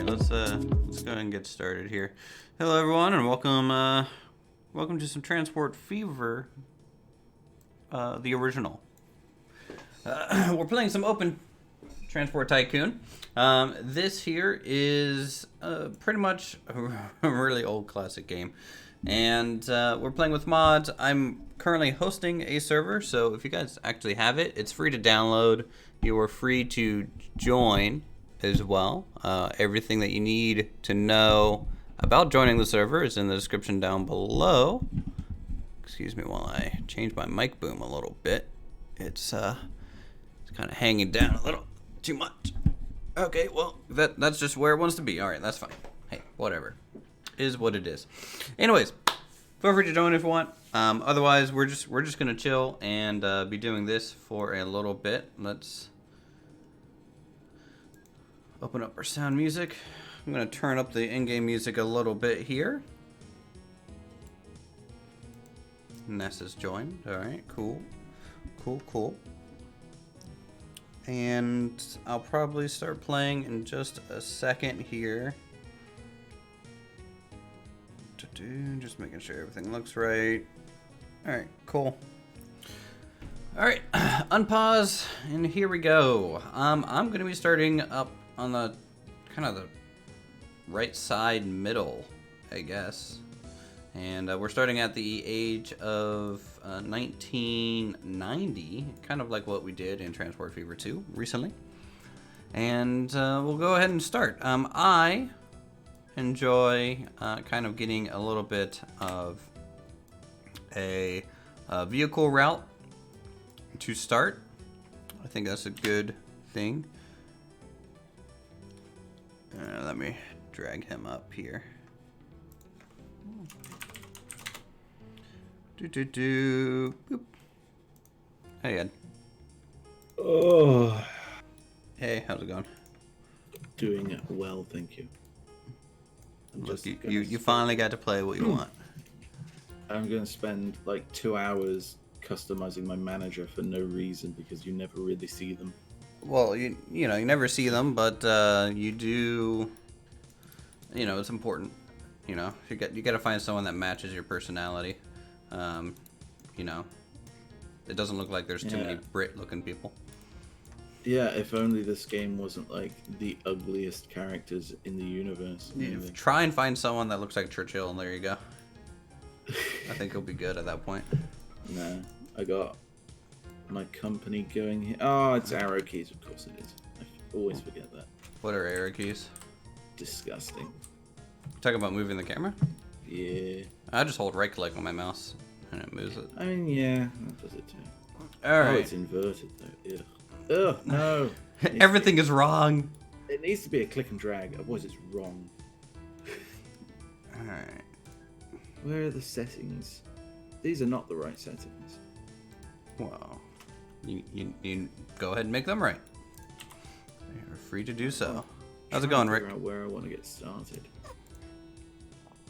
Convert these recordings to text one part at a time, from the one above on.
let's go ahead and get started here. Hello everyone, and welcome to some Transport Fever, the original. We're playing some Open Transport Tycoon. This here is pretty much a really old classic game, and we're playing with mods. I'm currently hosting a server, so if you guys actually have it, it's free to download. You are free to join as well. Everything that you need to know about joining the server is in the description down below. Excuse me while I change my mic boom a little bit. It's kind of hanging down a little too much. Okay, well, that's just where it wants to be. All right, that's fine. Hey, whatever. Is what it is. Anyways, feel free to join if you want. Otherwise, we're just gonna chill and be doing this for a little bit. Let's open up our sound music. I'm gonna turn up the in-game music a little bit here. Nessa's joined. All right, cool. And I'll probably start playing in just a second here. Just making sure everything looks right. All right, cool. All right, unpause, and here we go. I'm gonna be starting up on the kind of the right side middle, I guess. And we're starting at the age of 1990, kind of like what we did in Transport Fever 2 recently. And we'll go ahead and start. I enjoy kind of getting a little bit of a vehicle route to start. I think that's a good thing. Let me drag him up here. Boop. Hey, Ed. Oh. Hey, how's it going? Doing well, thank you. Look, you finally got to play what you want. I'm going to spend like 2 hours customizing my manager for no reason because you never really see them. Well, you know, you never see them, but you do. You know, it's important. You know, you got to find someone that matches your personality. You know, it doesn't look like there's too many Brit-looking people. Yeah, if only this game wasn't like the ugliest characters in the universe. Try and find someone that looks like Churchill, and there you go. I think you'll be good at that point. Nah, I got my company going here. Oh, it's arrow keys, of course it is. I always forget that. What are arrow keys? Disgusting. Talking about moving the camera? Yeah. I just hold right click on my mouse and it moves it. I mean, yeah, that does it too. Alright. Oh, it's inverted though. Ugh. Ugh, no. Everything is wrong. It needs to be a click and drag, otherwise it's wrong. Alright. Where are the settings? These are not the right settings. Well, you go ahead and make them right. You're free to do so. How's it going, Rick? Figure out where I want to get started.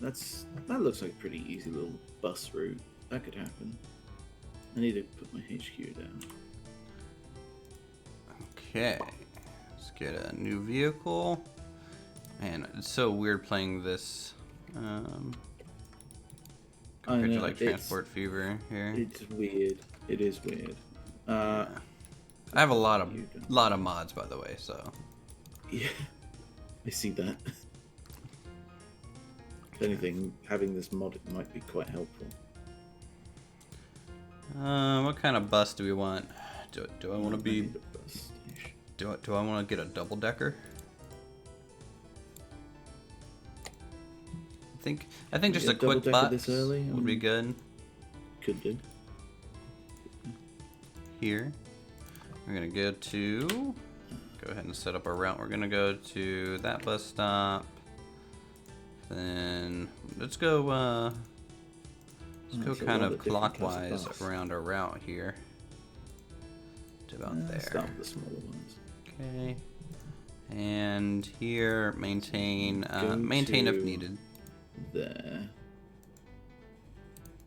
That looks like a pretty easy little bus route. That could happen. I need to put my HQ down. Okay, let's get a new vehicle. Man, it's so weird playing this compared to like Transport Fever here. It's weird. It is weird. I have a lot of mods, by the way, so. Yeah, I see that. If anything, having this mod might be quite helpful. What kind of bus do we want? Do I want to be? Do I want to get a double decker? I think just a quick bus would be good. Could do. Here, we're gonna go ahead and set up our route. We're gonna go to that bus stop. Then let's go kind of clockwise around our route here. To about there. Start with the smaller ones. Okay. And here, maintain if needed. There.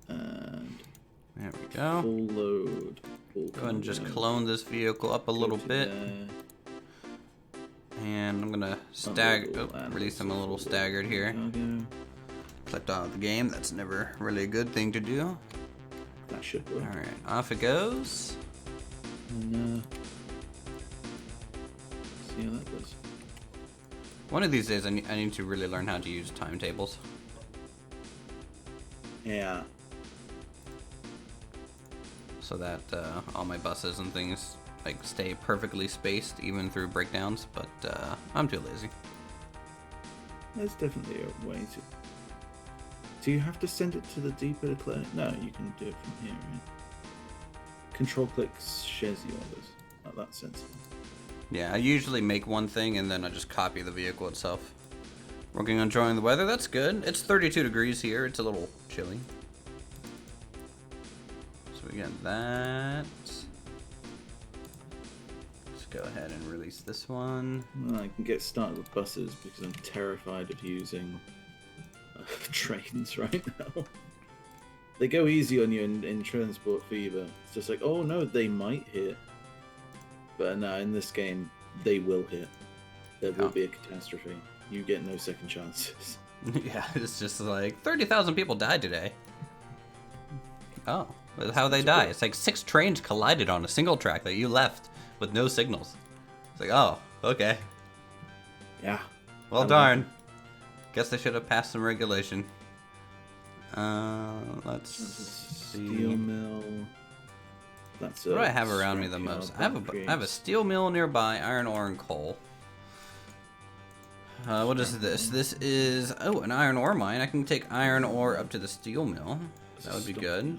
And there we go. Full load. Go ahead and just clone this vehicle up a little bit. And I'm gonna release them a little staggered here. Clicked on the game. That's never really a good thing to do. That should work. All right, off it goes. And see how that goes. One of these days, I need to really learn how to use timetables. Yeah. So that all my buses and things like stay perfectly spaced even through breakdowns, but I'm too lazy. There's definitely a way to. Do you have to send it to the depot to clear? No, you can do it from here, right? Control click shares the orders. Oh, that's sensible. Yeah, I usually make one thing and then I just copy the vehicle itself. Working on enjoying the weather, that's good. It's 32 degrees here, it's a little chilly. So we got that. Let's go ahead and release this one. Well, I can get started with buses because I'm terrified of using trains right now. They go easy on you in Transport Fever. It's just like, oh no, they might hit. But no, in this game, they will hit. There will be a catastrophe. You get no second chances. Yeah, it's just like 30,000 people died today. Oh, how they die? It's like 6 trains collided on a single track that you left with no signals. It's like, oh, okay. Yeah. Well, darn. Guess they should have passed some regulation. Let's see. Steel mill. That's what do I have around me the most? I have a steel mill nearby, iron ore and coal. What is this? This is, oh, an iron ore mine. I can take iron ore up to the steel mill. That would be good.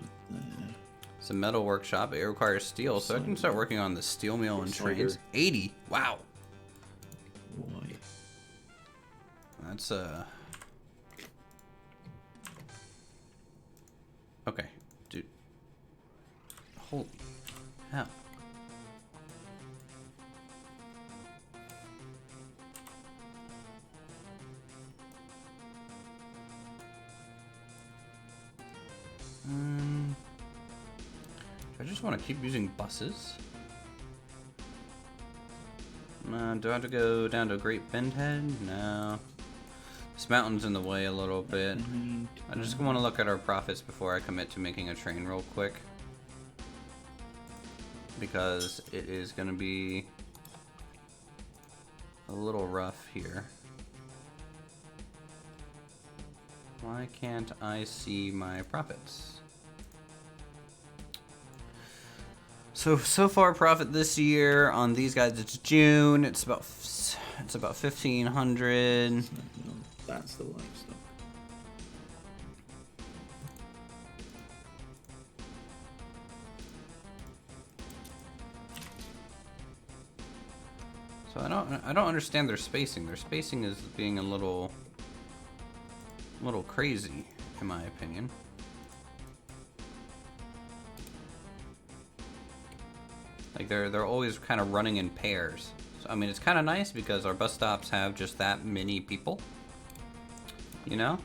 It's a metal workshop. It requires steel, so I can start working on the steel mill and trains. 80. Wow. Why? That's okay, dude. Holy hell. I just want to keep using buses. Do I have to go down to Great Bend Head? No. This mountain's in the way a little bit. I just want to look at our profits before I commit to making a train real quick. Because it is going to be a little rough here. Why can't I see my profits? So far profit this year on these guys, it's June. It's about 1,500. No, that's the livestock. So I don't understand their spacing. Their spacing is being a little crazy, in my opinion. Like they're always kind of running in pairs. So, I mean, it's kind of nice because our bus stops have just that many people. You know,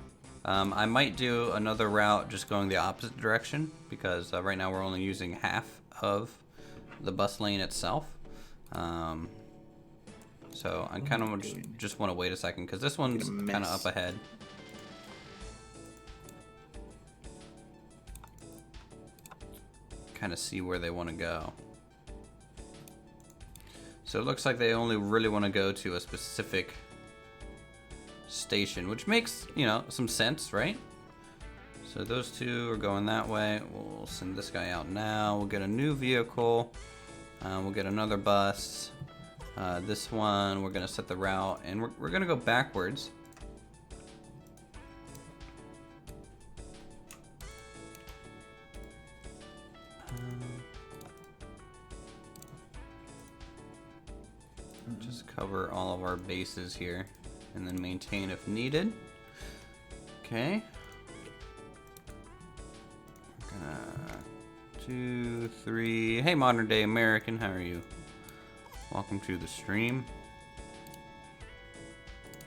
I might do another route just going the opposite direction because right now we're only using half of the bus lane itself. So I kind of just want to wait a second because this one's kind of up ahead. Kind of see where they want to go. So it looks like they only really want to go to a specific station, which makes, you know, some sense, right? So those two are going that way. We'll send this guy out now. We'll get a new vehicle. We'll get another bus. This one, we're going to set the route, and we're going to go backwards. Just cover all of our bases here and then maintain if needed. Okay. 2, 3. Hey, modern day American, how are you? Welcome to the stream.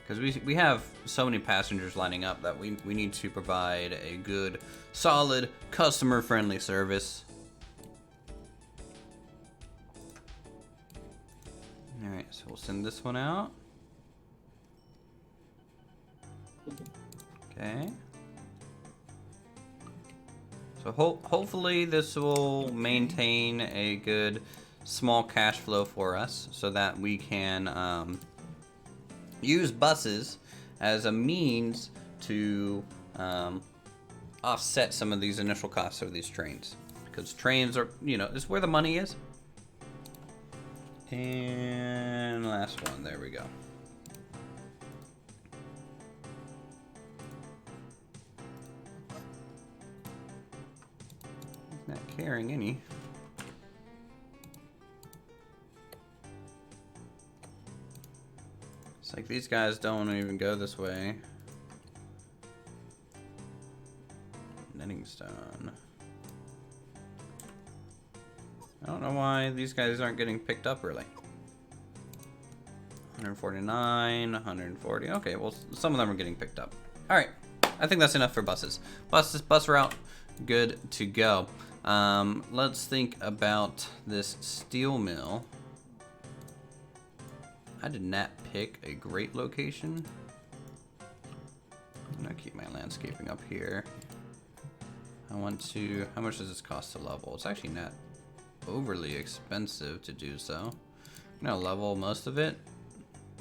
Because we have so many passengers lining up that we need to provide a good, solid, customer-friendly service. Alright, so we'll send this one out. Okay. So hopefully this will maintain a good small cash flow for us so that we can use buses as a means to offset some of these initial costs of these trains. Because trains are, you know, is where the money is. And last one, there we go. Not carrying any. It's like these guys don't even go this way. Netting stone. I don't know why these guys aren't getting picked up really. 149, 140. Okay, well, some of them are getting picked up. All right, I think that's enough for buses. Bus route, good to go. Let's think about this steel mill. I did not pick a great location. I'm gonna keep my landscaping up here. I want to, how much does this cost to level? It's actually not overly expensive to do so. I'm gonna level most of it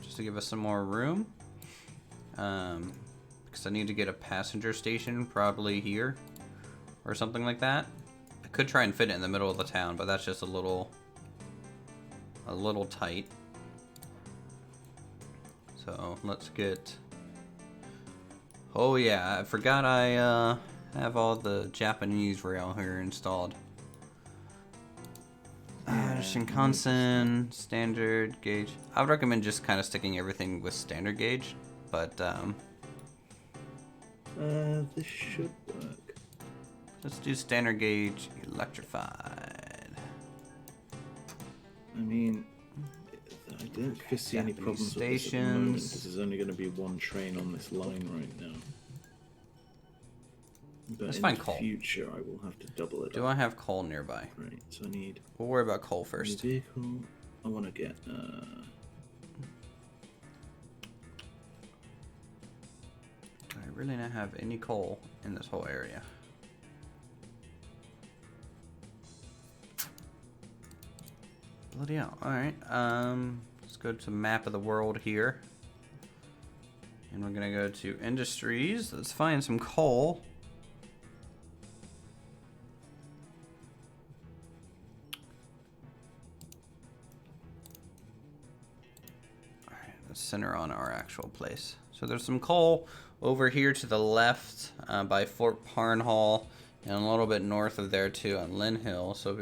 just to give us some more room. Because I need to get a passenger station probably here or something like that. I could try and fit it in the middle of the town, but that's just a little tight. So So let's get. Oh yeah, I forgot I have all the Japanese rail here installed. Shinkansen, standard gauge. I would recommend just kind of sticking everything with standard gauge, but this should work. let's do standard gauge electrified. I mean, I don't foresee any problems with this at the moment because there's only going to be one train on this line right now. But let's in find the coal. future, I will have to double it. Do I have coal nearby? Right, so I need. We'll worry about coal first. Vehicle. I want to get. I really don't have any coal in this whole area. Bloody hell. Alright, let's go to map of the world here. And we're gonna go to industries. Let's find some coal. Alright, let's center on our actual place. So there's some coal over here to the left by Fort Parnhall, and a little bit north of there too on Lynn Hill. So if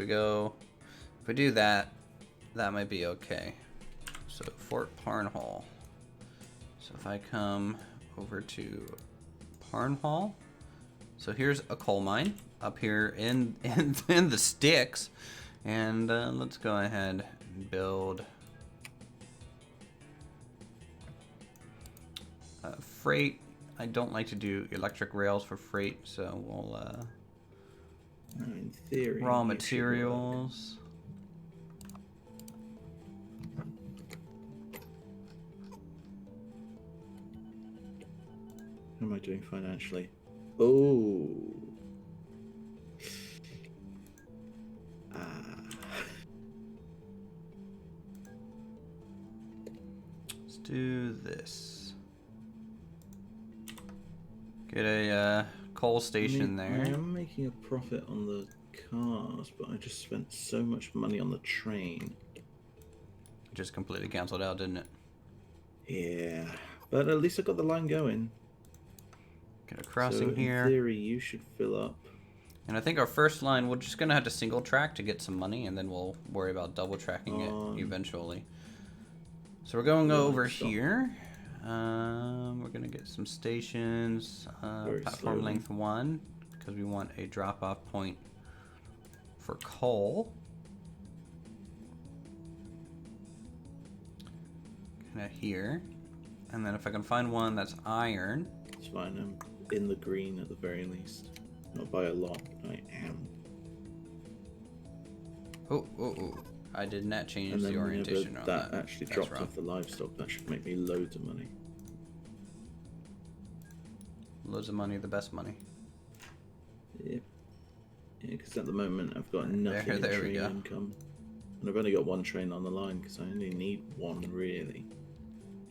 we do that, that might be okay. So Fort Parnhall. So if I come over to Parnhall, so here's a coal mine up here in the sticks, and let's go ahead and build freight. I don't like to do electric rails for freight, so we'll in theory, raw materials. How am I doing financially? Oh. Let's do this. Get a coal station there. I am making a profit on the cars, but I just spent so much money on the train. Just completely canceled out, didn't it? Yeah, but at least I got the line going. Get a crossing so here. In theory, you should fill up. And I think our first line, we're just gonna have to single track to get some money, and then we'll worry about double tracking it eventually. So we're going over here. We're gonna get some stations. Platform length 1, because we want a drop-off point for coal. Kind of here, and then if I can find one that's iron. It's fine. I'm in the green at the very least. Not by a lot. I am. Oh! I did not change the orientation on that. That actually dropped off the livestock. That should make me loads of money. Loads of money, the best money. Yep. Yeah, because at the moment I've got nothing in there train income. And I've only got one train on the line because I only need one, really.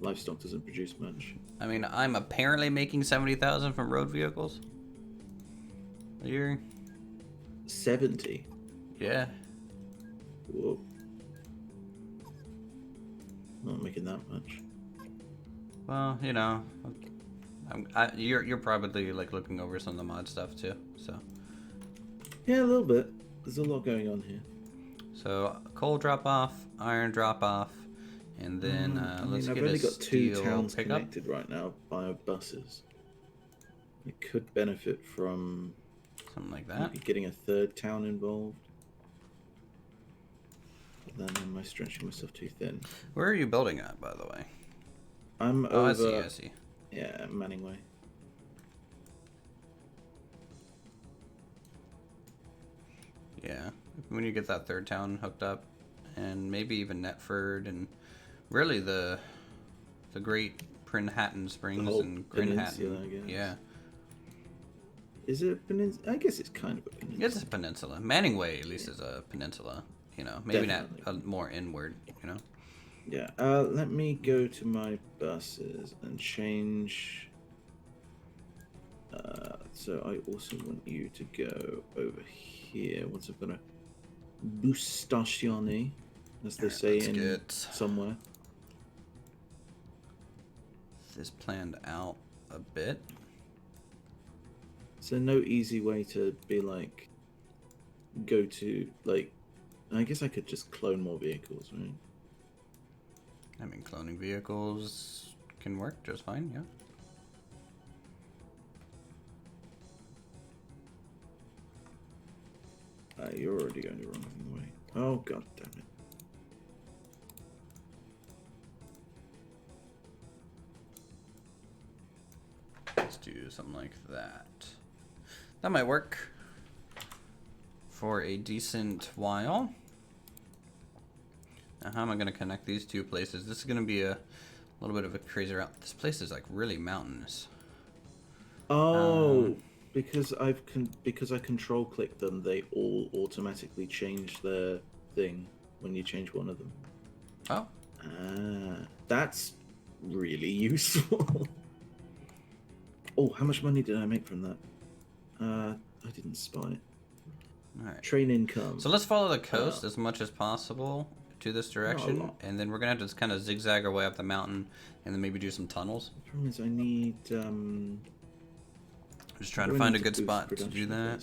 Livestock doesn't produce much. I mean, I'm apparently making 70,000 from road vehicles a year. 70? Yeah. Whoa. Not making that much. Well, you know, you're probably like looking over some of the mod stuff too, so. Yeah, a little bit. There's a lot going on here. So coal drop off, iron drop off, and then let's get a steel pickup. I've only got 2 towns connected right now via buses. It could benefit from something like that. Maybe getting a 3rd town involved. But then am I stretching myself too thin? Where are you building at, by the way? I'm over. I see. Yeah, Manning Way. Yeah, when you get that 3rd town hooked up, and maybe even Netford, and really the great Prinhattan Springs and Grinhattan. Yeah. Is it a peninsula? I guess it's kind of a peninsula. It's a peninsula. Manning Way, at least, is a peninsula. You know, maybe Definitely. not more inward. You know. Yeah. Let me go to my buses and change. So I also want you to go over here. Once I've got a boostatione, as they say in somewhere. this planned out a bit. So no easy way to be like, go to, like, I guess I could just clone more vehicles, right? I mean, cloning vehicles can work just fine, yeah. You're already going the wrong way. Oh, god damn it. Let's do something like that. That might work for a decent while. Now, how am I going to connect these two places? This is going to be a little bit of a crazy route. This place is like really mountainous. Oh, because I control click them, they all automatically change their thing when you change one of them. Oh. That's really useful. Oh, how much money did I make from that? I didn't spy it. All right. Train income. So let's follow the coast as much as possible to this direction, and then we're gonna have to just kind of zigzag our way up the mountain, and then maybe do some tunnels. The problem is I need. Just trying to find a good spot to do that.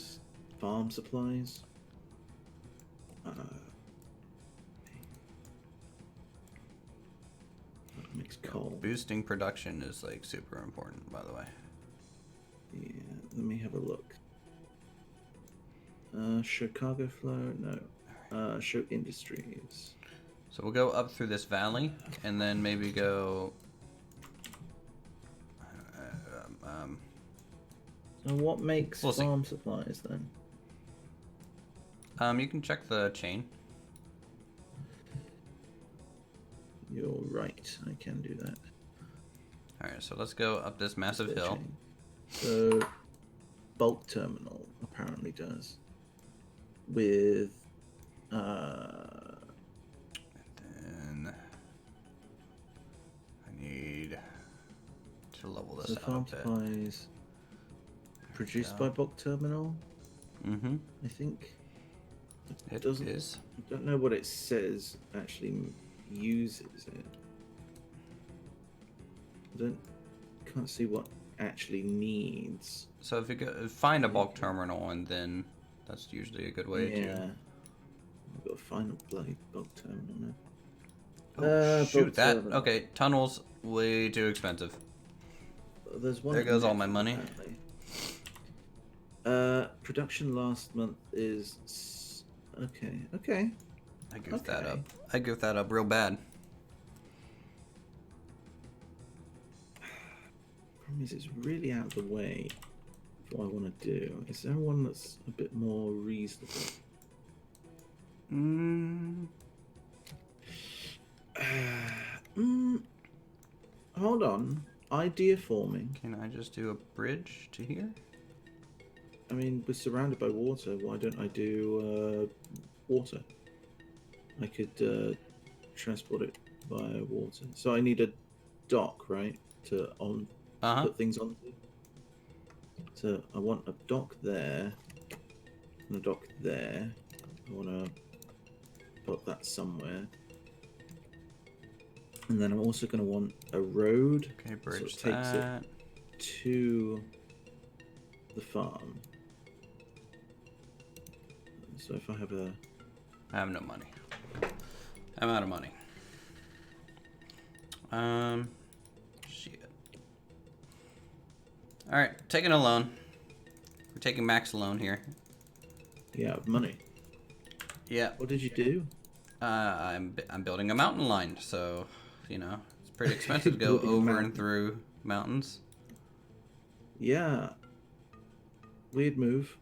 Farm supplies. Makes coal. Boosting production is like super important, by the way. Yeah, let me have a look. Chicago flow, no. Show industries. So we'll go up through this valley, and then maybe go. So what makes farm supplies then? You can check the chain. You're right, I can do that. Alright, so let's go up this massive hill. Chain. So, bulk terminal apparently does. With, then I need to level this out farm a bit. supplies produced by bulk terminal. Mm-hmm. I think. It doesn't. is. I don't know what it says actually uses it. Can't see what actually needs. So if you go find a bulk terminal, and then that's usually a good way to. Yeah. I've got to find a bloody bulk terminal now. Oh, shoot that. Terminal. Okay, tunnels way too expensive. There's one. There goes all my money. Apparently. Production last month is okay. I goofed that up. I goofed that up real bad. Problem is, it's really out of the way of what I want to do. Is there one that's a bit more reasonable? Hold on. Idea forming. Can I just do a bridge to here? I mean, we're surrounded by water. Why don't I do water? I could transport it via water. So I need a dock, right? To put things onto. So I want a dock there and a dock there. I want to put that somewhere. And then I'm also going to want a road. Okay, bridge so it takes that. it to the farm. So if I have a... I have no money. I'm out of money. Shit. Alright, taking a loan. We're taking max loan here. Yeah, money. Yeah. What did you do? I'm building a mountain line, so, you know, it's pretty expensive to go over and through mountains. Yeah. Weird move.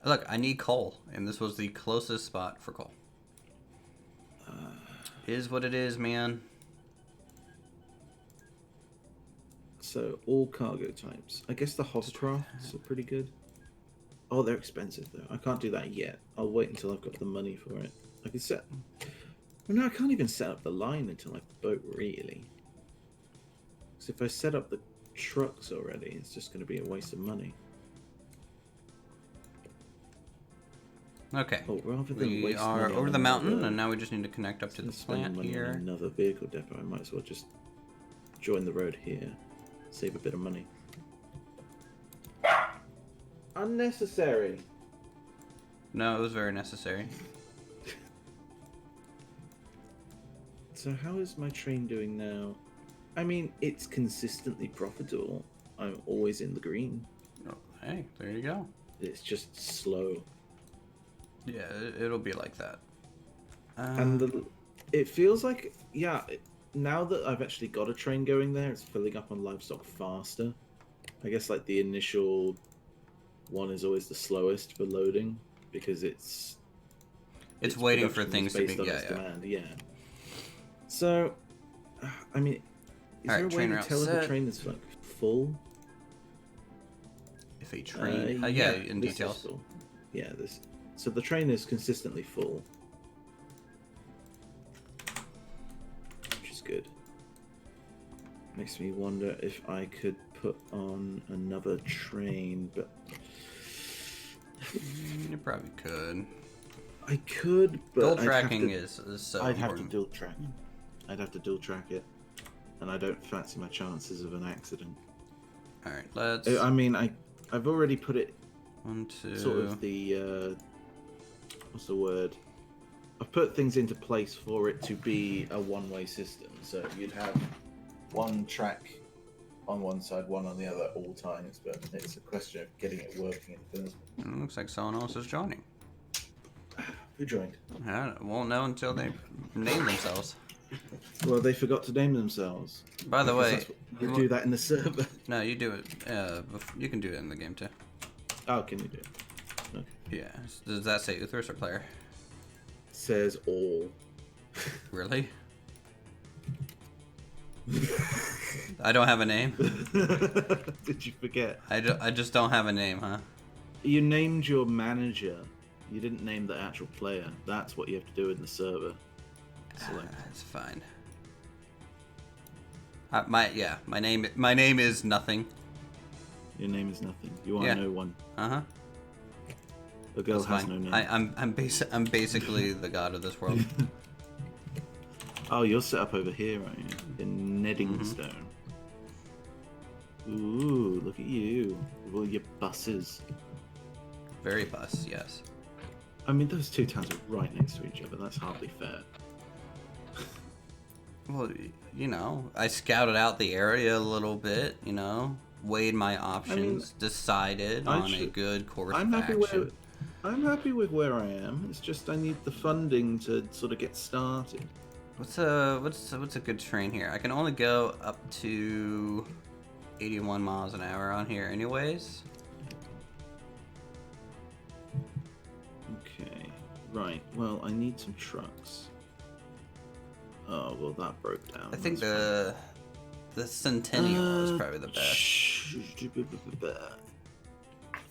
Look, I need coal, and this was the closest spot for coal. Is what it is, man. So, all cargo types. I guess the hovercrafts are pretty good. Oh, they're expensive, though. I can't do that yet. I'll wait until I've got the money for it. I can set... Well, no, I can't even set up the line until I boat, really. Because if I set up the trucks already, it's just going to be a waste of money. Okay. Oh, rather than We waste are money over on the mountain, another- and now we just need to connect up to the spend plant money on here. another vehicle depot, I might as well just join the road here. Save a bit of money. Unnecessary. No, it was very necessary. So how is my train doing now? I mean, it's consistently profitable. I'm always in the green. Oh, hey, there you go. It's just slow. Yeah, it'll be like that. And it feels like, yeah, now that I've actually got a train going there, it's filling up on livestock faster. I guess like the initial one is always the slowest for loading because it's waiting for production is things to be based on its yeah. demand. Yeah. So, I mean, is there a way to tell if a train is like full? If a train, yeah, in this is details. full. Yeah, this. So the train is consistently full, which is good. Makes me wonder if I could put on another train, but You probably could. I could, but Dual tracking is so I'd have important. to dual track. I'd have to dual track it, and I don't fancy my chances of an accident. All right, let's. I mean, I've already put it 1, 2. sort of the what's the word? I've put things into place for it to be a one-way system. So you'd have one track on one side, one on the other at all times. But it's a question of getting it working in the first place. It looks like someone else is joining. Who joined? I won't know until they name themselves. Well, they forgot to name themselves. By the way, You do that in the server. no, you do it. You can do it in the game too. Oh, can you do it? Okay. Yeah. Does that say Uthris or player? Says all. Really? I don't have a name. Did you forget? I just don't have a name, huh? You named your manager. You didn't name the actual player. That's what you have to do in the server. Select. It's fine. My name is nothing. Your name is nothing. You are Yeah. no one. Uh-huh. A girl That's has fine. no name. I'm basically the god of this world. Oh, you're set up over here, aren't you? In Neddingstone. Ooh, look at you. With all your buses. Very bus, yes. I mean, those two towns are right next to each other. That's hardly fair. Well, you know, I scouted out the area a little bit, you know, weighed my options, decided on a good course of action. I'm happy with where I am. It's just I need the funding to sort of get started. What's a good train here? I can only go up to 81 miles an hour on here anyways. Okay. Right. Well, I need some trucks. Oh, well, that broke down. I think That's the Centennial is probably the best.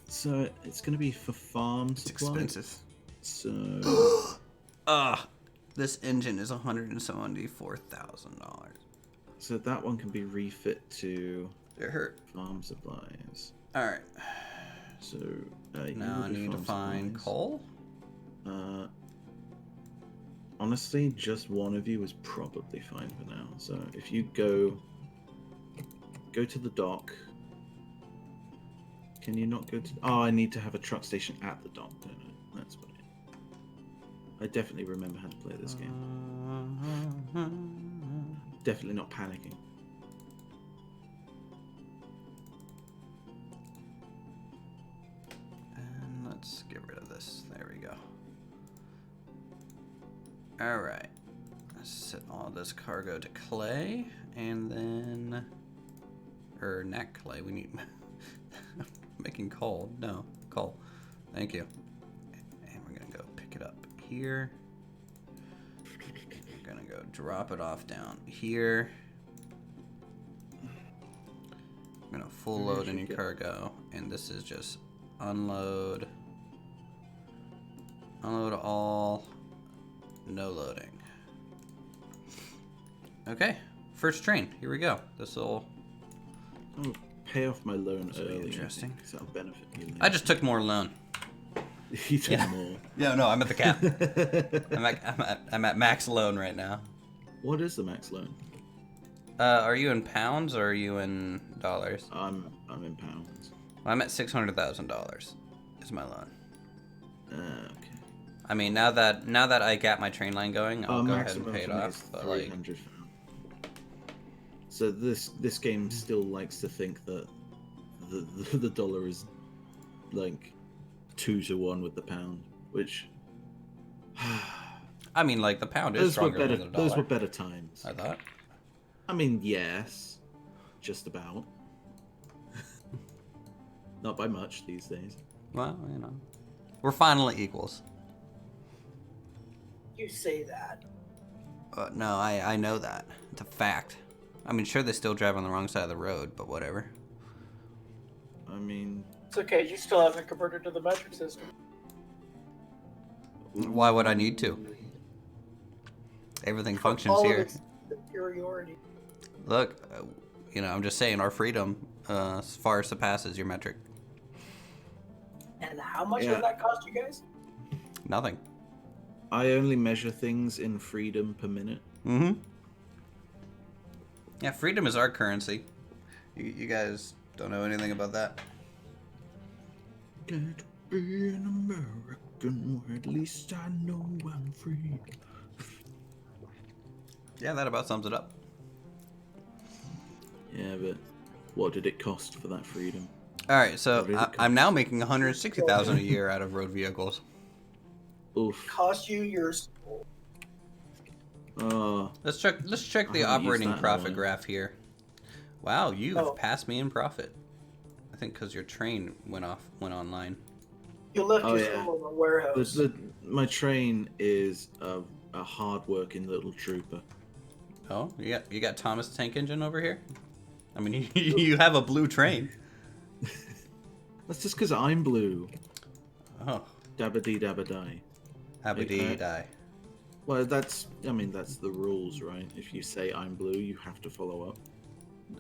So it's going to be for farm It's supply. expensive. So This engine is $174,000. so that one can be refit to It hurt. farm supplies. All right. So Now I need to find coal. Honestly, just one of you is probably fine for now. So if you go to the dock. Can you not go to? Oh, I need to have a truck station at the dock, don't I? That's what I definitely remember how to play this game. Definitely not panicking. And let's get rid of this. There we go. All right. Let's set all this cargo to clay, and then, or not clay. We need making coal. No, coal. Thank you. And we're gonna go pick it up here. We're gonna go drop it off down here. I'm gonna full load any cargo, and this is just unload. Unload all. No loading. Okay, first train. Here we go. This will. Oh, pay off my loan This will be early. interesting. Because that'll benefit me later. I just took more loan. You took more. Yeah, no, I'm at the cap. I'm at max loan right now. What is the max loan? Are you in pounds or are you in dollars? I'm in pounds. Well, I'm at $600,000. Is my loan. Okay. I mean, now that I got my train line going, I'll go ahead and Maximum pay it for me off. is But like, 300. So this game still likes to think that the dollar is like 2-to-1 with the pound, which I mean, like the pound is stronger than the dollar. those were better times. I thought. I mean, yes, just about. Not by much these days. Well, you know, we're finally equals. You say that. No, I know that. It's a fact. I mean, sure, they still drive on the wrong side of the road, but whatever. I mean, It's okay. You still haven't converted to the metric system. Why would I need to? Everything functions All here. of its superiority. Look, you know, I'm just saying our freedom far surpasses your metric. And how much Yeah. does that cost you guys? Nothing. I only measure things in freedom per minute. Mm-hmm. Yeah, freedom is our currency. You guys don't know anything about that? Can't be an American, or at least I know I'm free. Yeah, that about sums it up. Yeah, but what did it cost for that freedom? All right, so What did it I'm now cost? making $160,000 a year out of road vehicles. Oof. Cost you your soul. Let's check the I haven't used operating that in a profit while. graph here. Wow, you've Oh. passed me in profit. I think because your train went online. You left Oh, your yeah. soul in the warehouse. My train is a hard-working little trooper. Oh, you got Thomas the Tank Engine over here. I mean, you have a blue train. That's just because I'm blue. Oh, Dabba-dee dabba-die. happy die. Well, that's the rules, right? If you say I'm blue, you have to follow up.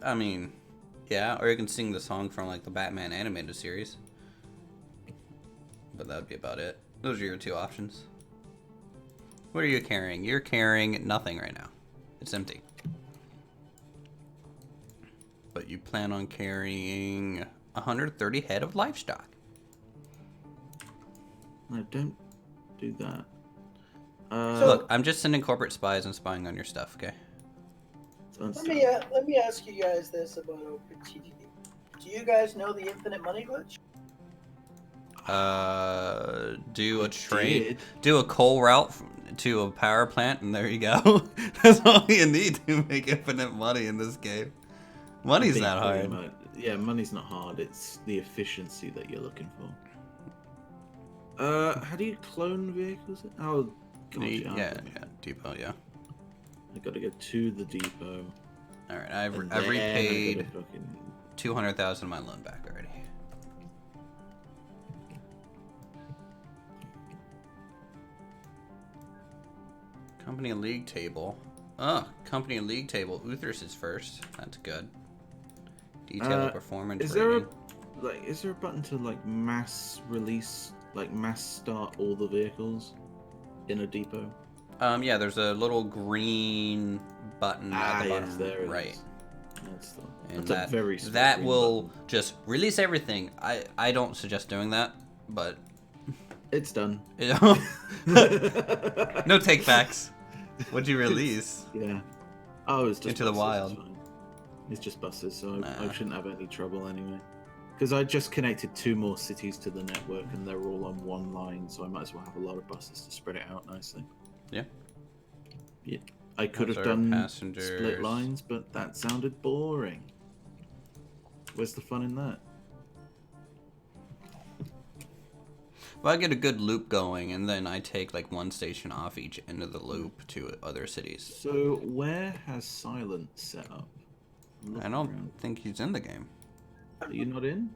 I mean, yeah, or you can sing the song from like the Batman animated series. But that would be about it. Those are your two options. What are you carrying? You're carrying nothing right now. It's empty. But you plan on carrying 130 head of livestock. No, don't do that. Look, I'm just sending corporate spies and spying on your stuff, okay? Don't Let start. me ask you guys this about OpenTTD. Do you guys know the infinite money glitch? Do a coal route to a power plant, and there you go. That's all you need to make infinite money in this game. Money's I think not pretty hard. much- yeah, money's not hard. It's the efficiency that you're looking for. How do you clone vehicles? Oh, God, Yeah, depot, yeah. I gotta go to the depot. All right, I've and then I repaid gotta fucking... 200,000 of my loan back already. Company league table. Oh, company league table. Uthris is first. That's good. Detail performance Is there rating. is there a button to like mass release, like mass start all the vehicles in a depot? Yeah, there's a little green button at the bottom there it right. is. And That's a very small that green will button. just release everything. I don't suggest doing that, but It's done. no take backs. What'd you release? Yeah. Oh, it's just Into the buses, wild. It's fine. It's just buses, so I Nah. shouldn't have any trouble anyway. Because I just connected 2 more cities to the network, and they're all on one line, so I might as well have a lot of buses to spread it out nicely. Yeah. Yeah. I could Those have are done passengers. split lines, but that sounded boring. Where's the fun in that? Well, I get a good loop going, and then I take like one station off each end of the loop to other cities. So where has Silent set up? I'm I looking don't around. think he's in the game. Are you not in?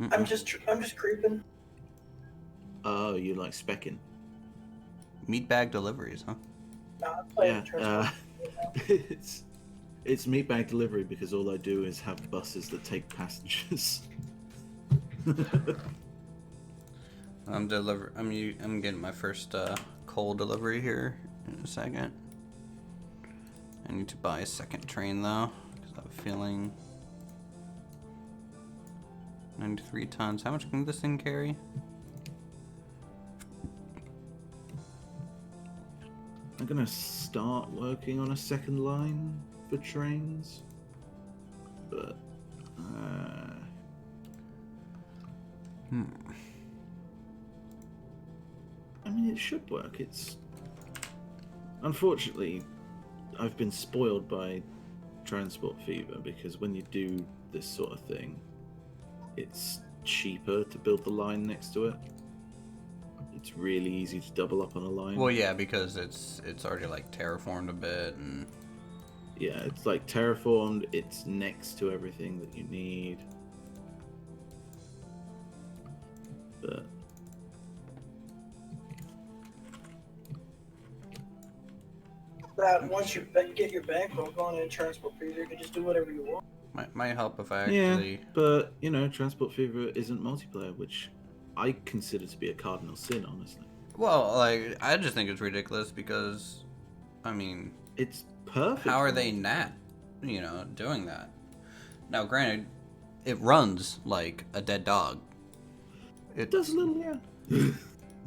Mm-mm. I'm just creeping. Oh, you like specking? Meat bag deliveries, huh? Nah, I'm playing Yeah. Transport. It's meat bag delivery because all I do is have buses that take passengers. I'm getting my first coal delivery here in a second, I need to buy a second train though, because I have a feeling 93 tons. How much can this thing carry? I'm gonna start working on a second line for trains, but I mean, it should work. It's unfortunately, I've been spoiled by Transport Fever because when you do this sort of thing, it's cheaper to build the line next to it. It's really easy to double up on a line. Well, yeah, because it's already like terraformed a bit, and yeah, it's like terraformed. It's next to everything that you need. But That once you get your bankroll going in Transport Fever, you can just do whatever you want. might help if I actually. yeah, but you know, Transport Fever isn't multiplayer, which I consider to be a cardinal sin, honestly. Well, like I just think it's ridiculous because, I mean, It's perfect. how are for they multiplayer. not, doing that? Now, granted, it runs like a dead dog. It does a little, yeah.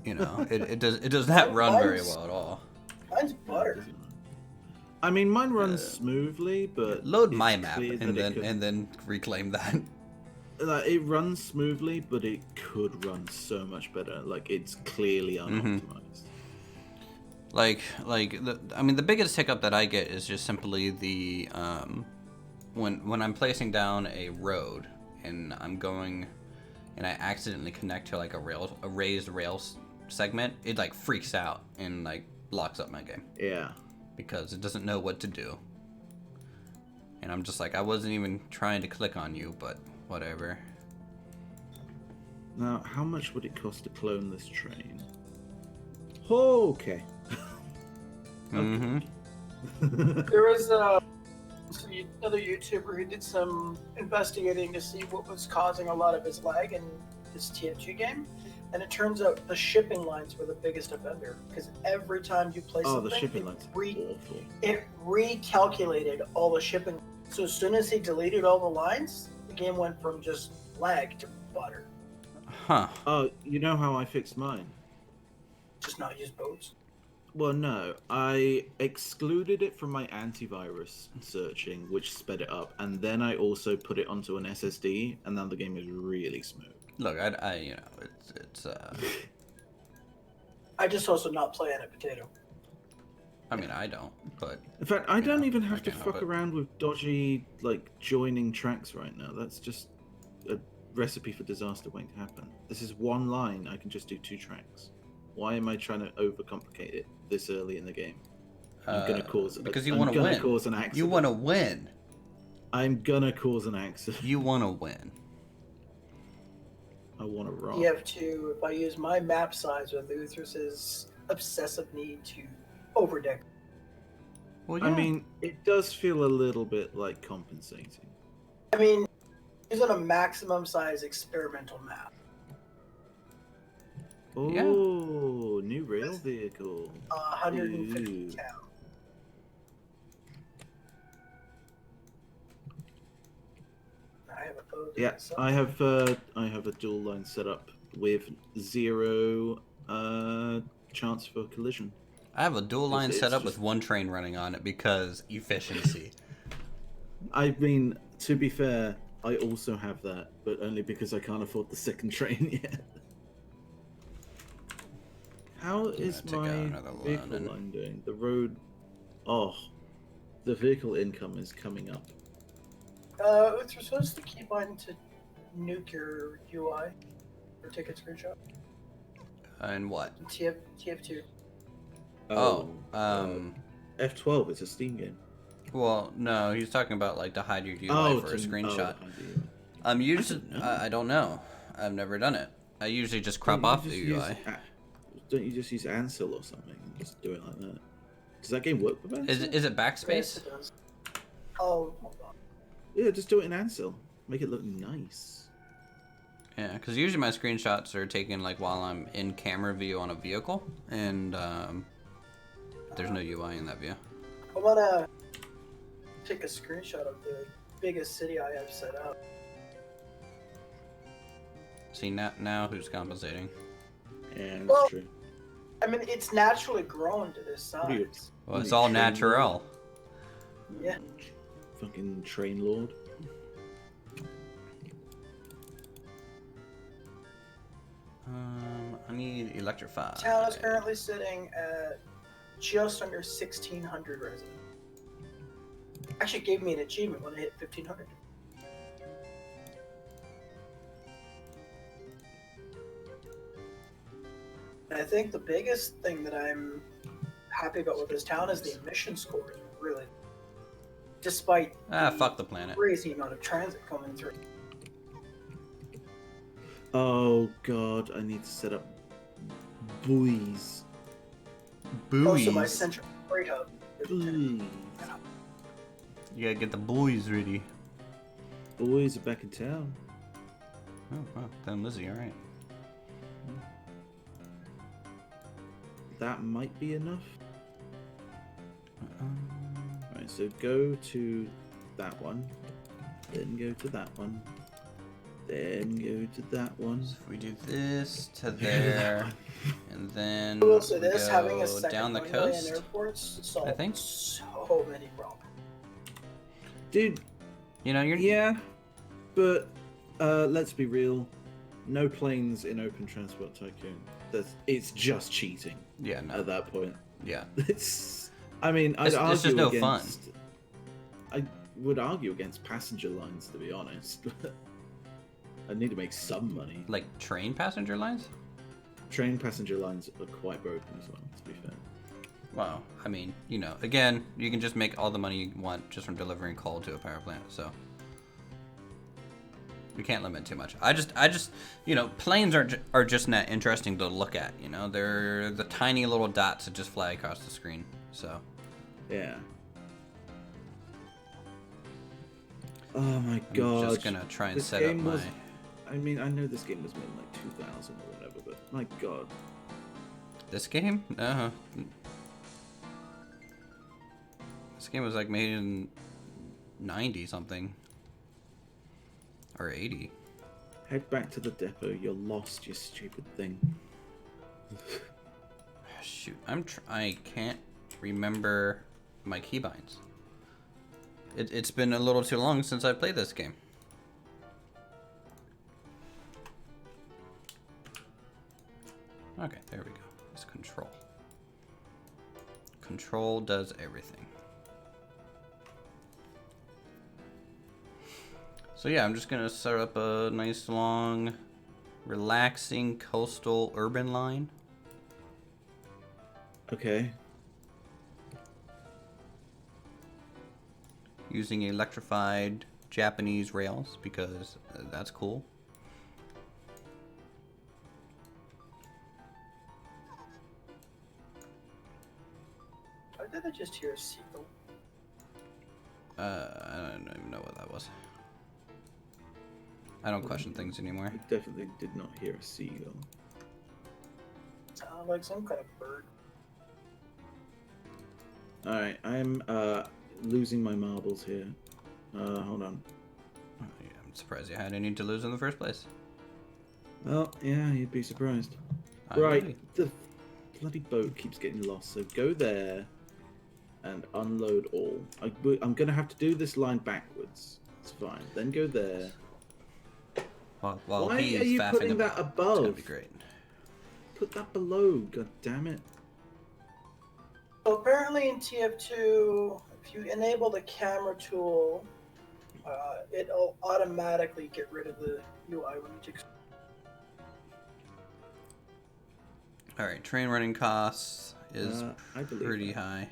It does not run very well at all. Mine's butter. I mean, mine runs smoothly, but Load it's my map clear and that then it could, and then reclaim that. like, it runs smoothly, but it could run so much better. Like, it's clearly unoptimized. The biggest hiccup that I get is just simply the when I'm placing down a road and I'm going and I accidentally connect to like a raised rail segment, it like freaks out and like locks up my game Yeah. because it doesn't know what to do. And I'm just like, I wasn't even trying to click on you, but whatever. Now, how much would it cost to clone this train? Oh, okay. Mm-hmm. There was another YouTuber who did some investigating to see what was causing a lot of his lag in his TF2 game, and it turns out the shipping lines were the biggest offender because every time you place Oh, something, the shipping lines are awful. it recalculated all the shipping. So as soon as he deleted all the lines, the game went from just lag to butter. Huh. Oh, you know how I fixed mine? Just not use boats. Well, no. I excluded it from my antivirus searching, which sped it up, and then I also put it onto an SSD, and now the game is really smooth. Look, it's I just also not play on a potato. I mean, I don't, but In fact, I don't even have to can't help fuck it. around with dodgy, like, joining tracks right now. That's just a recipe for disaster waiting to happen. This is one line, I can just do 2 tracks. Why am I trying to overcomplicate it this early in the game? I'm gonna cause because you I'm want to gonna win. cause an accident. You want to win. I'm gonna cause an accident. You want to win. I want to rock. You have to, if I use my map size with Uthris's obsessive need to overdeck. Well, I mean, it does feel a little bit like compensating. I mean, he's on a maximum size experimental map. Oh, Yeah. new rail vehicle. 150 Ooh. town. I have a photo. Yeah, I have a dual line set up with 0 chance for collision. I have a dual line It's set up just- with one train running on it because efficiency. I mean, to be fair, I also have that, but only because I can't afford the second train yet. How is take out my another vehicle one. line doing? The road... Oh, the vehicle income is coming up. Uthris, supposed to keep on to nuke your UI or take a screenshot. And what? TF2. F12 is a Steam game. Well, no, he's talking about like to hide your UI for a screenshot. Usually, I don't know. I've never done it. I usually just crop off the UI. Don't you just use Ansel or something and just do it like that? Does that game work with Ansel? Is it Yes, backspace? it does. Oh, hold on. Yeah, just do it in Ansel. Make it look nice. Yeah, because usually my screenshots are taken like while I'm in camera view on a vehicle, and there's no UI in that view. I'm gonna take a screenshot of the biggest city I have set up. See, now who's compensating? Yeah, that's Well, true. I mean, it's naturally grown to this What are you- size. Well, it's What are you, all train natural. Yeah. Fucking train lord. I need electrify. Town is currently sitting at just under 1,600 residents. Actually, gave me an achievement when I hit 1,500. And I think the biggest thing that I'm happy about with this town is the emission score. Really, despite Fuck the planet. crazy amount of transit coming through. Oh god, I need to set up buoys. Also, my central freight hub. Buoys. You gotta get the buoys ready. Buoys are back in town. Oh, wow. Then Lizzie, alright. That might be enough. Right, so go to that one, then go to that one, then go to that one. So if we do this to there, and then I will say this: go having a second down the runway in coast. airports solves I think. so many problems. Dude, You know, you're yeah, but let's be real. No planes in Open Transport Tycoon. It's just cheating Yeah, no. at that point. Yeah. It's. I mean, I'd It's argue just no fun. against. I would argue against passenger lines, to be honest. I need to make some money. Like train passenger lines? Train passenger lines are quite broken as well, to be fair. Wow. I mean, you know, again, you can just make all the money you want just from delivering coal to a power plant, so you can't limit too much. I just, you know, planes are just not interesting to look at. You know, they're the tiny little dots that just fly across the screen. So Yeah. Oh my god. I'm just gonna try and This set up game my. was- I mean, I know this game was made in like 2000 or whatever, but my god. This game? No. This game was like made in 90 something. Or 80. Head back to the depot. You're lost, you stupid thing. Shoot, I can't remember my keybinds. It's been a little too long since I played this game. Okay, there we go. It's control. Control does everything. So yeah, I'm just gonna set up a nice long, relaxing coastal urban line. Okay. Using electrified Japanese rails because that's cool. Why did I just hear a seagull? I don't even know what that was. I don't question things anymore. I definitely did not hear a seagull. Sounded like some kind of bird. Alright, I'm losing my marbles here. Hold on. Oh, yeah, I'm surprised you had any to lose in the first place. Well, yeah, you'd be surprised. I'm Right, ready. the bloody boat keeps getting lost, so go there and unload all. I'm gonna have to do this line backwards. It's fine. Then go there. While Why he are is you faffing putting about, that It's gonna above? be great. Put that below, god damn it. So apparently in TF2, if you enable the camera tool, it'll automatically get rid of the UI when you take. All right, train running costs is I believe pretty that. high.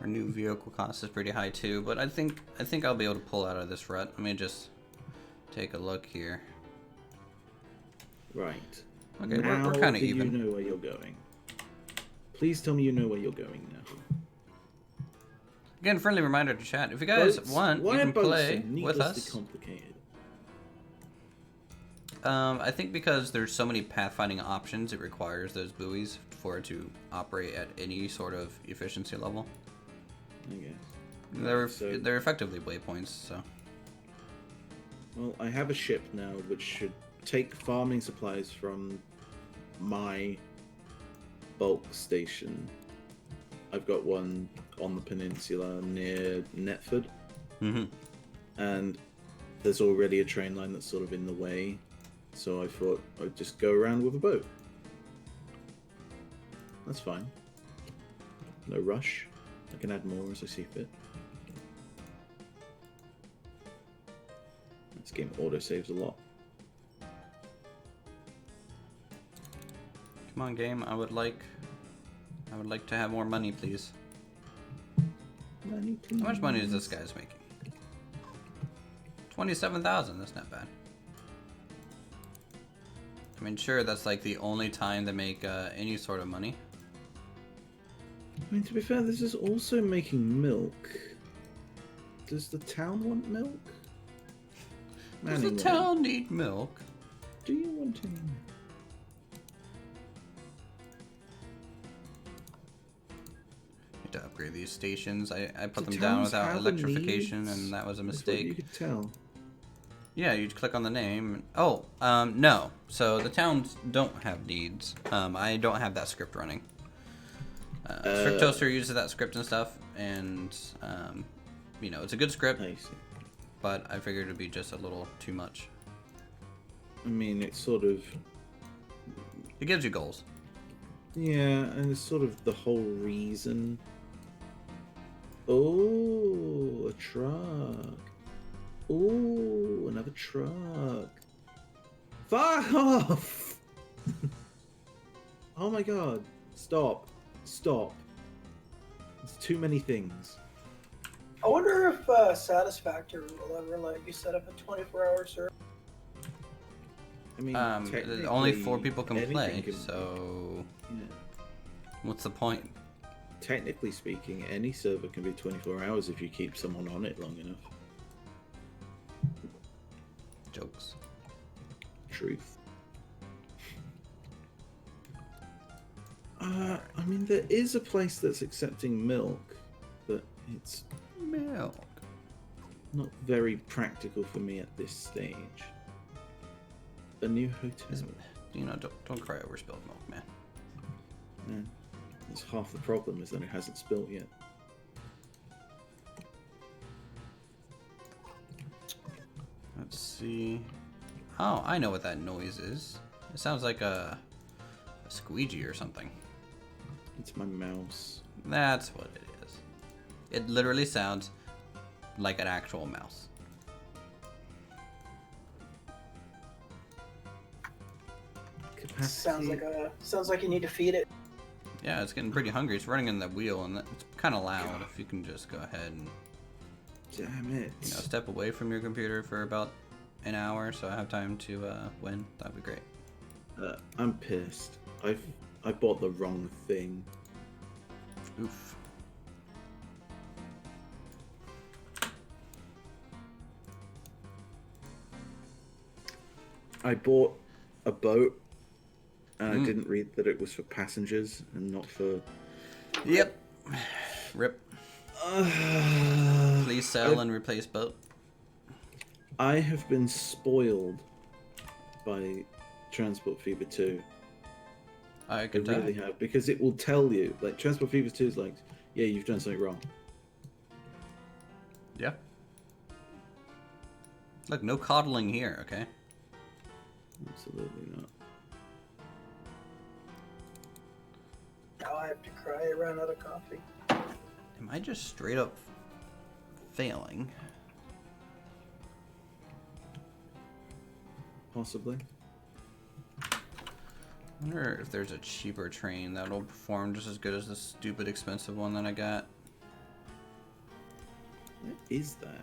Our new vehicle cost is pretty high too, but I think I'll be able to pull out of this rut. Let me just take a look here. Right. Okay, now we're kind of do even. you know where you're going? Please tell me you know where you're going now. Again, friendly reminder to chat. If you guys Boats? want, Why you are can boats play so with needlessly us. complicated? I think because there's so many pathfinding options, it requires those buoys for it to operate at any sort of efficiency level. Okay. They're effectively waypoints, so. Well, I have a ship now which should take farming supplies from my bulk station. I've got one on the peninsula near Netford. Mm-hmm. And there's already a train line that's sort of in the way. So I thought I'd just go around with a boat. That's fine. No rush. I can add more as I see fit. This game auto-saves a lot. Come on, game. I would like to have more money, please. Money, please. How much money is this guy's making? 27,000. That's not bad. I mean, sure, that's like the only time they make any sort of money. I mean, to be fair, this is also making milk. Does the town want milk? Does the town need milk? Do you want any milk? Need to upgrade these stations. I put The them down towns without have electrification, needs? and that was a I thought mistake. you could tell. Yeah, you'd click on the name. Oh, no. So the towns don't have needs. I don't have that script running. Strict Toaster uses that script and stuff, and you know, it's a good script, I see. but I figured it'd be just a little too much. I mean, it's sort of... It gives you goals. Yeah, and it's sort of the whole reason. Oh, a truck. Oh, another truck. Fuck off! Oh my god. Stop. Stop. It's too many things. I wonder if Satisfactory will ever let you set up a 24-hour server. I mean, Only 4 people can anything play, can- so Yeah. what's the point? Technically speaking, any server can be 24 hours if you keep someone on it long enough. Jokes. Truth. I mean, there is a place that's accepting milk, but it's Milk. not very practical for me at this stage. A new hotel. You know, don't cry over spilled milk, man. Yeah. That's half the problem, is that it hasn't spilt yet. Let's see. Oh, I know what that noise is. It sounds like a squeegee or something. It's my mouse. That's what it is. It literally sounds like an actual mouse. Capacity. Sounds like you need to feed it. Yeah, it's getting pretty hungry. It's running in the wheel, and it's kind of loud. If you can just go ahead and Damn it. step away from your computer for about an hour, so I have time to win. That'd be great. I'm pissed. I bought the wrong thing. Oof. I bought a boat, and I didn't read that it was for passengers and not for... Yep. Rip. Please sell and replace boat. I have been spoiled by Transport Fever 2. I I can tell. really have, because it will tell you, like, Transport Fever 2 is like, yeah, you've done something wrong. Yeah. Look, no coddling here, okay? Absolutely not. Now I have to cry. I ran out of coffee. Am I just straight up failing? Possibly. I wonder if there's a cheaper train that'll perform just as good as the stupid expensive one that I got. What is that?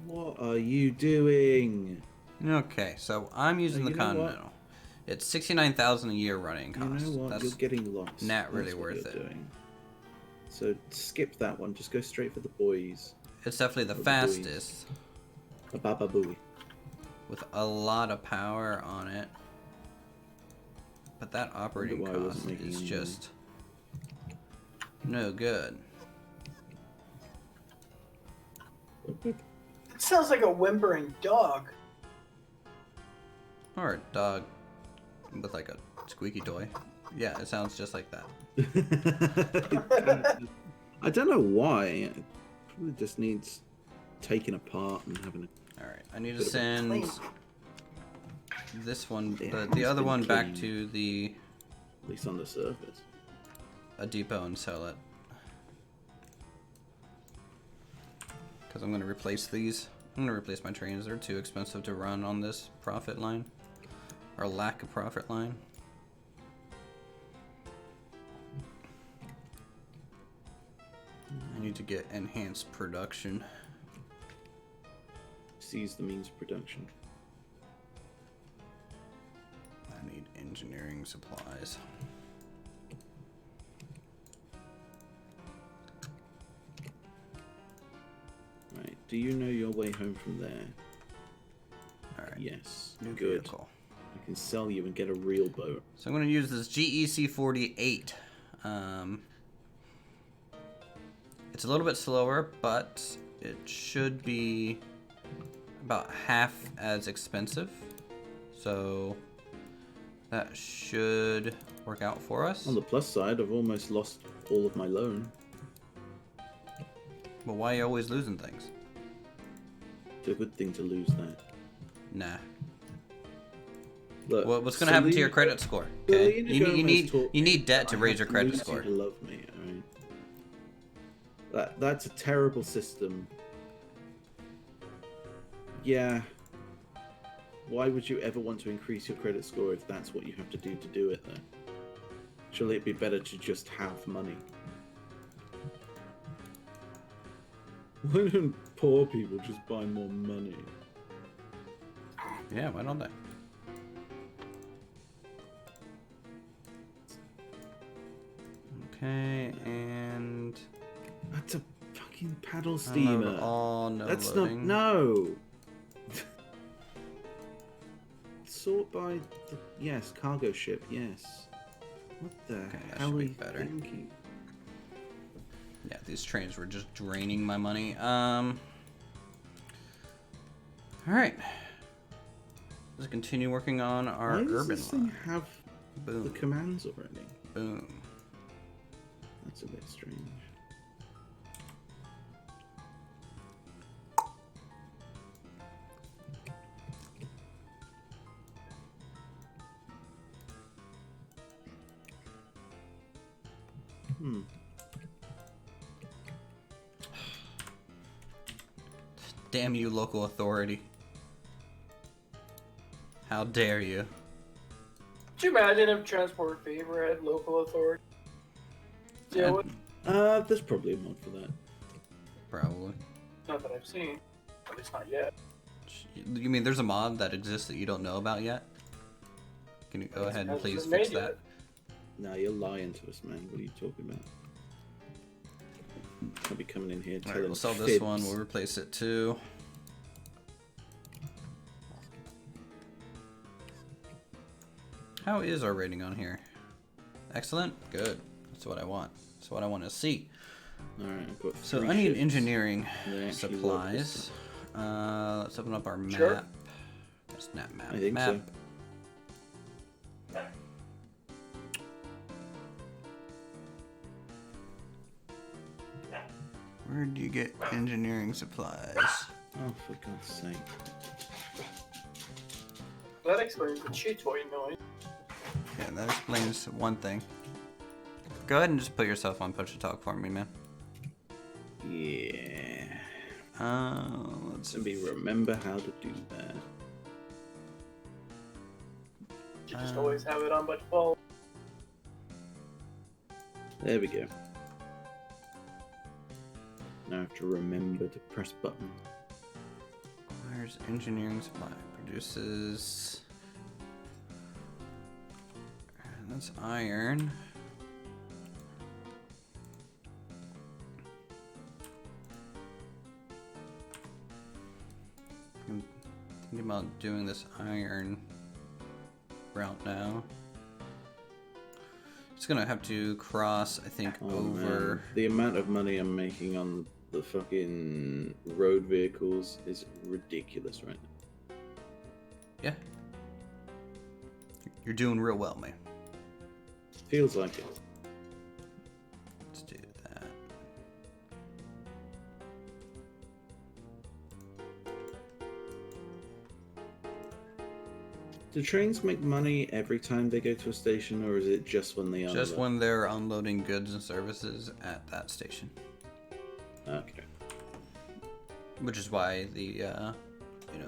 What are you doing? Okay, so I'm using the you know what? Continental. It's 69,000 a year running You cost. know what? That's You're getting lost. not really That's what worth you're it. doing. So skip that one. Just go straight for the boys. it's definitely the the buoys. fastest. The Baba Booey. with a lot of power on it. But that operating why I wasn't cost making is any just no good. It sounds like a whimpering dog. Or a dog with like a squeaky toy. Yeah, it sounds just like that. I don't know why. It probably just needs taking apart and having a. Alright, I need to Bit of a send clean. this one, It the has other been one back cleaned. to At least on the surface. a depot and sell it. Because I'm going to replace these. I'm going to replace my trains. They're too expensive to run on this profit line. Or lack of profit line. I need to get enhanced production. Seize the means of production. I need engineering supplies. Right. Do you know your way home from there? Alright. Yes. New Good. vehicle. I can sell you and get a real boat. So I'm going to use this GEC-48. It's a little bit slower, but it should be about half as expensive. So that should work out for us. On the plus side, I've almost lost all of my loan. But why are you always losing things? It's a good thing to lose that. Nah. Look, Well, what's going to happen to your credit score? Okay? You need debt to raise your credit score. To love me, alright? That's a terrible system. Yeah. Why would you ever want to increase your credit score if that's what you have to do it, though? Surely it'd be better to just have money. Why don't poor people just buy more money? Yeah, why don't they? Okay, and That's a fucking paddle steamer. Oh, no That's loading. not no. Sort by the yes, cargo ship. Yes. What the Okay, that hell should are be you better. thinking? Yeah, these trains were just draining my money. Alright. Let's continue working on our Why does urban this thing line. have the Boom. commands already? Boom. That's a bit strange. Damn you, local authority. How dare you? Could you imagine if Transport Fever had local authority? Deal with? There's probably a mod for that. Probably. Not that I've seen. At least not yet. You mean there's a mod that exists that you don't know about yet? Can you go ahead and Hasn't please been fix made that? yet. No, you're lying to us, man. What are you talking about? I'll be coming in here telling Alright, we'll sell this fibs. one. We'll replace it too. How is our rating on here? Excellent? Good. That's what I want. That's what I want to see. Alright, I've got So three I need ships. engineering They actually work this supplies. Let's open up our map. Sure. Snap map. I think map. so. Where do you get engineering supplies? Oh, for God's sake. That explains the chew toy noise. Yeah, that explains one thing. Go ahead and just put yourself on push to talk for me, man. Yeah. Let's Let me remember how to do that. You just always have it on by default. There we go. Now I have to remember to press button. Where's engineering supply? Produces. That's iron. Thinking about doing this iron route now. It's gonna have to cross, I think, over. Man. The amount of money I'm making on the fucking road vehicles is ridiculous right now. Yeah. You're doing real well, man. Feels like it. Let's do that. Do trains make money every time they go to a station, or is it just when they unload? Just when they're unloading goods and services at that station. Okay. Which is why the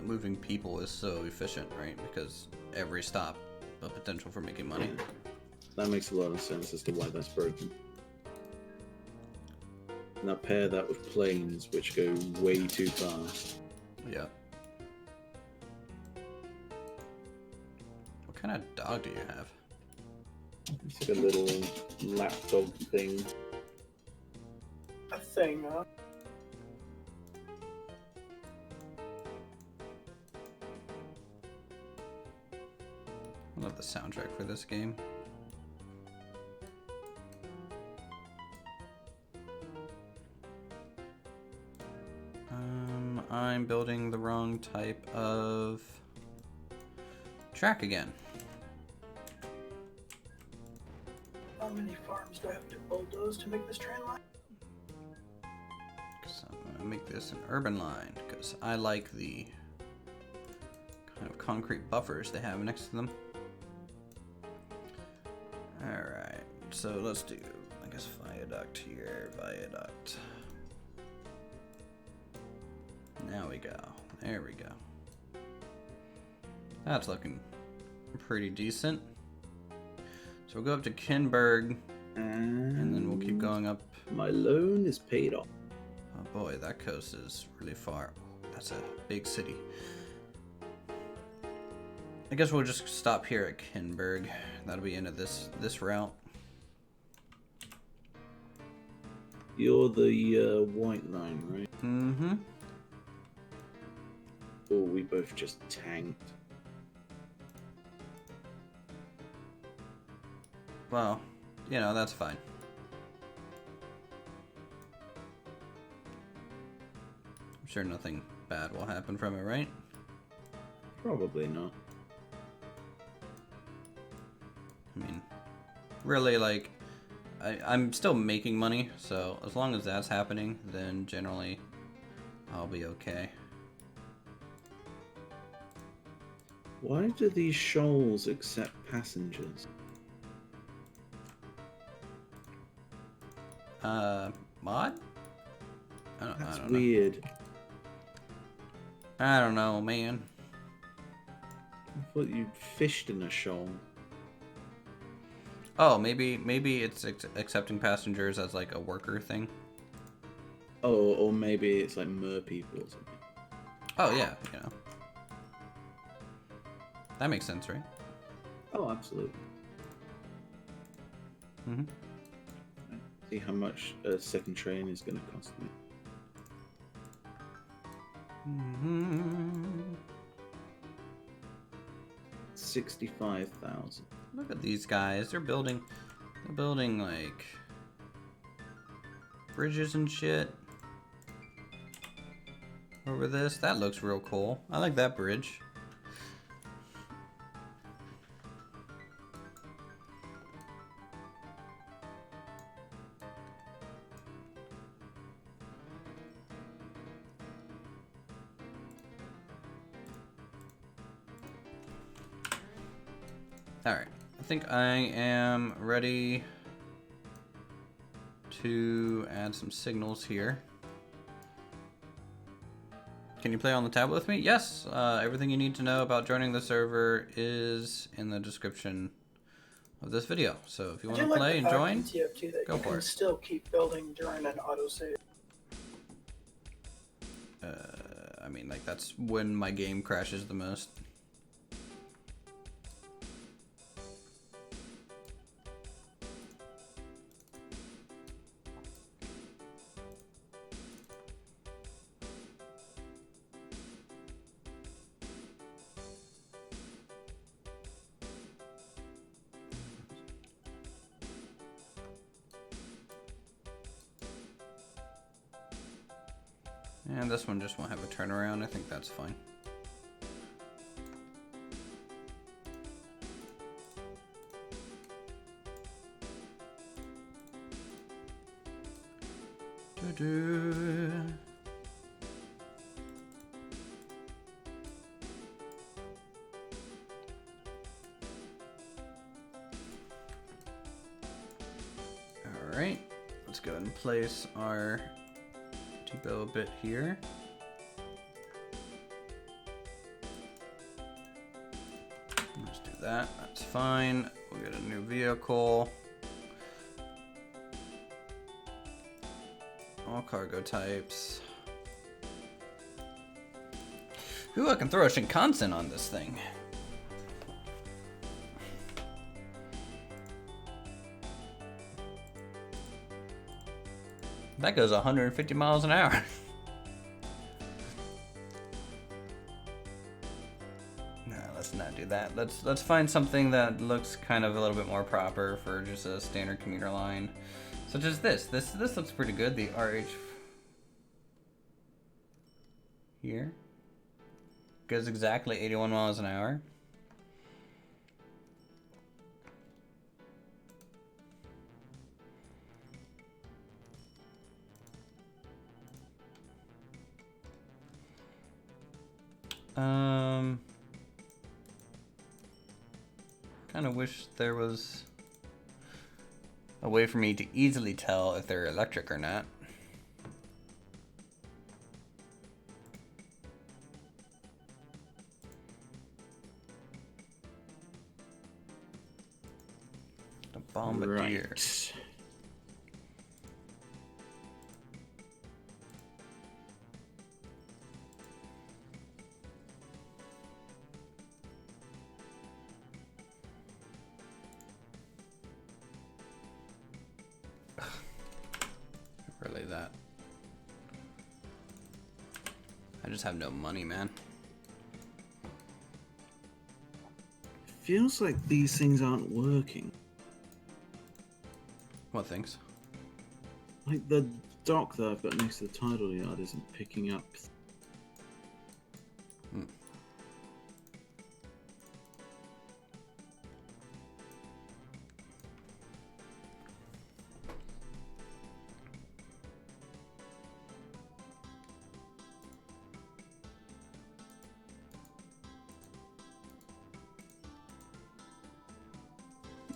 moving people is so efficient, right? Because every stop a potential for making money. Yeah. That makes a lot of sense as to why that's broken. Now pair that with planes, which go way too fast. Yeah. What kind of dog do you have? It's like a little lapdog thing. A thing, huh? I love the soundtrack for this game. I'm building the wrong type of track again. How many farms do I have to bulldoze to make this train line? So I'm gonna make this an urban line because I like the kind of concrete buffers they have next to them. Alright, so let's do, I guess, viaduct here, viaduct. Now we go. There we go. That's looking pretty decent. So we'll go up to Kinberg, and then we'll keep going up. My loan is paid off. Oh boy, that coast is really far. That's a big city. I guess we'll just stop here at Kinberg. That'll be into this route. You're the white line, right? Mm-hmm. Oh, we both just tanked. Well, that's fine. I'm sure nothing bad will happen from it, right? Probably not. I mean, really, like, I'm still making money, so as long as that's happening, then generally I'll be okay. Why do these shoals accept passengers? Mod? That's I don't know. weird. I don't know, man. I thought you fished in a shoal. Oh, maybe it's accepting passengers as like a worker thing. Oh, or maybe it's like mer people or something. Oh yeah, that makes sense, right? Oh, absolutely. Mm-hmm. See how much a second train is going to cost me. Mm-hmm. 65,000. Look at these guys. They're building like bridges and shit over this. That looks real cool. I like that bridge. Alright, I think I am ready to add some signals here. Can you play on the tablet with me? Yes, everything you need to know about joining the server is in the description of this video. So if you want to play and join, go for it. Still keep building during an autosave. I mean, like, that's when my game crashes the most. And this one just won't have a turnaround. I think that's fine. Doo-doo. All right, let's go ahead and place our depot bit here. Let's do that. That's fine. We'll get a new vehicle. All cargo types. Ooh, I can throw a Shinkansen on this thing. That goes 150 miles an hour. No, let's not do that. Let's find something that looks kind of a little bit more proper for just a standard commuter line. Such as this. This looks pretty good. The RH here goes exactly 81 miles an hour. Kind of wish there was a way for me to easily tell if they're electric or not. The bombardier. Right. Really that. I just have no money, man. Feels like these things aren't working. What things? Like the dock that I've got next to the tidal yard isn't picking up.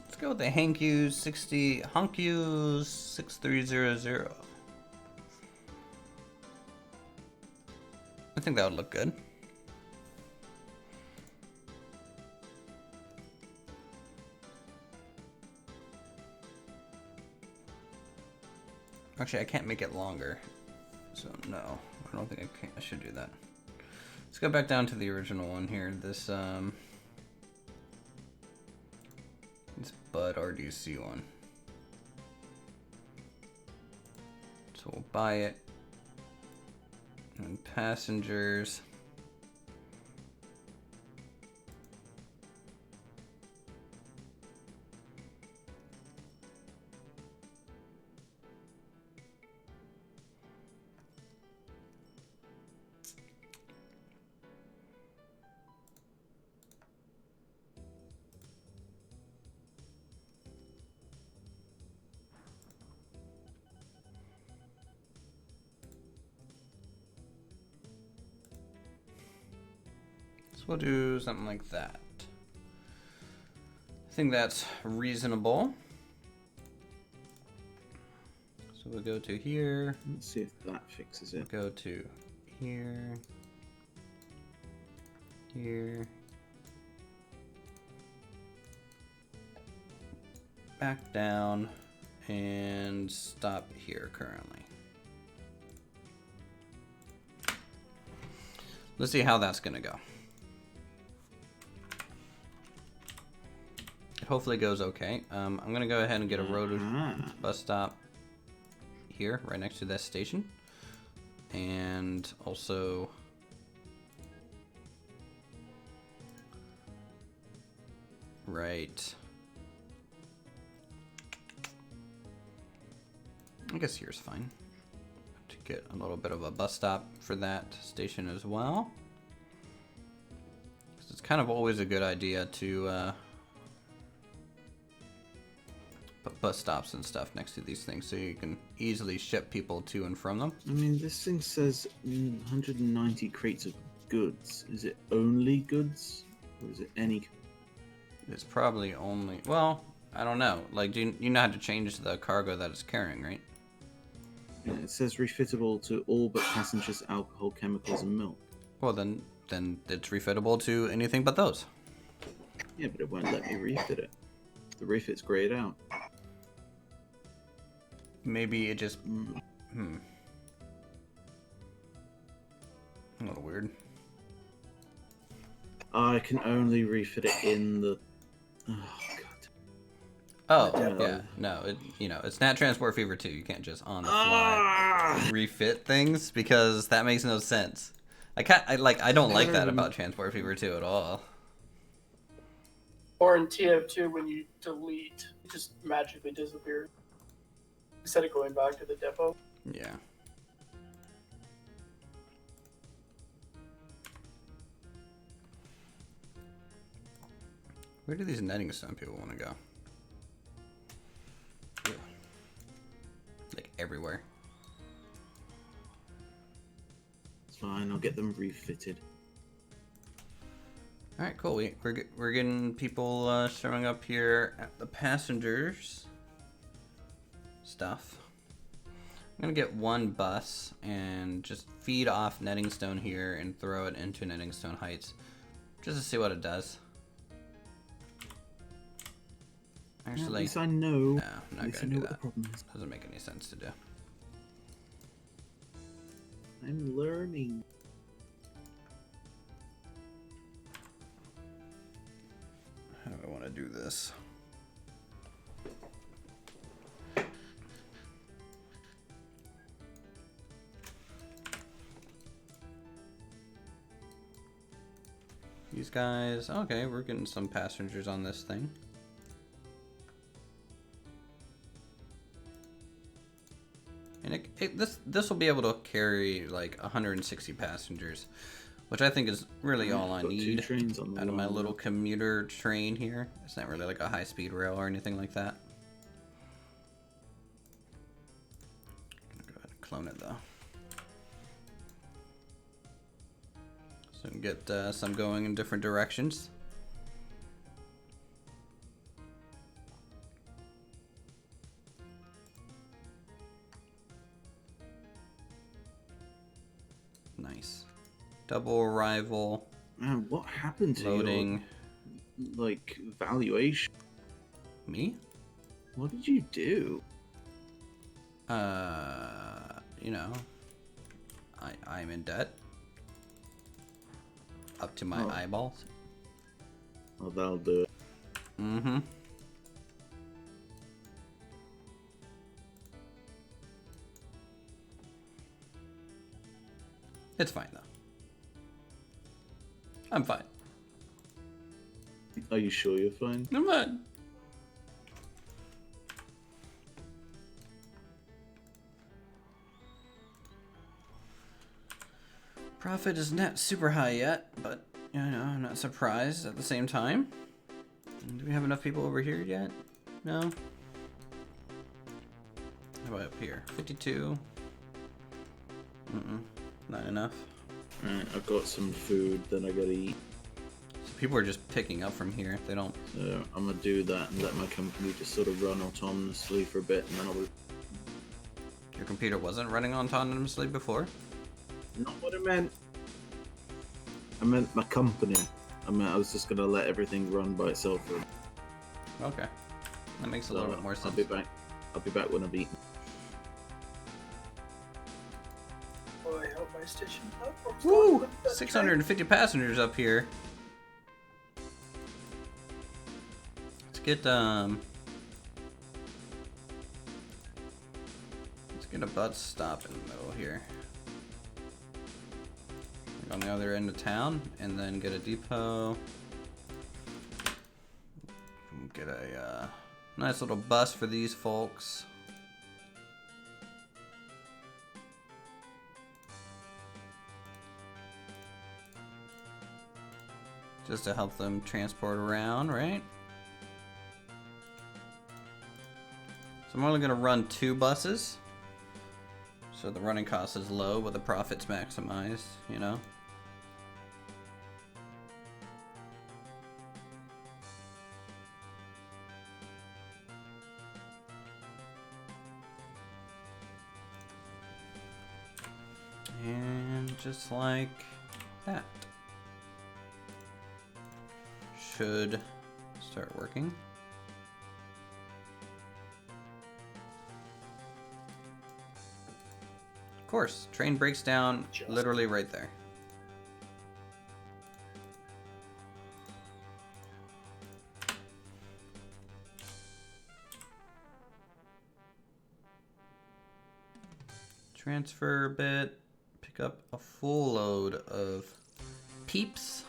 Let's go with the Hankyu 6300. I think that would look good. Actually, I can't make it longer, so no, I don't think I should do that. Let's go back down to the original one here. This Bud RDC one. So we'll buy it. And passengers. We'll do something like that. I think that's reasonable. So we'll go to here. Let's see if that fixes it. Go to here. Here. Back down and stop here currently. Let's see how that's gonna go. Hopefully it goes okay. I'm gonna go ahead and get a road bus stop here, right next to this station, and also right. I guess here's fine. To get a little bit of a bus stop for that station as well. It's kind of always a good idea to put bus stops and stuff next to these things so you can easily ship people to and from them. I mean, this thing says 190 crates of goods. Is it only goods? Or is it any? It's probably only, well, I don't know. Like, you know how to change the cargo that it's carrying, right? Yeah, it says refittable to all but passengers, alcohol, chemicals, and milk. Well, then it's refittable to anything but those. Yeah, but it won't let me refit it. The refit's grayed out. Maybe it just... A little weird. I can only refit it in the... Oh, God. Oh, yeah. No, it's not Transport Fever 2. You can't just on the fly refit things because that makes no sense. I don't like that about Transport Fever 2 at all. Or in TF2, when you delete, it just magically disappears instead of going back to the depot. Yeah. Where do these netting stone people want to go? Ew. Like everywhere. It's fine, I'll get them refitted. All right, cool. We're getting people showing up here at the passengers stuff. I'm gonna get one bus and just feed off netting stone here and throw it into netting stone heights, just to see what it does. Actually, At least I know. no, I'm not gonna do what the that. problem is. Doesn't make any sense to do. I'm learning. How do I want to do this? These guys, okay, we're getting some passengers on this thing. And this will be able to carry like 160 passengers, which I think is really all I need out of my little commuter train here. It's not really like a high-speed rail or anything like that. Go ahead and clone it though. So we can get some going in different directions. Nice. Double arrival. Man, what happened to loading. Your, like, valuation? Me? What did you do? You know, I'm in debt. Up to my eyeballs. Oh, that'll do it. Mm-hmm. It's fine, though. I'm fine. Are you sure you're fine? I'm fine. Profit is not super high yet, but, you know, I'm not surprised at the same time. Do we have enough people over here yet? No? How about up here? 52. Not enough. Alright, I've got some food that I gotta eat. So people are just picking up from here. They don't... So I'm gonna do that and let my company just sort of run autonomously for a bit, and then I'll... Your computer wasn't running autonomously before? Not what I meant. I meant my company. I was just gonna let everything run by itself. Okay. That makes a little bit more sense. I'll be back. I'll be back when I've eaten. Boy, I hope my station platform's Woo! going with that 650 passengers up here. Let's get a bus stop in the middle here. On the other end of town, and then get a depot. Get a nice little bus for these folks. just to help them transport around, right? So I'm only going to run 2 buses. So the running cost is low, but the profit's maximized, you know? And just like that. Should start working. Of course, train breaks down literally right there. Transfer a bit, pick up a full load of peeps.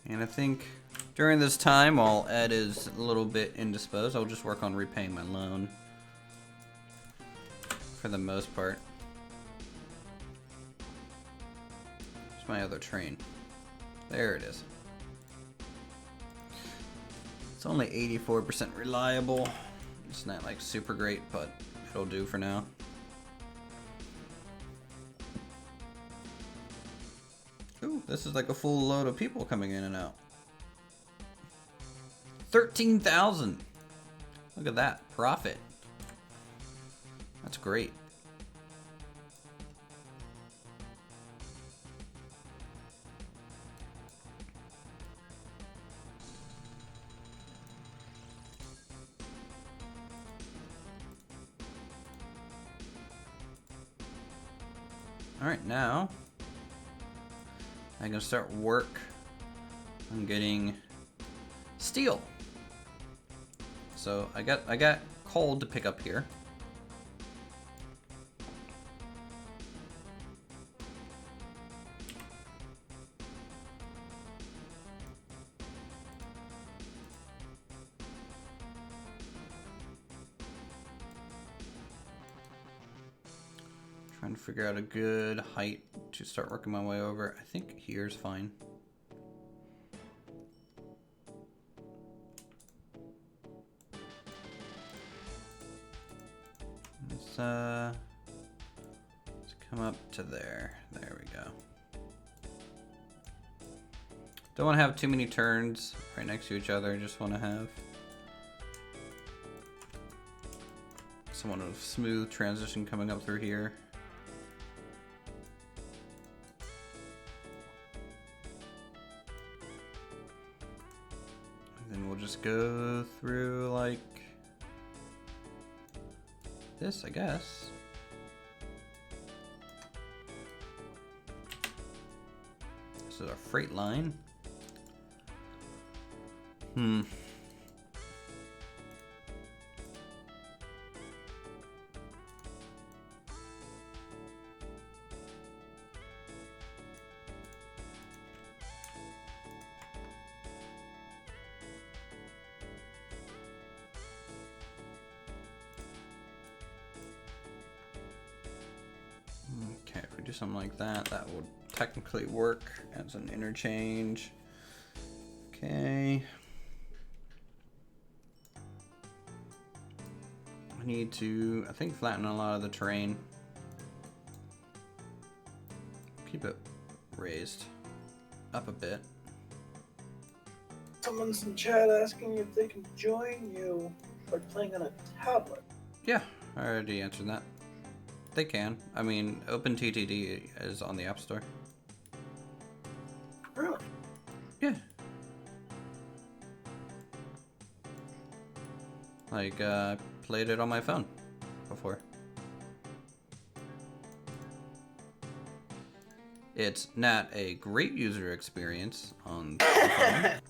And I think during this time, while Ed is a little bit indisposed, I'll just work on repaying my loan. For the most part. Where's my other train? There it is. It's only 84% reliable. It's not like super great, but it'll do for now. Ooh, this is like a full load of people coming in and out. 13,000. Look at that profit. That's great. All right, now I can start work on getting steel. So I got coal to pick up here. Trying to figure out a good height to start working my way over. I think here's fine. Let's come up to there. There we go. Don't want to have too many turns right next to each other. Just want to have somewhat of a smooth transition coming up through here. Just go through like this, I guess. This is our freight line. Okay, if we do something like that, that would technically work as an interchange. Okay. I need to, I think, flatten a lot of the terrain. Keep it raised up a bit. Someone's in chat asking if they can join you by playing on a tablet. Yeah, I already answered that. They can. I mean, OpenTTD is on the App Store. Really? Yeah. Like, played it on my phone before. It's not a great user experience on the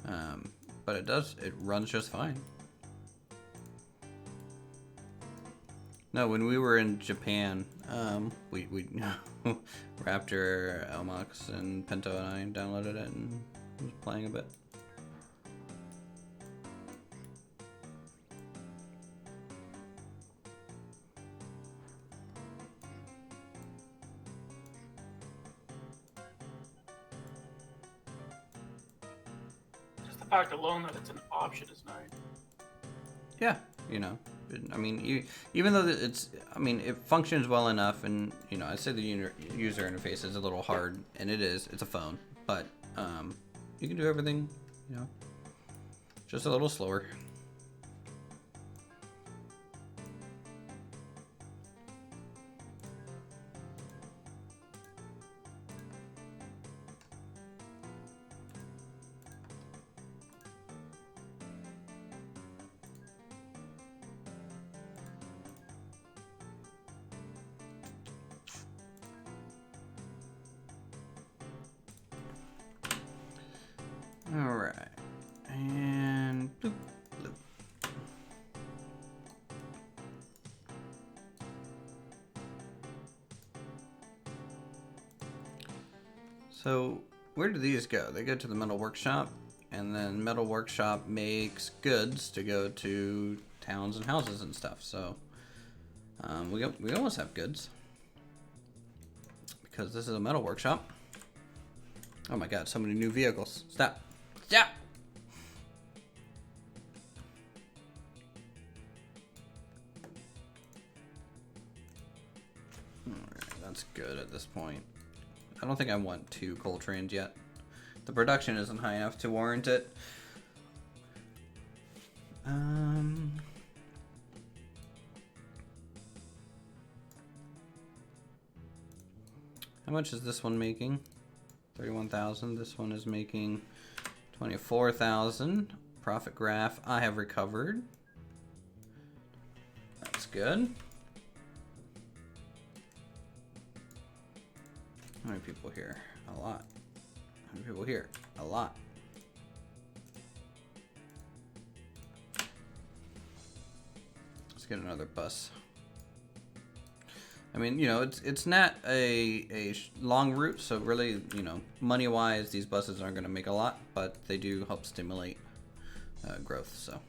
phone, but it runs just fine. No, when we were in Japan, we Raptor, Elmox, and Pinto and I downloaded it and was playing a bit. the fact alone that it's an option is nice. Yeah, you know, I mean, even though I mean, it functions well enough, and you know, I say the user interface is a little hard, and it's a phone, but you can do everything, you know, just a little slower. All right, and bloop, bloop. So where do these go? They go to the metal workshop, and then metal workshop makes goods to go to towns and houses and stuff. So we almost have goods because this is a metal workshop. Oh my god, so many new vehicles. Stop. Stop. Alright, that's good at this point. I don't think I want 2 coal trains yet. The production isn't high enough to warrant it. How much is this one making? 31,000. This one is making 24,000. Profit graph. I have recovered. That's good. How many people here? A lot. How many people here? A lot. Let's get another bus. I mean, you know, it's not a long route, so really, you know, money-wise, these buses aren't going to make a lot, but they do help stimulate growth, so.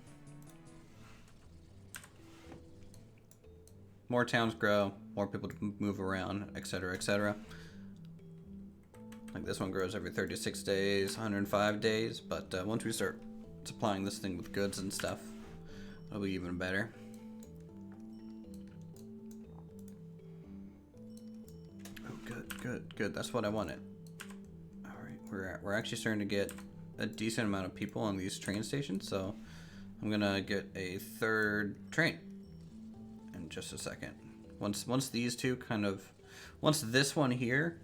More towns grow, more people move around, etc., etc. Like this one grows every 36 days, 105 days, but once we start supplying this thing with goods and stuff, it'll be even better. Good. That's what I wanted. All right, we're actually starting to get a decent amount of people on these train stations, so I'm gonna get a 3rd train in just a second. Once these two once this one here,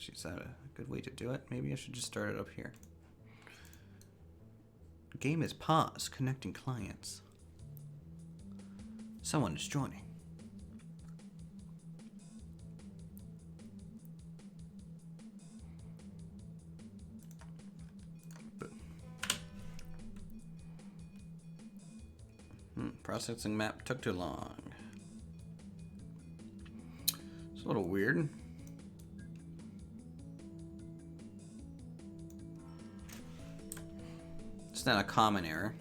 is that a good way to do it? Maybe I should just start it up here. Game is paused. Connecting clients. Someone is joining. Processing map took too long. It's a little weird. It's not a common error.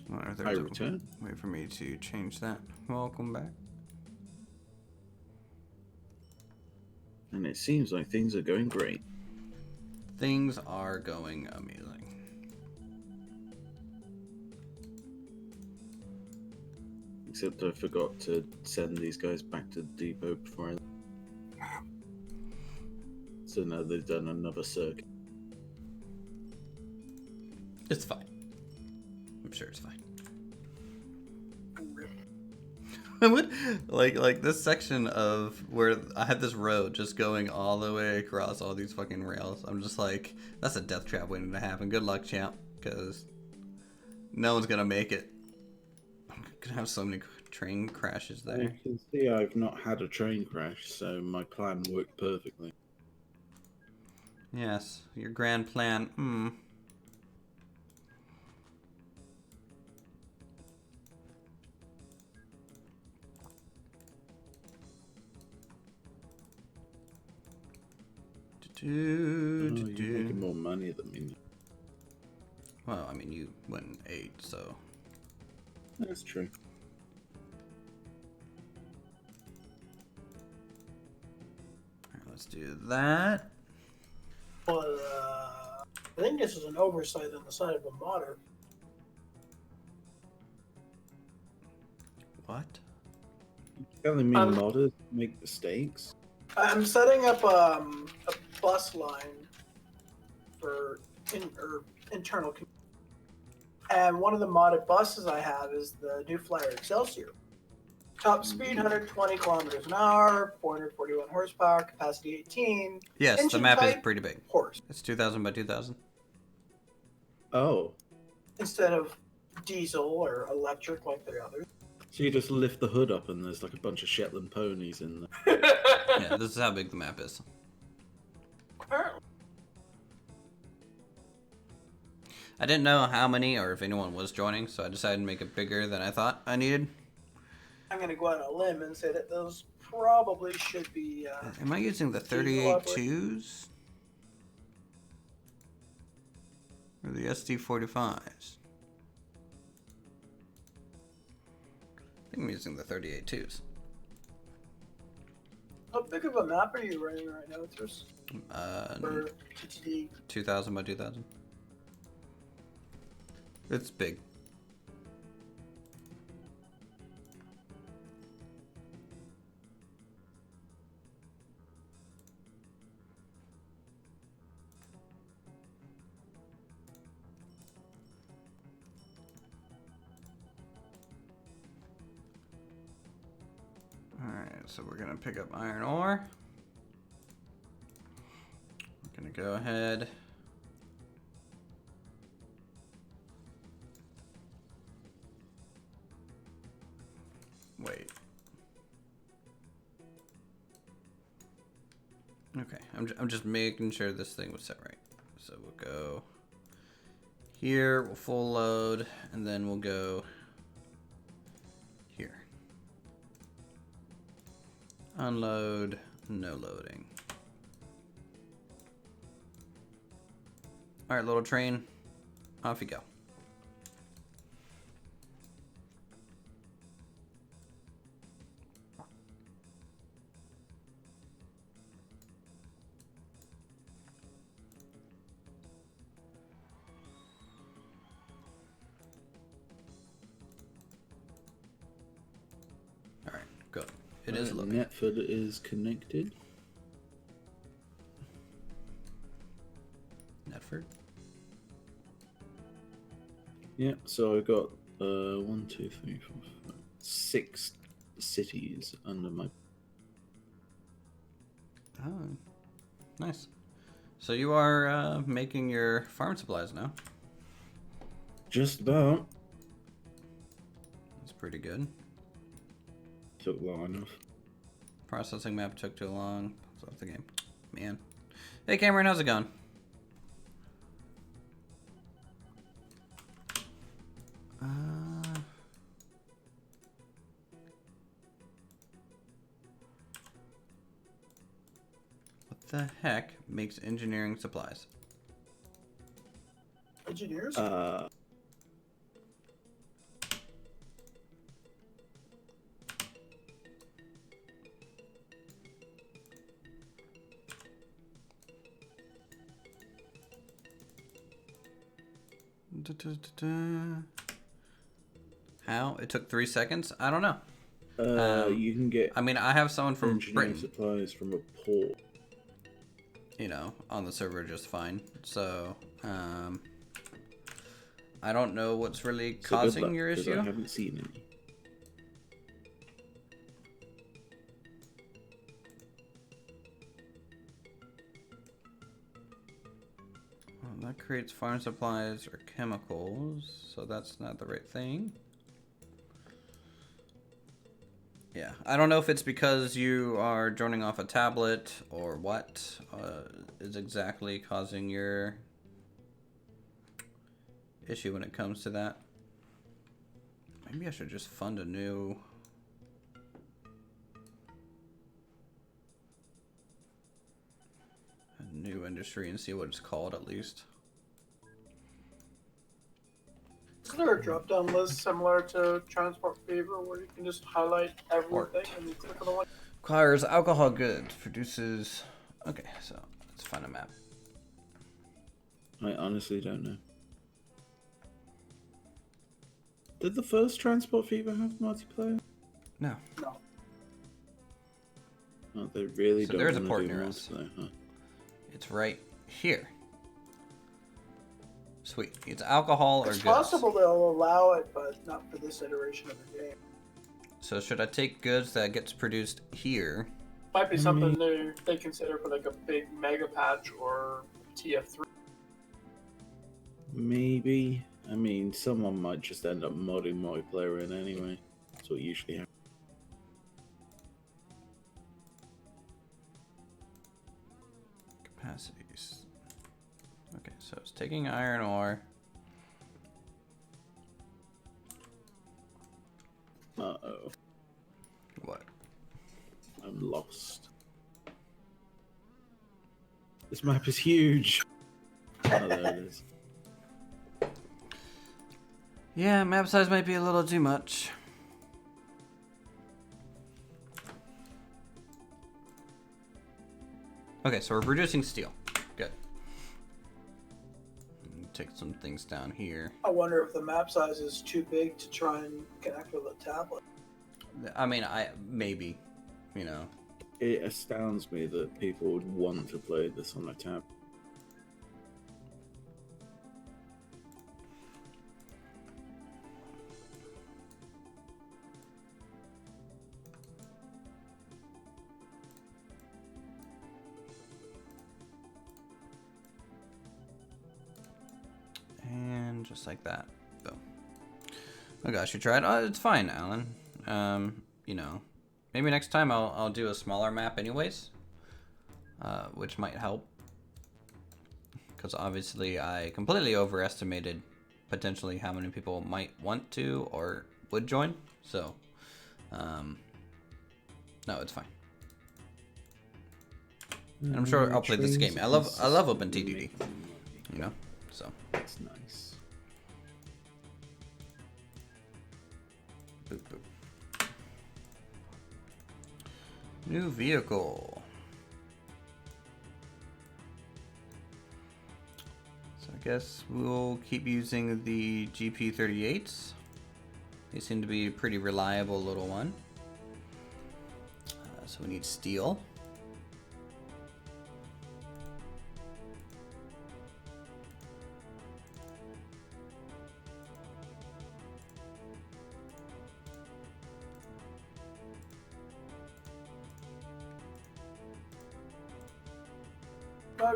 I return. Wait for me to change that. Welcome back. And it seems like things are going great. Things are going amazing. Except I forgot to send these guys back to the depot before I... So now they've done another circuit. It's fine. I'm sure it's fine. like this section of where I had this road just going all the way across all these fucking rails. I'm just like, that's a death trap waiting to happen. Good luck, champ, because no one's gonna make it. I'm gonna have so many train crashes there. You can see I've not had a train crash, so my plan worked perfectly. Yes, your grand plan. You're making more money than me. Well, I mean, you went 8, so That's true. Alright, let's do that. But I think this is an oversight on the side of the modder. What? Telling me modders make mistakes? I'm setting up a bus line for internal. And one of the modded buses I have is the New Flyer Excelsior. Top speed 120 kilometers an hour, 441 horsepower, capacity 18. Yes, the map is pretty big. Horse. It's 2,000 by 2,000. Oh. Instead of diesel or electric like the others. So you just lift the hood up and there's like a bunch of Shetland ponies in there. Yeah, this is how big the map is. Apparently. I didn't know how many or if anyone was joining, so I decided to make it bigger than I thought I needed. I'm going to go out on a limb and say that those probably should be... Am I using the 38.2s? Or the SD45s? I think I'm using the 38.2s. How big of a map are you running right now, Uthris? For TTD? 2,000 by 2,000. It's big. Alright, so we're gonna pick up iron ore. We're gonna go ahead. Wait. Okay, I'm just making sure this thing was set right. So we'll go here, we'll full load, and then we'll go here. Unload, no loading. Alright, little train, off you go. Alright, good. It is looking. Netford is connected. Netford? Yeah, so I got 1, 2, 3, 4, 5, 6 cities under my. Oh, nice. So you are making your farm supplies now. Just about. That's pretty good. Took long enough. Processing map took too long. It's off the game. Man. Hey Cameron, how's it going? What the heck makes engineering supplies? Engineers? How? It took 3 seconds? I don't know. You can get. I mean, I have someone from engineering Britain, supplies from a port. you know, on the server just fine. So, I don't know what's really causing your issue. I haven't seen any. Well, that creates farm supplies or chemicals, so that's not the right thing. Yeah, I don't know if it's because you are joining off a tablet or what is exactly causing your issue when it comes to that. Maybe I should just fund a new industry and see what it's called at least. Is there a drop-down list similar to Transport Fever where you can just highlight everything and you click on the one? Acquires alcohol goods, produces... Okay, so let's find a map. I honestly don't know. Did the first Transport Fever have multiplayer? No. No. Oh, they really So don't there's a want port to do near us. multiplayer, huh? It's right here. Sweet. It's alcohol or It's goods. possible they'll allow it, but not for this iteration of the game. So should I take goods that gets produced here? Might be something they consider for like a big mega patch or TF3. Maybe. I mean, someone might just end up modding multiplayer in anyway. That's what usually happens. Capacities. Okay, so it's taking iron ore. Uh-oh. What? I'm lost. This map is huge. Oh, there it is. Yeah, map size might be a little too much. Okay, so we're producing steel. Good. Take some things down here. I wonder if the map size is too big to try and connect with a tablet. I mean, maybe, you know. It astounds me that people would want to play this on a tab. And just like that. Boom. Oh gosh, you tried? Oh, it's fine, Alan. You know, maybe next time I'll do a smaller map anyways. Which might help. Because obviously I completely overestimated potentially how many people might want to or would join. So, no, it's fine. And I'm sure I'll play this game. I love OpenTTD. You know, so. That's nice. Boop, boop. New vehicle. So I guess we'll keep using the GP38s. They seem to be a pretty reliable little one. So we need steel.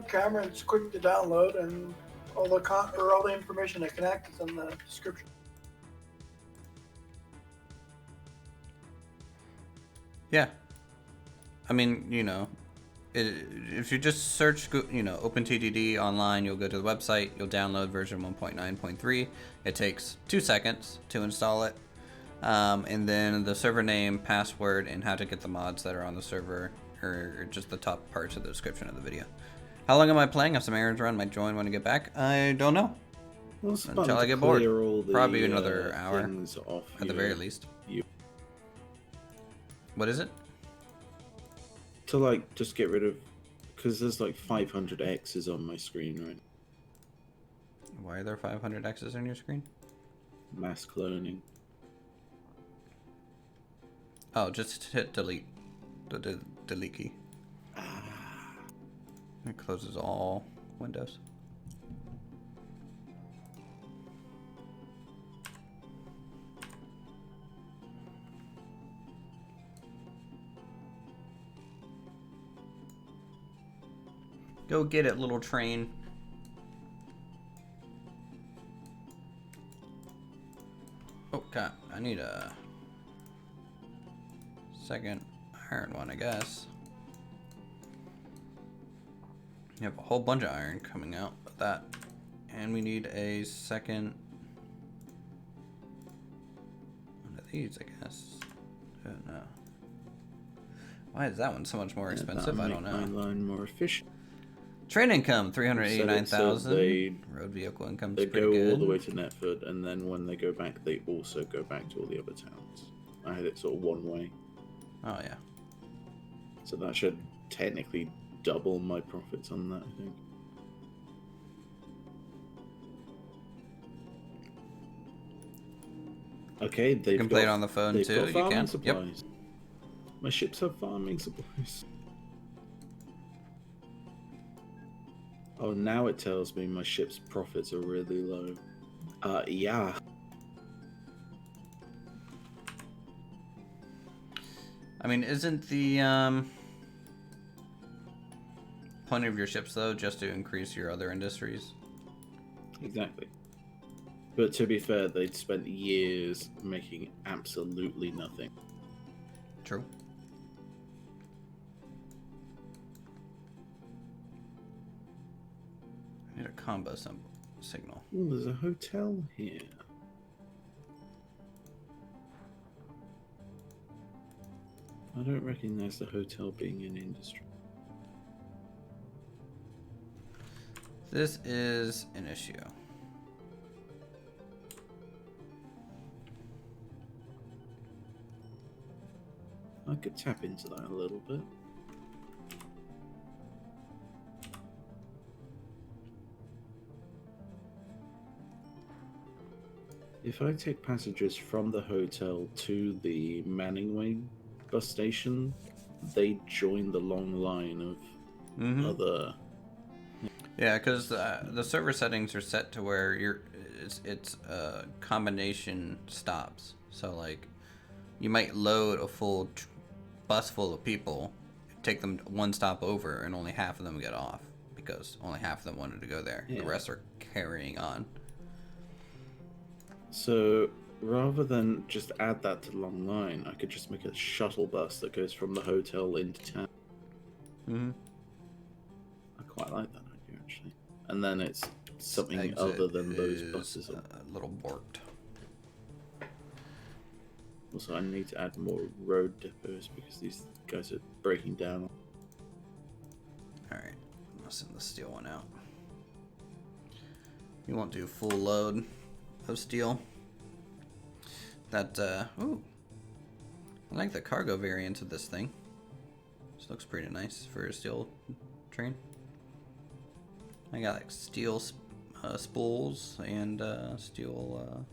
Cameron's quick to download, and all the information to connect is in the description. Yeah. I mean, you know, if you just search, you know, OpenTTD online, you'll go to the website, you'll download version 1.9.3. It takes 2 seconds to install it. And then the server name, password, and how to get the mods that are on the server, or just the top parts of the description of the video. How long am I playing? I have some errands run. Might join when I get back. I don't know. Well, Until I get bored. Probably another hour at the very least. What is it? To like just get rid of, because there's like 500 X's on my screen right. Why are there 500 X's on your screen? Mass cloning. Oh, just hit delete. The delete key. It closes all windows. Go get it, little train. Oh, God. I need a second iron one, I guess. You have a whole bunch of iron coming out with that. And we need a second one of these, I guess. I don't know. Why is that one so much more expensive? I don't know. My line more efficient. Trade income, 389,000. They Road vehicle income's they pretty go good. all the way to Netford, and then when they go back, they also go back to all the other towns. I had it sort of one way. Oh, yeah. So that should technically double my profits on that, I think. Okay, they've You can play it on the phone they've too. got You farming can. supplies. My ships have farming supplies. Oh, now it tells me my ship's profits are really low. Yeah. I mean, isn't the point of your ships though just to increase your other industries? Exactly. But to be fair, they'd spent years making absolutely nothing. True. I need a combo signal. Ooh, there's a hotel here. I don't recognize the hotel being an industry. This is an issue. I could tap into that a little bit. If I take passengers from the hotel to the Manningway bus station, they join the long line of other. Yeah, because the server settings are set to where it's combination stops. So like, you might load a full bus full of people, take them one stop over, and only half of them get off because only half of them wanted to go there. Yeah. The rest are carrying on. So rather than just add that to the long line, I could just make a shuttle bus that goes from the hotel into town. I quite like that idea, actually. And then it's something Exit other than those is buses. a little borked. Also, I need to add more road depots because these guys are breaking down. Alright, I'll send the steel one out. You won't do full load of steel. That, ooh. I like the cargo variant of this thing. This looks pretty nice for a steel train. I got like steel spools and steel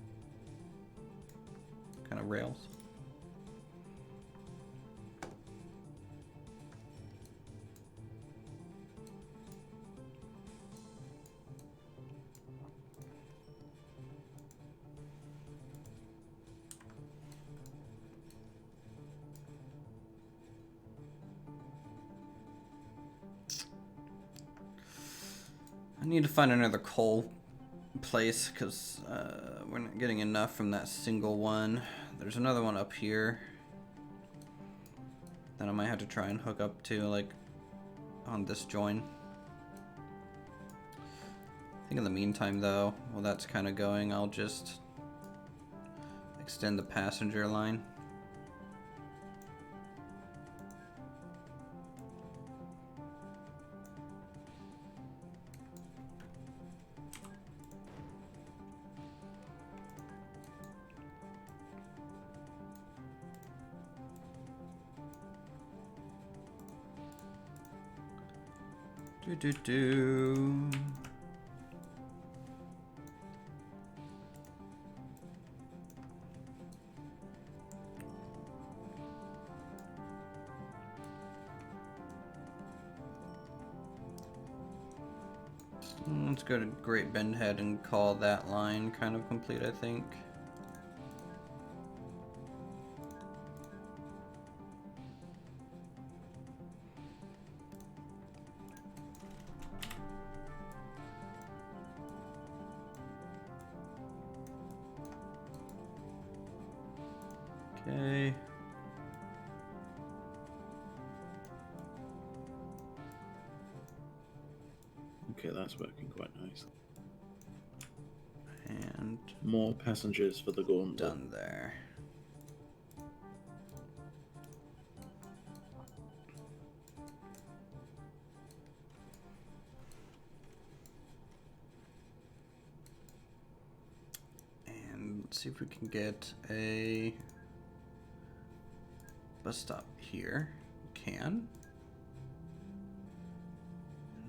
kind of rails. I need to find another coal place because we're not getting enough from that single one. There's another one up here that I might have to try and hook up to, like on this join. I think in the meantime though, while that's kind of going, I'll just extend the passenger line. Do. Let's go to Great Bend Head and call that line kind of complete, I think. Okay. Okay, that's working quite nicely. And more passengers for the Gauntlet. Done there. see if we can get a bus stop here. We can.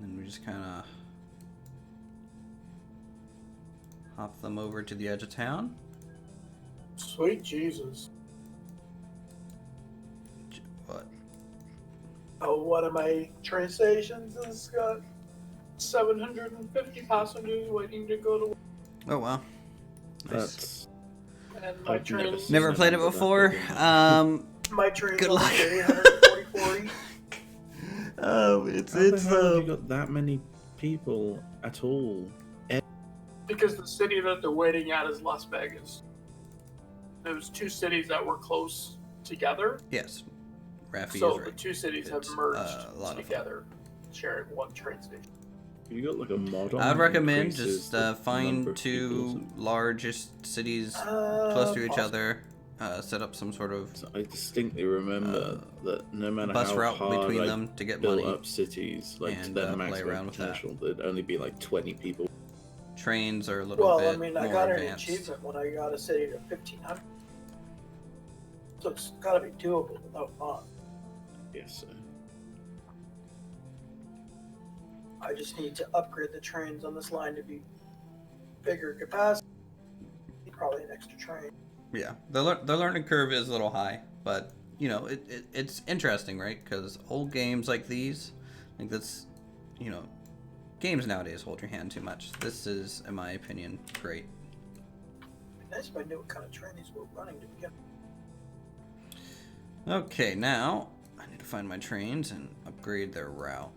And then we just kind of hop them over to the edge of town. Sweet Jesus. What? Oh, one of my train stations has got 750 passengers waiting to go to work. Oh wow. Nice. That's And my I've never train, seen Never a played it number that before. big in my train's Good only luck. 840. It's How the hell have you got that many people at all? Because the city that they're waiting at is Las Vegas. There was two cities that were close together, yes. Rafi so is the right. two cities have It's, merged a lot of together, sharing one train station. You got like a mod on I'd that recommend increases just the number find of people or two something? largest cities close to each Possible. other. Set up some sort of So I distinctly remember that no matter bus how route hard between I them to get built money. up cities, like to and, their play maximum around with that. potential, there'd only be like 20 people. Trains are a little Well, bit I mean, more I got an advanced. achievement when I got a city to 1,500. So it's got to be doable without mod. Yes, sir. I just need to upgrade the trains on this line to be bigger capacity. Probably an extra train. Yeah, the learning curve is a little high, but you know it's interesting, right? Because old games like these, like that's, you know, games nowadays hold your hand too much. This is, in my opinion, great. It'd be nice if I knew what kind of train these were running to begin. Okay, now I need to find my trains and upgrade their route.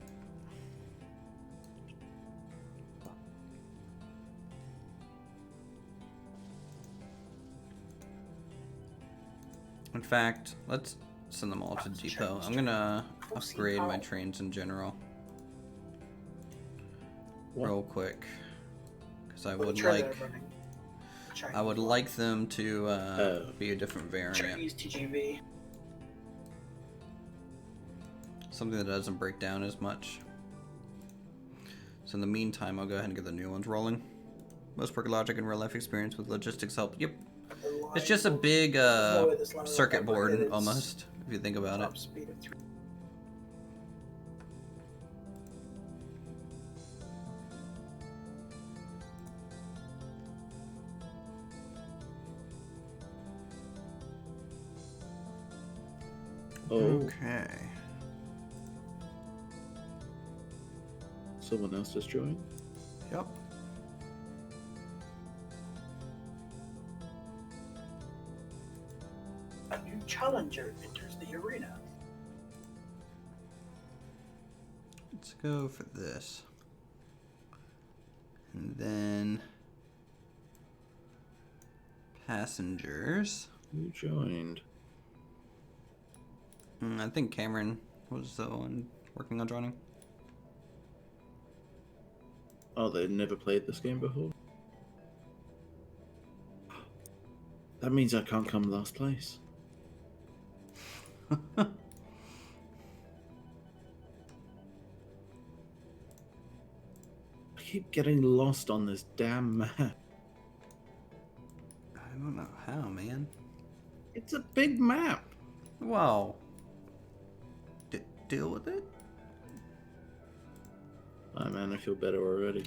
In fact, let's send them all to depot. I'm gonna upgrade my trains in general What? real quick, because I Or the would train like that I'm running. The Chinese I would one. like them to be a different variant, Chinese TGV. something that doesn't break down as much. So in the meantime, I'll go ahead and get the new ones rolling. Most work logic and real life experience with logistics help. Yep, The line it's just a will- big there's no way this line will circuit ever board hit its almost, if you think about it. top speed of 3. Oh, Okay. someone else just joined? Yep. A new challenger enters the arena. Let's go for this. And then passengers. Who joined? I think Cameron was the one working on joining. Oh, they've never played this game before? That means I can't come last place. I keep getting lost on this damn map. I don't know how, man. It's a big map. Wow. Deal with it? Oh man, I feel better already.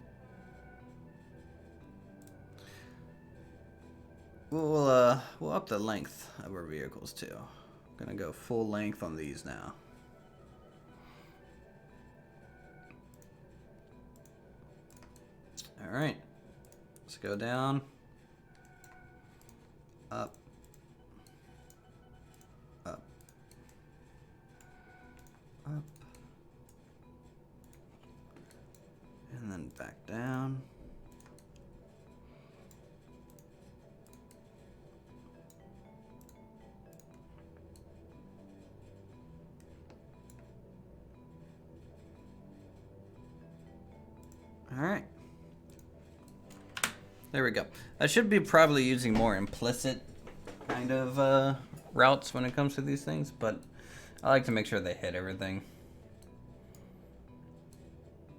We'll up the length of our vehicles too. Gonna go full length on these now. All right. Let's go down. Up. Up. Up. And then back down. All right. There we go. I should be probably using more implicit kind of routes when it comes to these things, but I like to make sure they hit everything.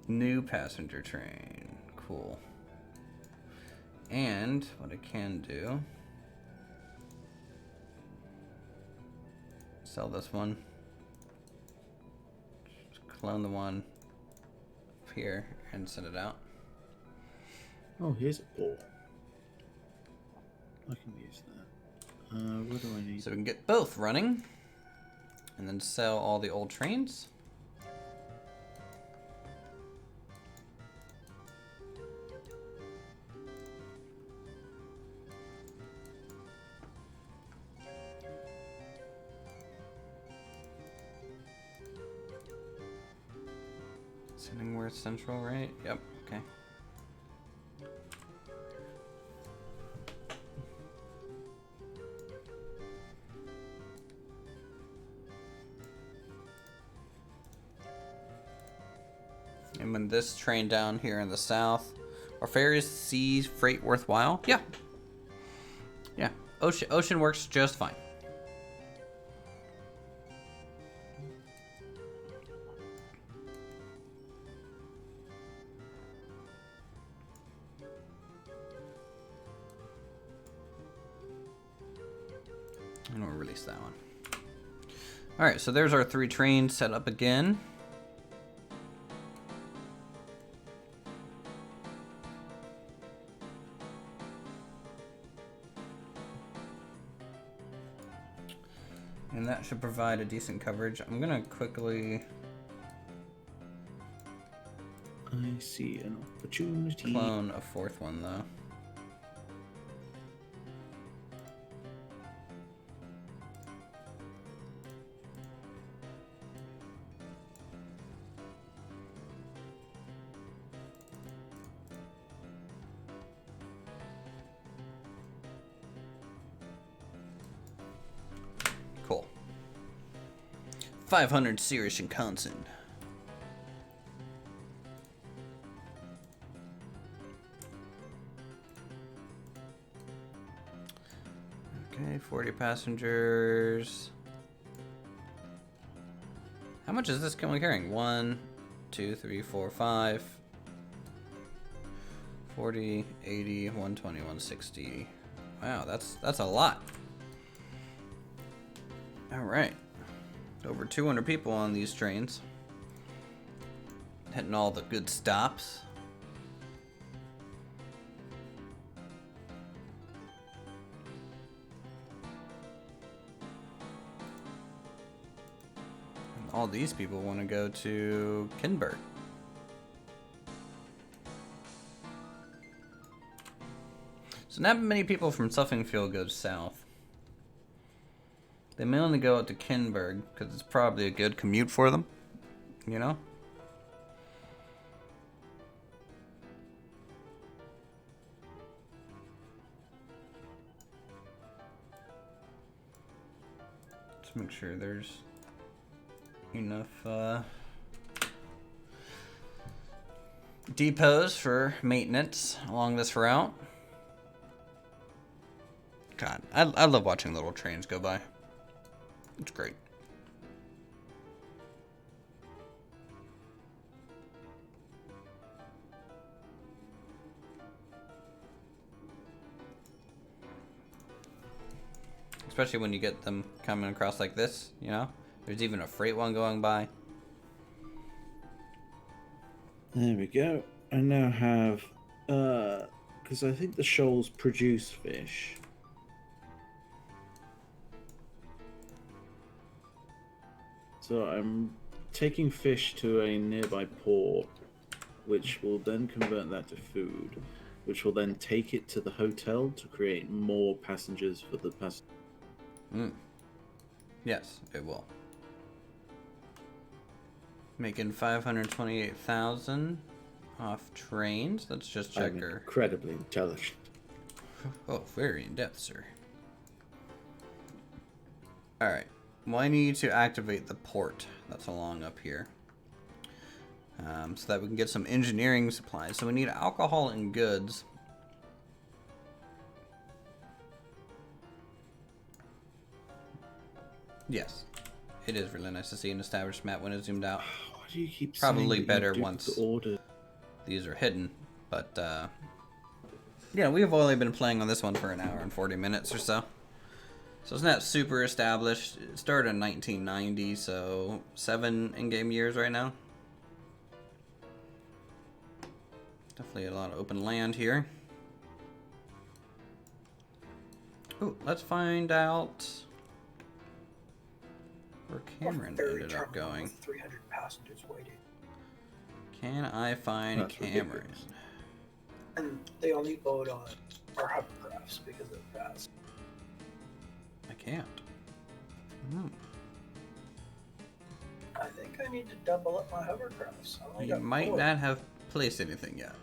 New passenger train. Cool. And what I can do Sell this one. Just clone the one up here and send it out. Oh, here's a ball. I can use that. What do I need? So we can get both running, and then sell all the old trains. Sending Worth Central, right? Yep, okay. And when this train down here in the south, are ferries sea freight worthwhile? Yeah. Yeah, ocean works just fine. And we'll release that one. All right, so there's our 3 trains set up again. And that should provide a decent coverage. I'm gonna quickly I see an opportunity. clone a 4th one though. Cool. 500 Sirius and Shinkansen. Okay, 40 passengers. How much is this carrying? 1, 2, 3, 4, 5. 40, 80, 120, 160. Wow, that's a lot. All right. Over 200 people on these trains. Hitting all the good stops. And all these people want to go to Kinberg. So not many people from Suffingfield go south. They mainly go out to Kinberg because it's probably a good commute for them, you know? Let's make sure there's enough depots for maintenance along this route. God, I love watching little trains go by. It's great. Especially when you get them coming across like this, you know? There's even a freight one going by. There we go. I now have, because I think the shoals produce fish. So I'm taking fish to a nearby port, which will then convert that to food, which will then take it to the hotel to create more passengers for the passengers. Yes, it will. Making 528,000 off trains. Let's just check her. Incredibly intelligent. Oh, very in depth, sir. Alright. Well, I need to activate the port that's along up here. So that we can get some engineering supplies. So we need alcohol and goods. Yes. It is really nice to see an established map when it's zoomed out. Why do you keep Probably saying better once these are hidden. But, yeah, we've only been playing on this one for an hour and 40 minutes or so. So it's not super established. It started in 1990, so 7 in-game years right now. Definitely a lot of open land here. Oh, let's find out where Cameron ended up going. 300 passengers waiting. Can I find That's Cameron? ridiculous. And they only vote on our hovercrafts because they're fast. I can't. I think I need to double up my hovercrafts. I only You got might 4. not have placed anything yet.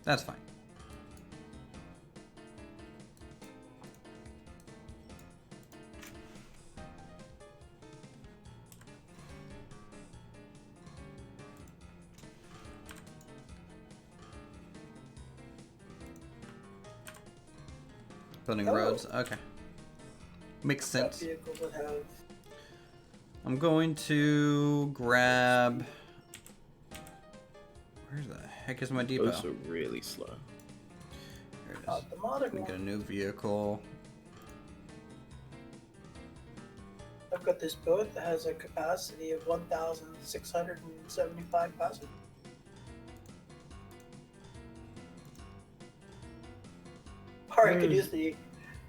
That's fine. Building roads. Okay. Makes That sense. vehicle would have. I'm going to grab. Where the heck is my depot? Also really slow. Here it is. Not the modern Get a one. new vehicle. I've got this boat that has a capacity of 1,675 passengers. Or I could use the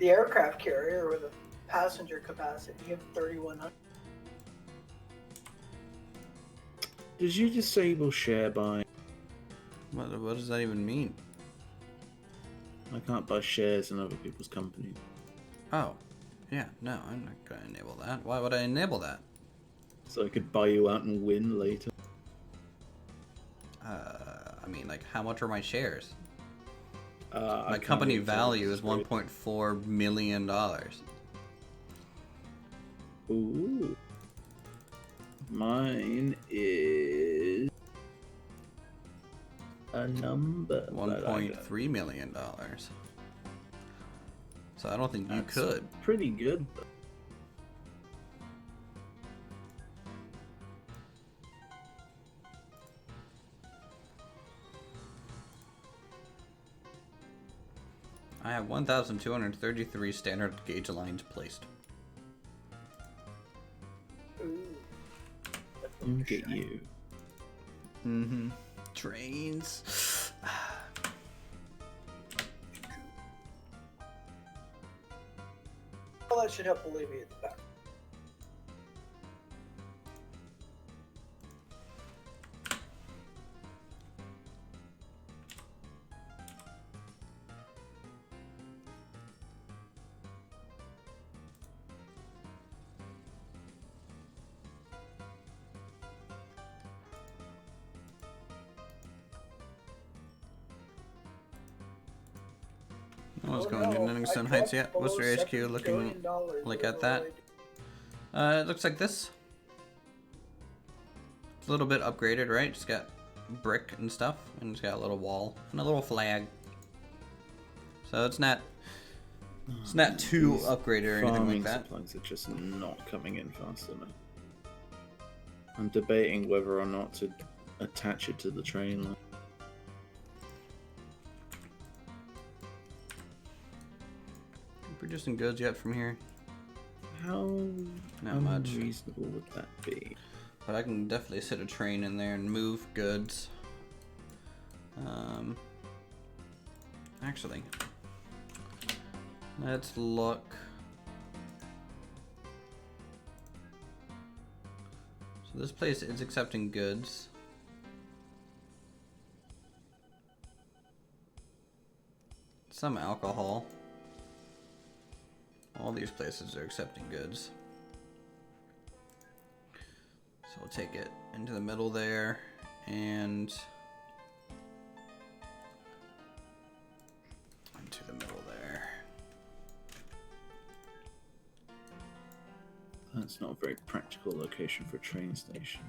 aircraft carrier with a passenger capacity of 3,100. Did you disable share buy? What does that even mean? I can't buy shares in other people's companies. Oh, yeah, no, I'm not gonna enable that. Why would I enable that? So I could buy you out and win later. I mean, like, how much are my shares? I My can't company even value is tell you. $1.4 million. Ooh. Mine is a number. that I don't- $1.3 million. So I don't think you That's could. Pretty good. Though. I have 1,233 standard gauge lines placed. Ooh. Look at you. Mm-hmm. Trains. Well, that should help alleviate the back. What's Oh, going on? no, Livingston I Heights dropped yet? What's below your HQ $7 looking billion like with at that? Lloyd. It looks like this. It's a little bit upgraded, right? It's got brick and stuff, and it's got a little wall and a little flag. So it's not too These upgraded or anything farming like that. supplies are just not coming in fast enough. I'm debating whether or not to attach it to the train line. Producing goods yet from here? How Not much. unreasonable would that be? But I can definitely sit a train in there and move goods. Actually, let's look. So this place is accepting goods. Some alcohol. All these places are accepting goods. So we'll take it into the middle there and into the middle there. That's not a very practical location for a train station.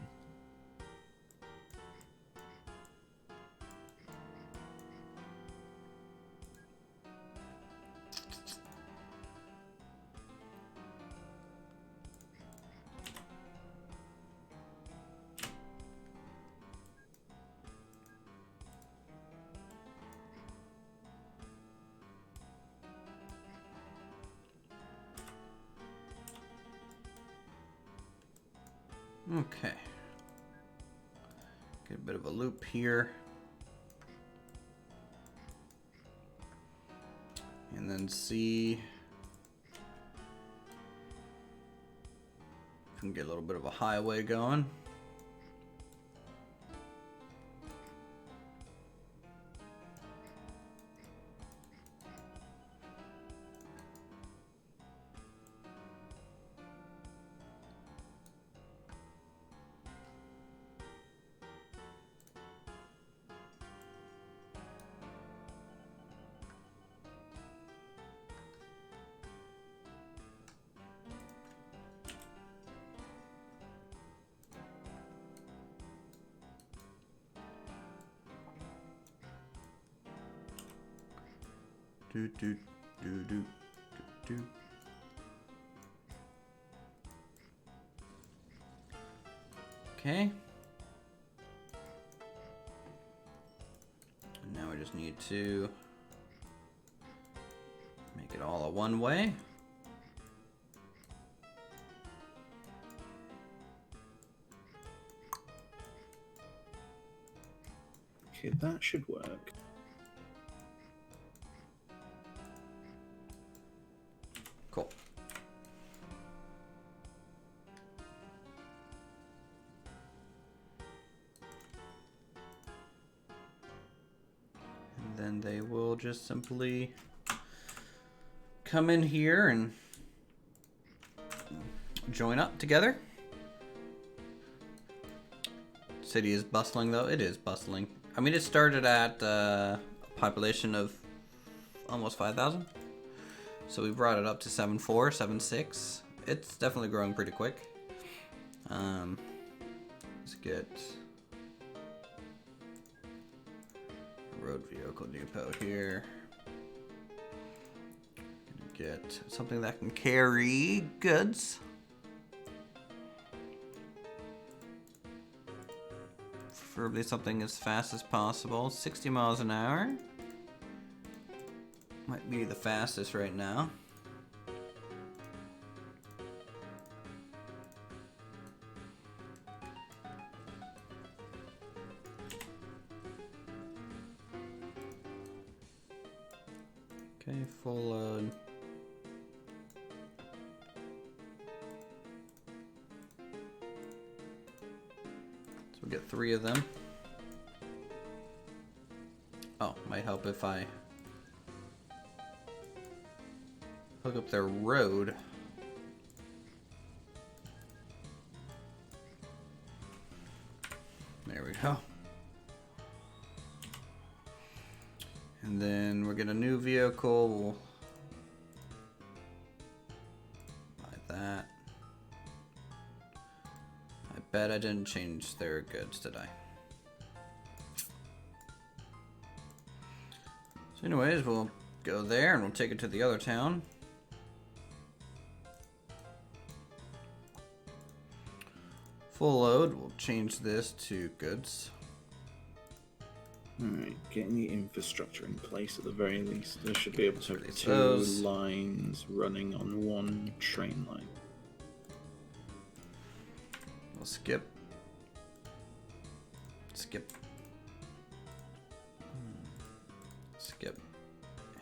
Okay. Get a bit of a loop here. And then see if we can get a little bit of a highway going. Do, do, do, do, do, do. Okay. And now we just need to make it all a one-way. Okay, that should work. Cool. And then they will just simply come in here and join up together. City is bustling though. It is bustling. I mean, it started at a population of almost 5,000. So we brought it up to 7.4, 7.6. It's definitely growing pretty quick. Let's get a road vehicle depot here. Gonna get something that can carry goods. Preferably something as fast as possible. 60 miles an hour. Might be the fastest right now. Okay, full load. So we'll get 3 of them. Oh, might help if I hook up their road. There we go. And then we'll get a new vehicle. We'll buy that. I bet I didn't change their goods, did I? So anyways, we'll go there and we'll take it to the other town. Full load, we'll change this to goods. Alright, getting the infrastructure in place at the very least. There should be able to have 2 those lines running on 1 train line. We'll skip. Skip. Skip.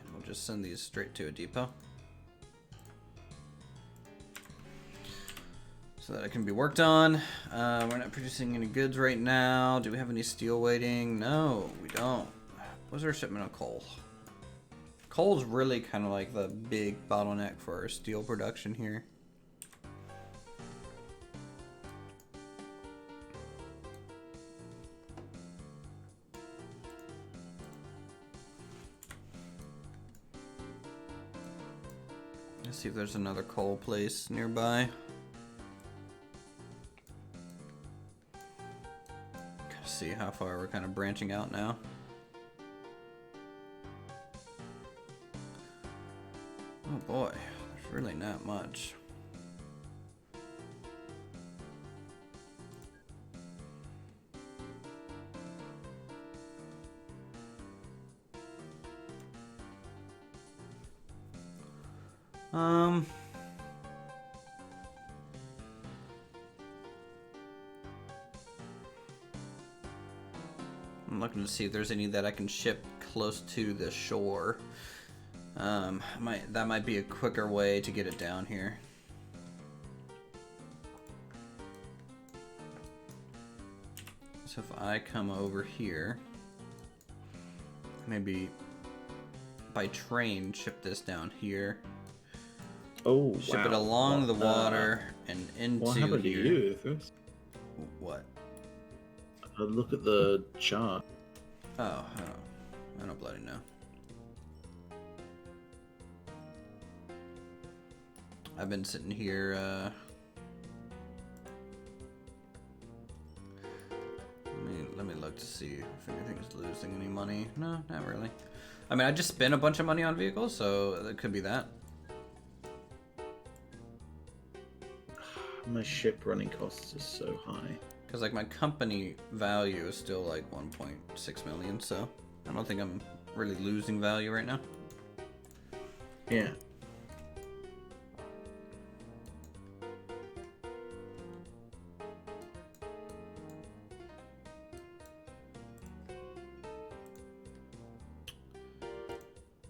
And we'll just send these straight to a depot. So that it can be worked on. We're not producing any goods right now. Do we have any steel waiting? No, we don't. What's our shipment of coal? Coal's really kind of like the big bottleneck for our steel production here. Let's see if there's another coal place nearby. See how far we're kind of branching out now. Oh boy, there's really not much. I'm looking to see if there's any that I can ship close to the shore. That might be a quicker way to get it down here. So if I come over here, maybe by train ship this down here. Oh, ship wow. it along the water and into What happened to here. you, Uthris? What? Look at the chart. Oh, I don't bloody know. I've been sitting here, let me look to see if anything's losing any money. No, not really. I mean, I just spent a bunch of money on vehicles, so it could be that. My ship running costs are so high. Because, like, my company value is still, like, 1.6 million, so I don't think I'm really losing value right now. Yeah.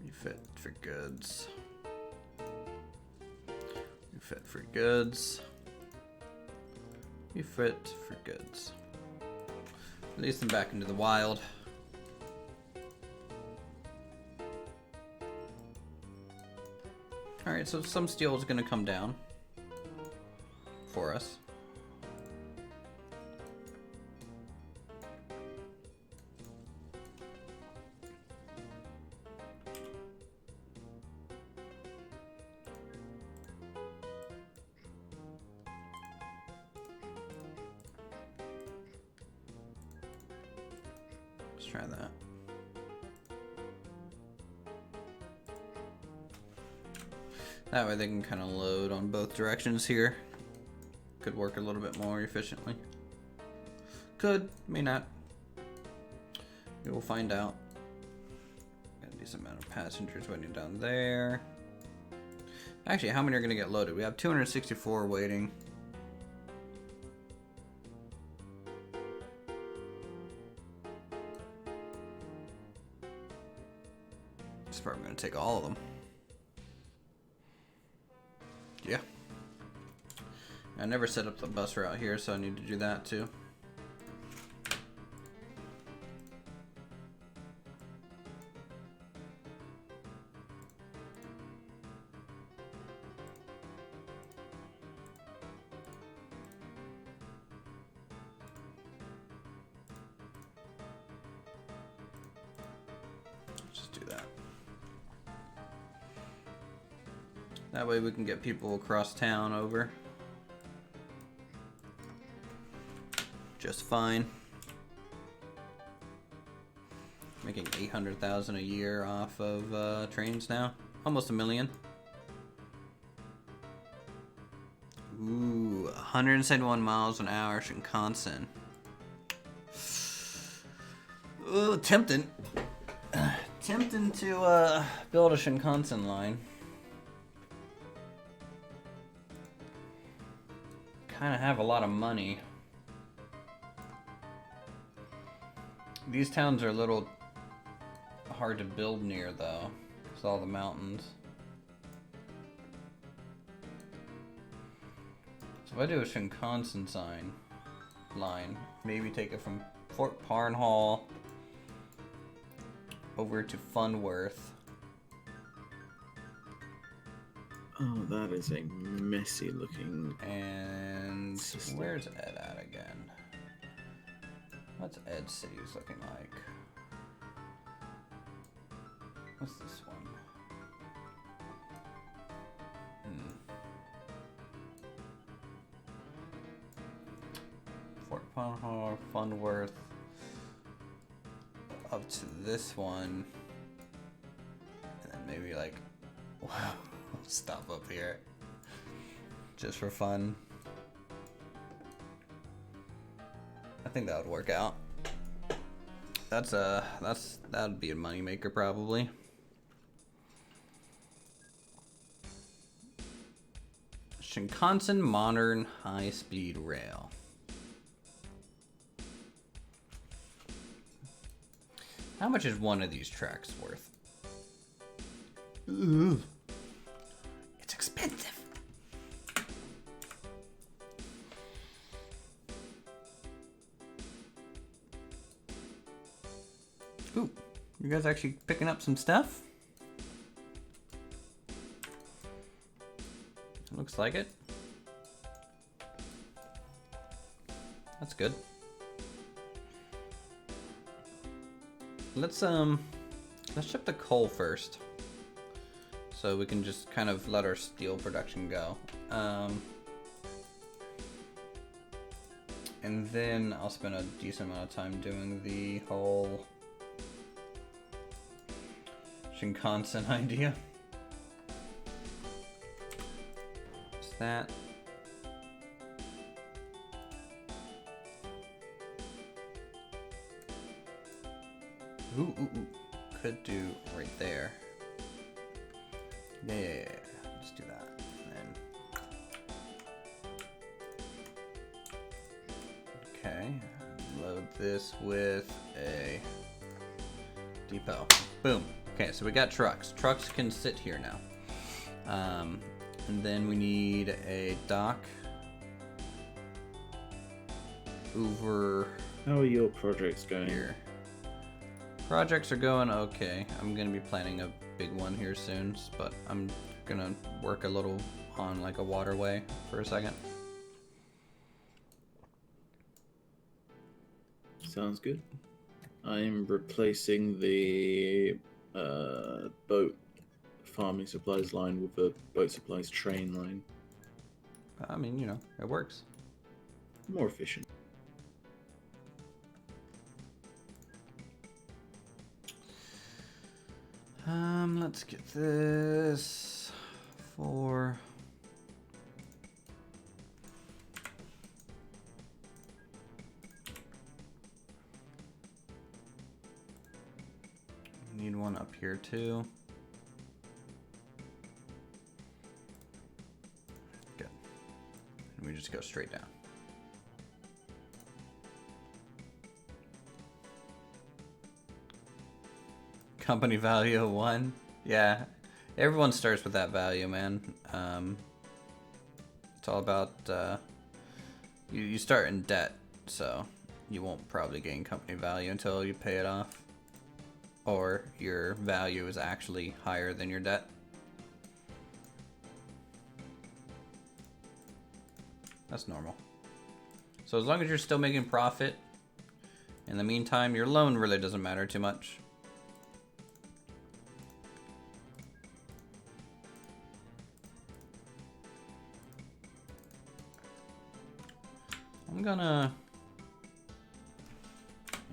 You fit for goods. You fit for goods. You fit for goods. Release them back into the wild. Alright, so some steel is going to come down for us. Let's try that. That way they can kind of load on both directions here. Could work a little bit more efficiently. Could, may not. We will find out. Got a decent amount of passengers waiting down there. Actually, how many are going to get loaded? We have 264 waiting. It's probably going to take all of them. Yeah. I never set up the bus route here, so I need to do that too. Just do that. That way we can get people across town over. Just fine. Making 800,000 a year off of trains now. Almost $1 million. Ooh, 171 miles an hour, Shinkansen. Ooh, tempting. Tempting to build a Shinkansen line. Kind of have a lot of money. These towns are a little hard to build near, though. It's all the mountains. So if I do a Shinkansen line, maybe take it from Fort Parnhall over to Funworth. Oh, that is a messy looking. And system. Where's Ed at again? What's Ed City's looking like? What's this one? Fort Parnhall, Funworth, up to this one, and then maybe like, wow, stop up here, just for fun. I think that would work out. That'd be a moneymaker probably. Shinkansen Modern High-Speed Rail. How much is one of these tracks worth? Ooh. It's expensive. Ooh, you guys actually picking up some stuff? Looks like it. That's good. Let's ship the coal first, so we can just kind of let our steel production go. And then I'll spend a decent amount of time doing the whole Shinkansen idea. What's that? Ooh, could do right there. Yeah, let's do that. And then, okay, load this with a depot. Boom. Okay, so we got trucks. Trucks can sit here now. And then we need a dock over. How are your projects going? Here. Projects are going okay. I'm gonna be planning a big one here soon, but I'm gonna work a little on like a waterway for a second. Sounds good. I'm replacing the boat farming supplies line with the boat supplies train line. I mean, you know, it works. More efficient. Let's get this for need one up here too. Good. And we just go straight down. Company value of 1. Yeah, everyone starts with that value, man. It's all about you start in debt, so you won't probably gain company value until you pay it off, or your value is actually higher than your debt. That's normal. So as long as you're still making profit, in the meantime, your loan really doesn't matter too much. I'm gonna,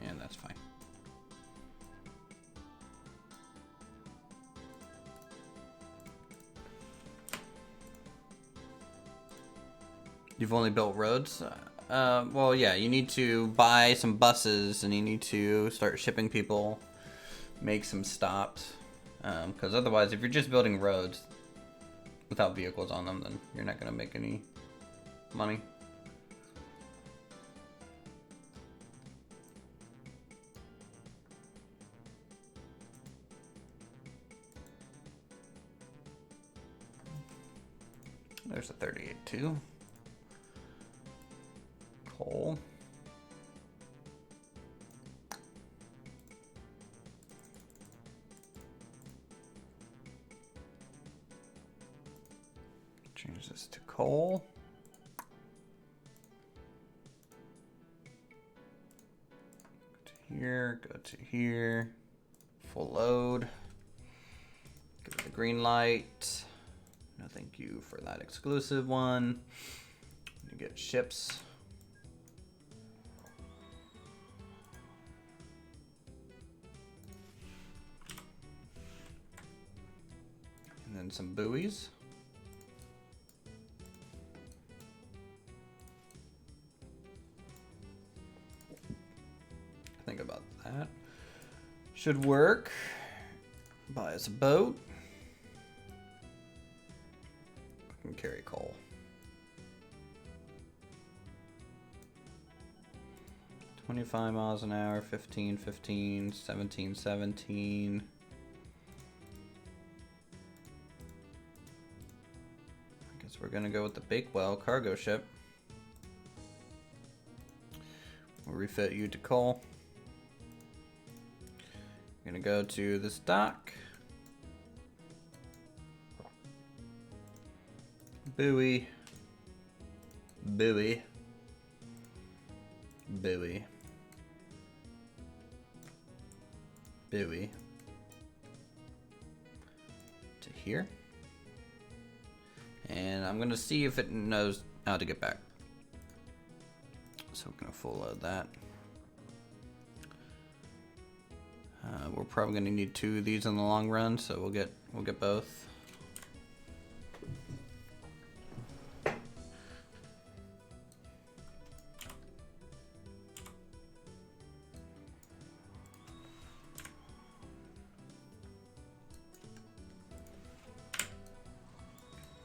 and that's fine. You've only built roads? Well, yeah, you need to buy some buses and you need to start shipping people, make some stops. Because otherwise, if you're just building roads without vehicles on them, then you're not gonna make any money. There's a 38 too. Coal. Change this to coal. Go to here, go to here. Full load. Give it the green light. No, thank you for that exclusive one. You get ships. And then some buoys. Think about that. Should work. Buy us a boat. Can carry coal. 20 25 miles an hour, 15, 15, 17, 17. I guess we're gonna go with the Bakewell cargo ship. We'll refit you to coal. We're gonna go to this dock. Buoy. Buoy. Buoy. Buoy. To here. And I'm gonna see if it knows how to get back. So we're gonna full load that. We're probably gonna need 2 of these in the long run, so we'll get both.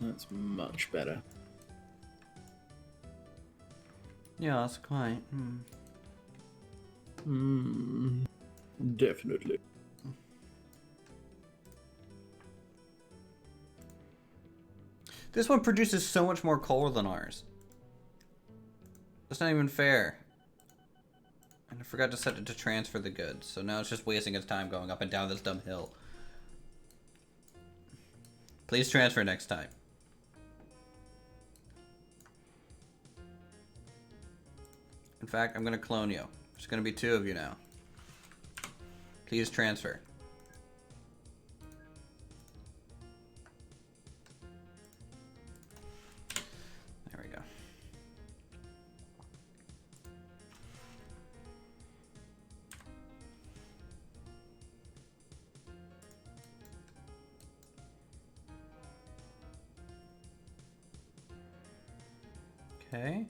That's much better. Yeah, that's quite. Definitely. This one produces so much more coal than ours. That's not even fair. And I forgot to set it to transfer the goods, so now it's just wasting its time going up and down this dumb hill. Please transfer next time. In fact, I'm gonna clone you. There's gonna be 2 of you now. Please transfer. There we go. Okay.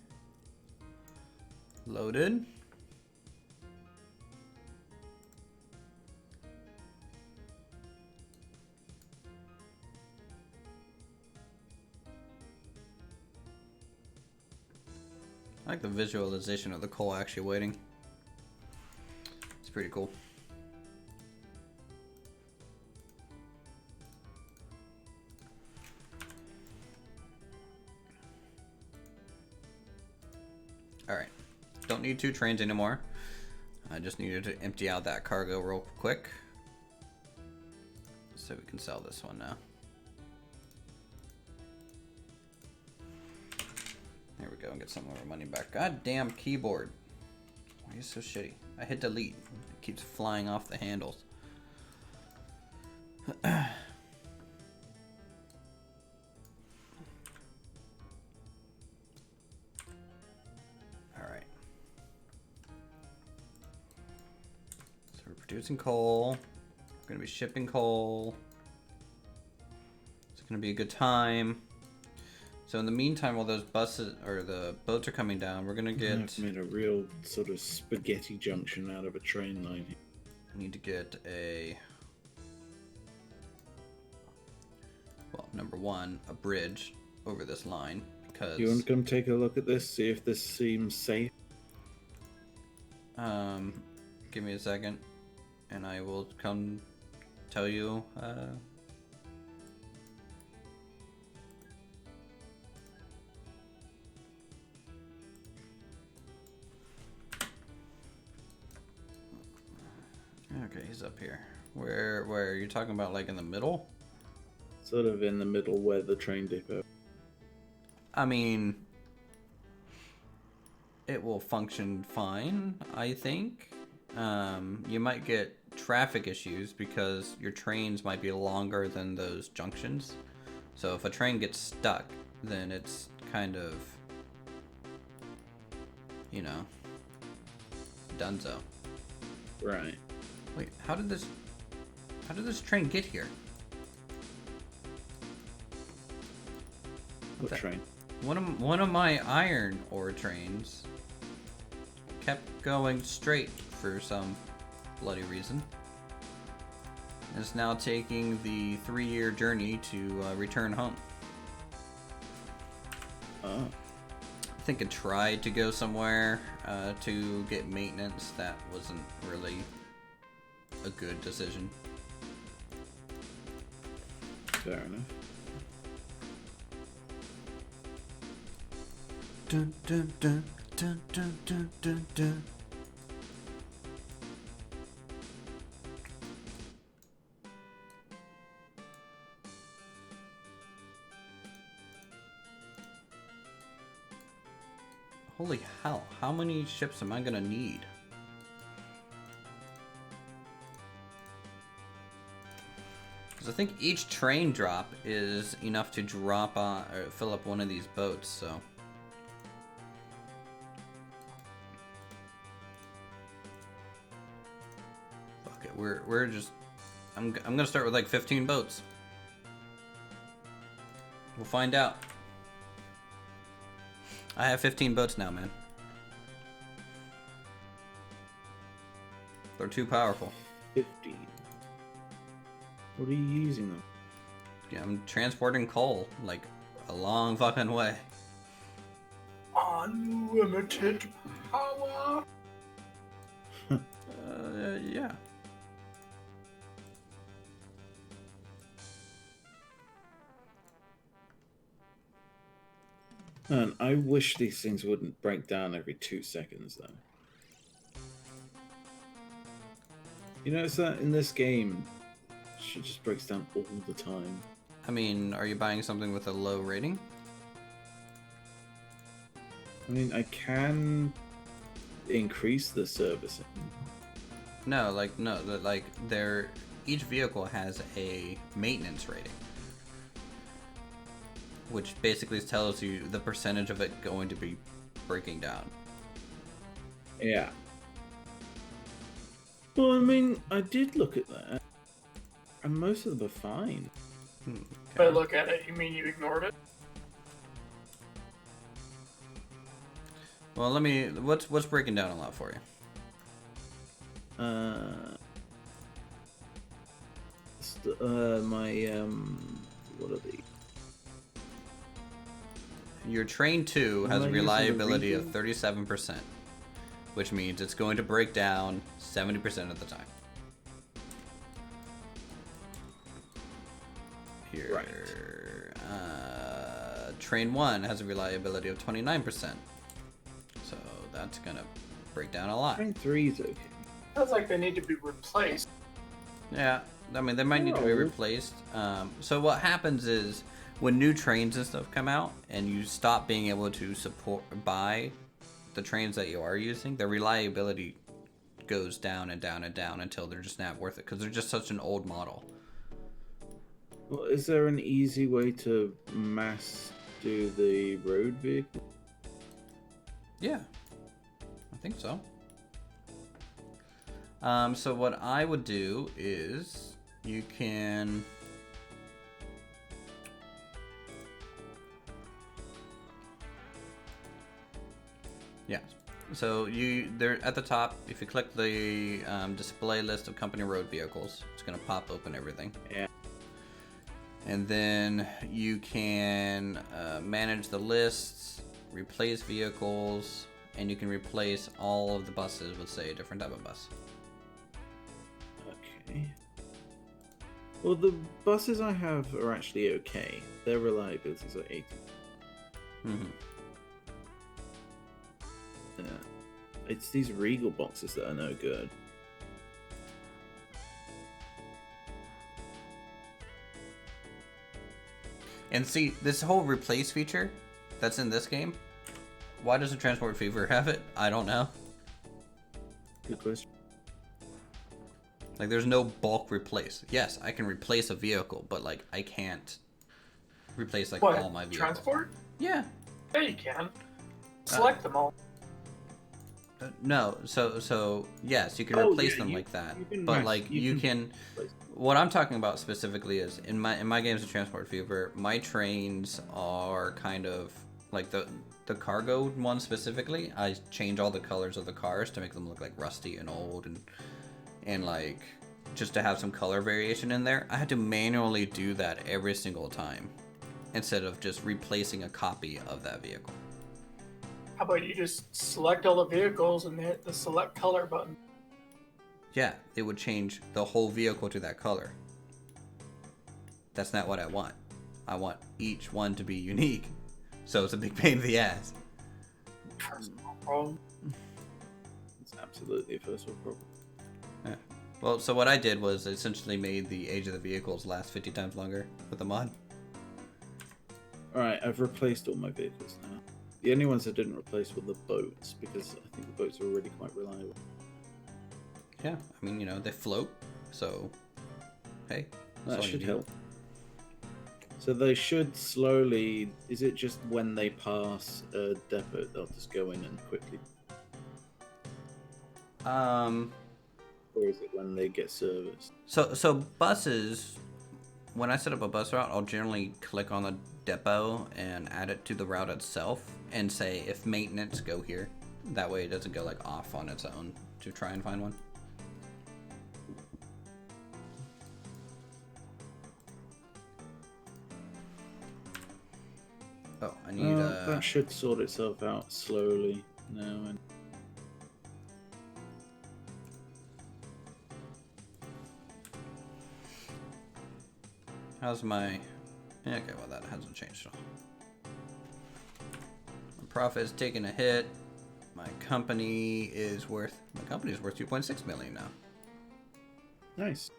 Loaded. I like the visualization of the coal actually waiting. It's pretty cool. Alright. Don't need 2 trains anymore. I just needed to empty out that cargo real quick. So we can sell this one now. There we go, and get some of our money back. God damn keyboard. Why are you so shitty? I hit delete. It keeps flying off the handles. Alright. So we're producing coal. We're gonna be shipping coal. It's gonna be a good time. So in the meantime, while those buses or the boats are coming down, we're gonna get. I've made a real sort of spaghetti junction out of a train line. I need to get a. Well, number 1, a bridge over this line because. You want to come take a look at this? See if this seems safe. Give me a second, and I will come tell you. Okay, he's up here. Where are you talking about? Like in the middle? Sort of in the middle where the train depot. I mean, it will function fine, I think. You might get traffic issues because your trains might be longer than those junctions. So if a train gets stuck, then it's kind of, you know, donezo. Right. Wait, how did this train get here? What train? One of my iron ore trains kept going straight for some bloody reason. And it's now taking the 3-year journey to return home. Oh. think it tried to go somewhere to get maintenance. That wasn't really a good decision. Fair enough. Dun, dun, dun, dun, dun, dun, dun, dun. Holy hell, how many ships am I gonna need? Because I think each train drop is enough to drop on or fill up one of these boats, so. Fuck it, we're just. I'm gonna start with like 15 boats. We'll find out. I have 15 boats now, man. They're too powerful. 50. What are you using them? Yeah, I'm transporting coal, like, a long fucking way. Unlimited power. Yeah. Man, I wish these things wouldn't break down every 2 seconds, though. You notice that in this game, shit just breaks down all the time. I mean, are you buying something with a low rating? I mean, I can increase the servicing. No, each vehicle has a maintenance rating, which basically tells you the percentage of it going to be breaking down. Yeah. Well, I mean, I did look at that, and most of them are fine. Okay. If I look at it, you mean you ignored it? Well, what's breaking down a lot for you? What are they? Your train 2 has a Am I using the reliability of region? 37%, which means it's going to break down 70% of the time. Here, Right. Train 1 has a reliability of 29%, so that's gonna break down a lot. Train 3 is okay. Sounds like they need to be replaced. Yeah, I mean, they might need to be No. replaced. So what happens is when new trains and stuff come out and you stop being able to buy the trains that you are using, their reliability goes down and down and down until they're just not worth it because they're just such an old model. Well, is there an easy way to mass do the road vehicle? Yeah, I think so. So what I would do is you can so there at the top, if you click the display list of company road vehicles, it's gonna pop open everything. Yeah. And then you can manage the lists, replace vehicles, and you can replace all of the buses with, say, a different type of bus. Okay. Well, the buses I have are actually okay. Their reliability is like 80. Mm-hmm. Yeah. It's these Regal boxes that are no good. And see, this whole replace feature that's in this game, why doesn't Transport Fever have it? I don't know. Good question. Like, there's no bulk replace. Yes, I can replace a vehicle, but, like, I can't replace, like, all my vehicles. Transport? Yeah. Yeah, you can. Select them all. No, so yes, you can Oh, replace yeah, them you- like that, you can but mass- like you you can can. replace What I'm talking about specifically is in my games of Transport Fever, my trains are kind of like the cargo one specifically. I change all the colors of the cars to make them look like rusty and old and like just to have some color variation in there. I had to manually do that every single time instead of just replacing a copy of that vehicle. How about you just select all the vehicles and hit the select color button? Yeah, it would change the whole vehicle to that color. That's not what I want. I want each one to be unique. So it's a big pain in the ass. First world problem. It's absolutely a first world problem. Yeah. Well, so what I did was essentially made the age of the vehicles last 50 times longer with the mod. Alright, I've replaced all my vehicles now. The only ones I didn't replace were the boats, because I think the boats are already quite reliable. Yeah, I mean, you know, they float, so hey. That should help. So they should slowly... Is it just when they pass a depot, they'll just go in and quickly... Or is it when they get serviced? So buses, when I set up a bus route, I'll generally click on the depot and add it to the route itself and say if maintenance, go here. That way it doesn't go like off on its own to try and find one. Oh, I need that should sort itself out slowly now. And how's my... Okay, well that hasn't changed at all. My profit is taking a hit. My company is worth 2.6 million now. nice.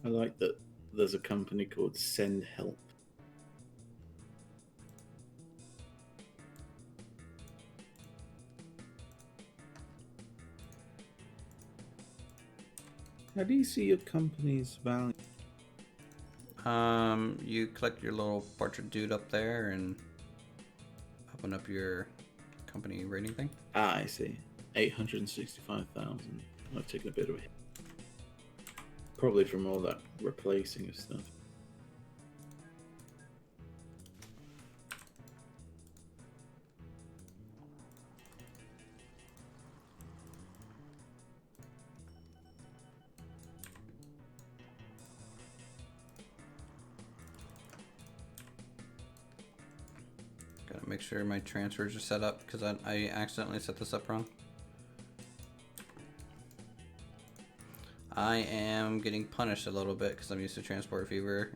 I like that there's a company called Send Help. How do you see your company's value? You click your little portrait dude up there and open up your company rating thing. Ah, I see. 865,000. I've taken a bit of a hit. Probably from all that replacing of stuff. Gotta make sure my transfers are set up because I accidentally set this up wrong. I am getting punished a little bit because I'm used to Transport Fever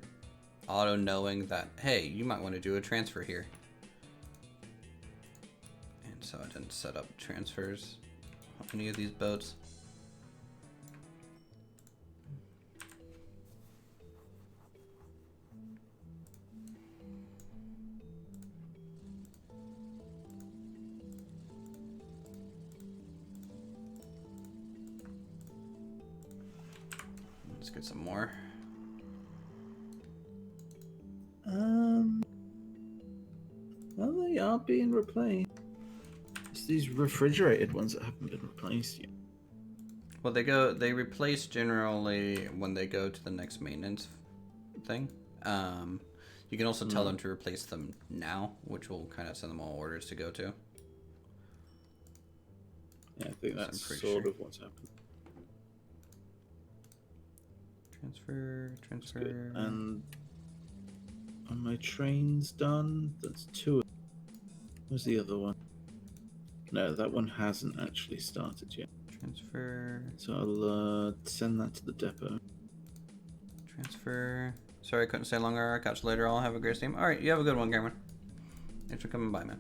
auto knowing that, hey, you might want to do a transfer here. And so I didn't set up transfers on any of these boats. Let's get some more. Well, they are being replaced. It's these refrigerated ones that haven't been replaced yet. Well, they replace generally when they go to the next maintenance thing. You can also tell them to replace them now, which will kind of send them all orders to go to. Yeah, I think that's sort of what's happened. Transfer. And are my trains done? That's 2. Where's the other one? No, that one hasn't actually started yet. Transfer. So I'll send that to the depot. Transfer. Sorry, I couldn't stay longer. I'll catch you later. I'll have a great stream. All right, you have a good one, Cameron. Thanks for coming by, man.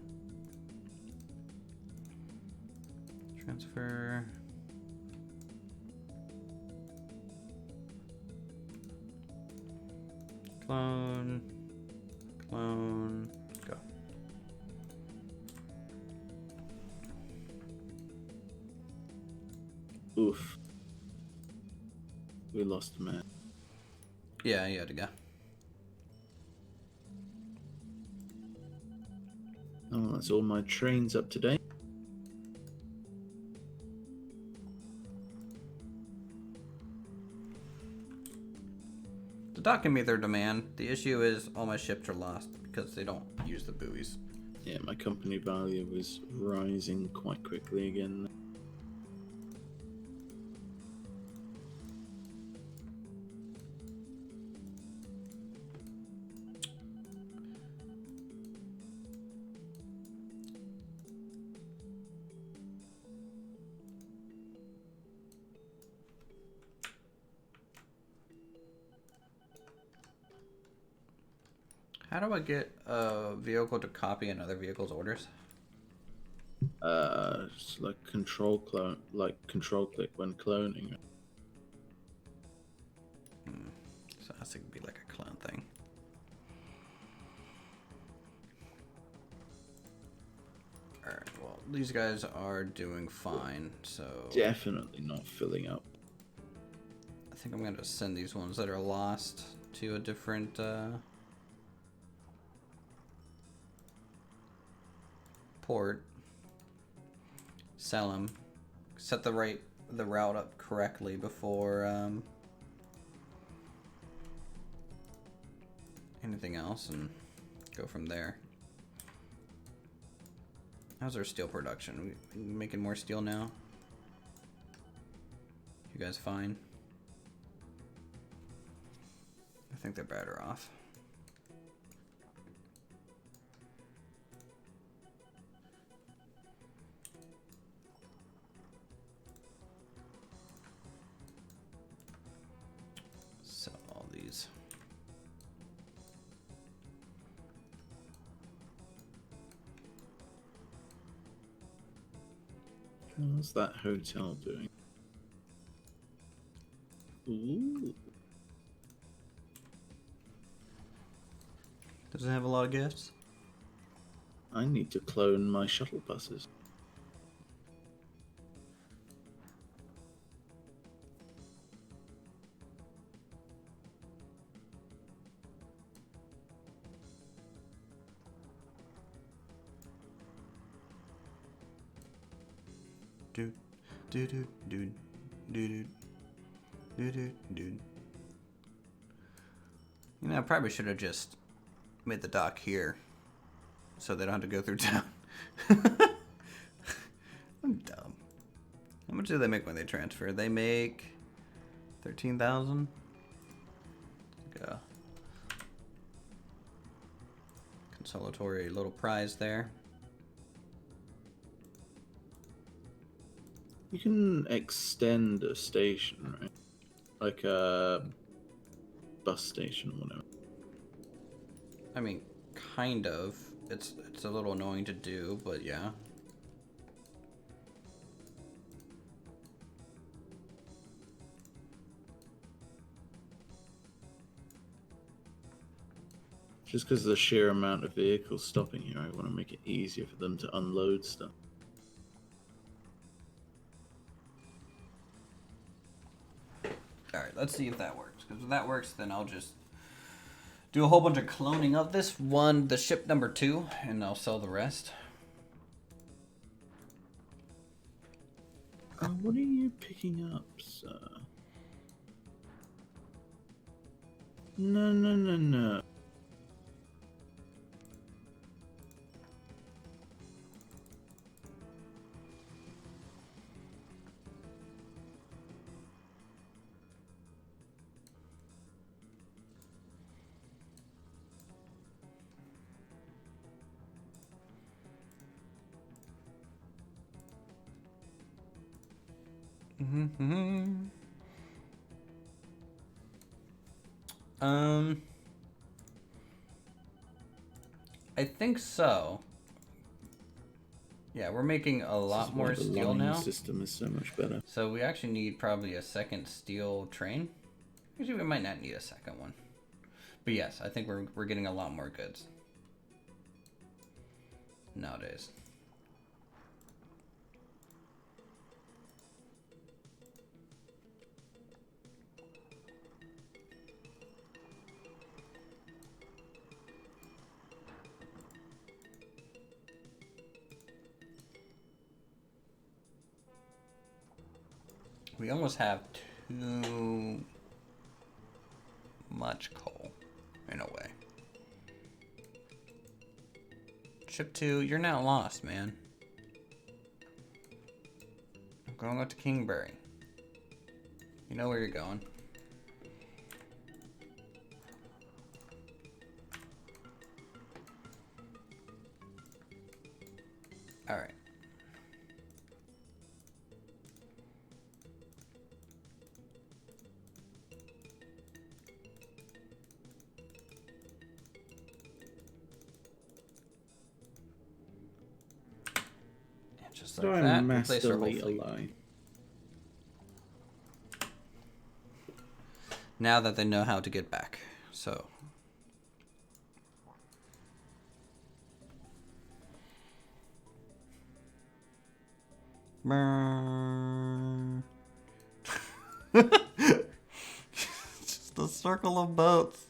Transfer. Clone. Go. Oof. We lost a man. Yeah, you had to go. Oh, that's all my trains up to date. The dock can meet their demand. The issue is all my ships are lost because they don't use the buoys. Yeah, my company value is rising quite quickly again. How do I get a vehicle to copy another vehicle's orders? Just like control click when cloning. So it has to be like a clone thing. Alright, well, these guys are doing fine, so... Definitely not filling up. I think I'm going to send these ones that are lost to a different, port. Sell them. Set the route up correctly before, anything else, and go from there. How's our steel production? We making more steel now? You guys fine? I think they're better off. Sell all these. How's that hotel doing? Ooh. Does it have a lot of gifts? I need to clone my shuttle buses. Dude, dude, dude, dude, dude, dude, dude. You know, I probably should have just made the dock here, so they don't have to go through town. I'm dumb. How much do they make when they transfer? They make 13,000. Go. Consolatory little prize there. You can extend a station, right? Like a bus station or whatever. I mean, kind of. It's a little annoying to do, but yeah. Just because of the sheer amount of vehicles stopping here, I want to make it easier for them to unload stuff. Alright, let's see if that works. Because if that works, then I'll just do a whole bunch of cloning of this one, the ship number 2, and I'll sell the rest. What are you picking up, sir? No, no, no, no. I think so. Yeah, we're making a lot more steel now. The system is so much better. So we actually need probably a second steel train. Actually, we might not need a second one. But yes, I think we're getting a lot more goods nowadays. We almost have too much coal, in a way. Ship 2, you're now lost, man. I'm going up to Kingbury. You know where you're going. Alright. Just like Do I that. Replace our whole masterly fleet. ally? Now that they know how to get back. So. Just a circle of boats.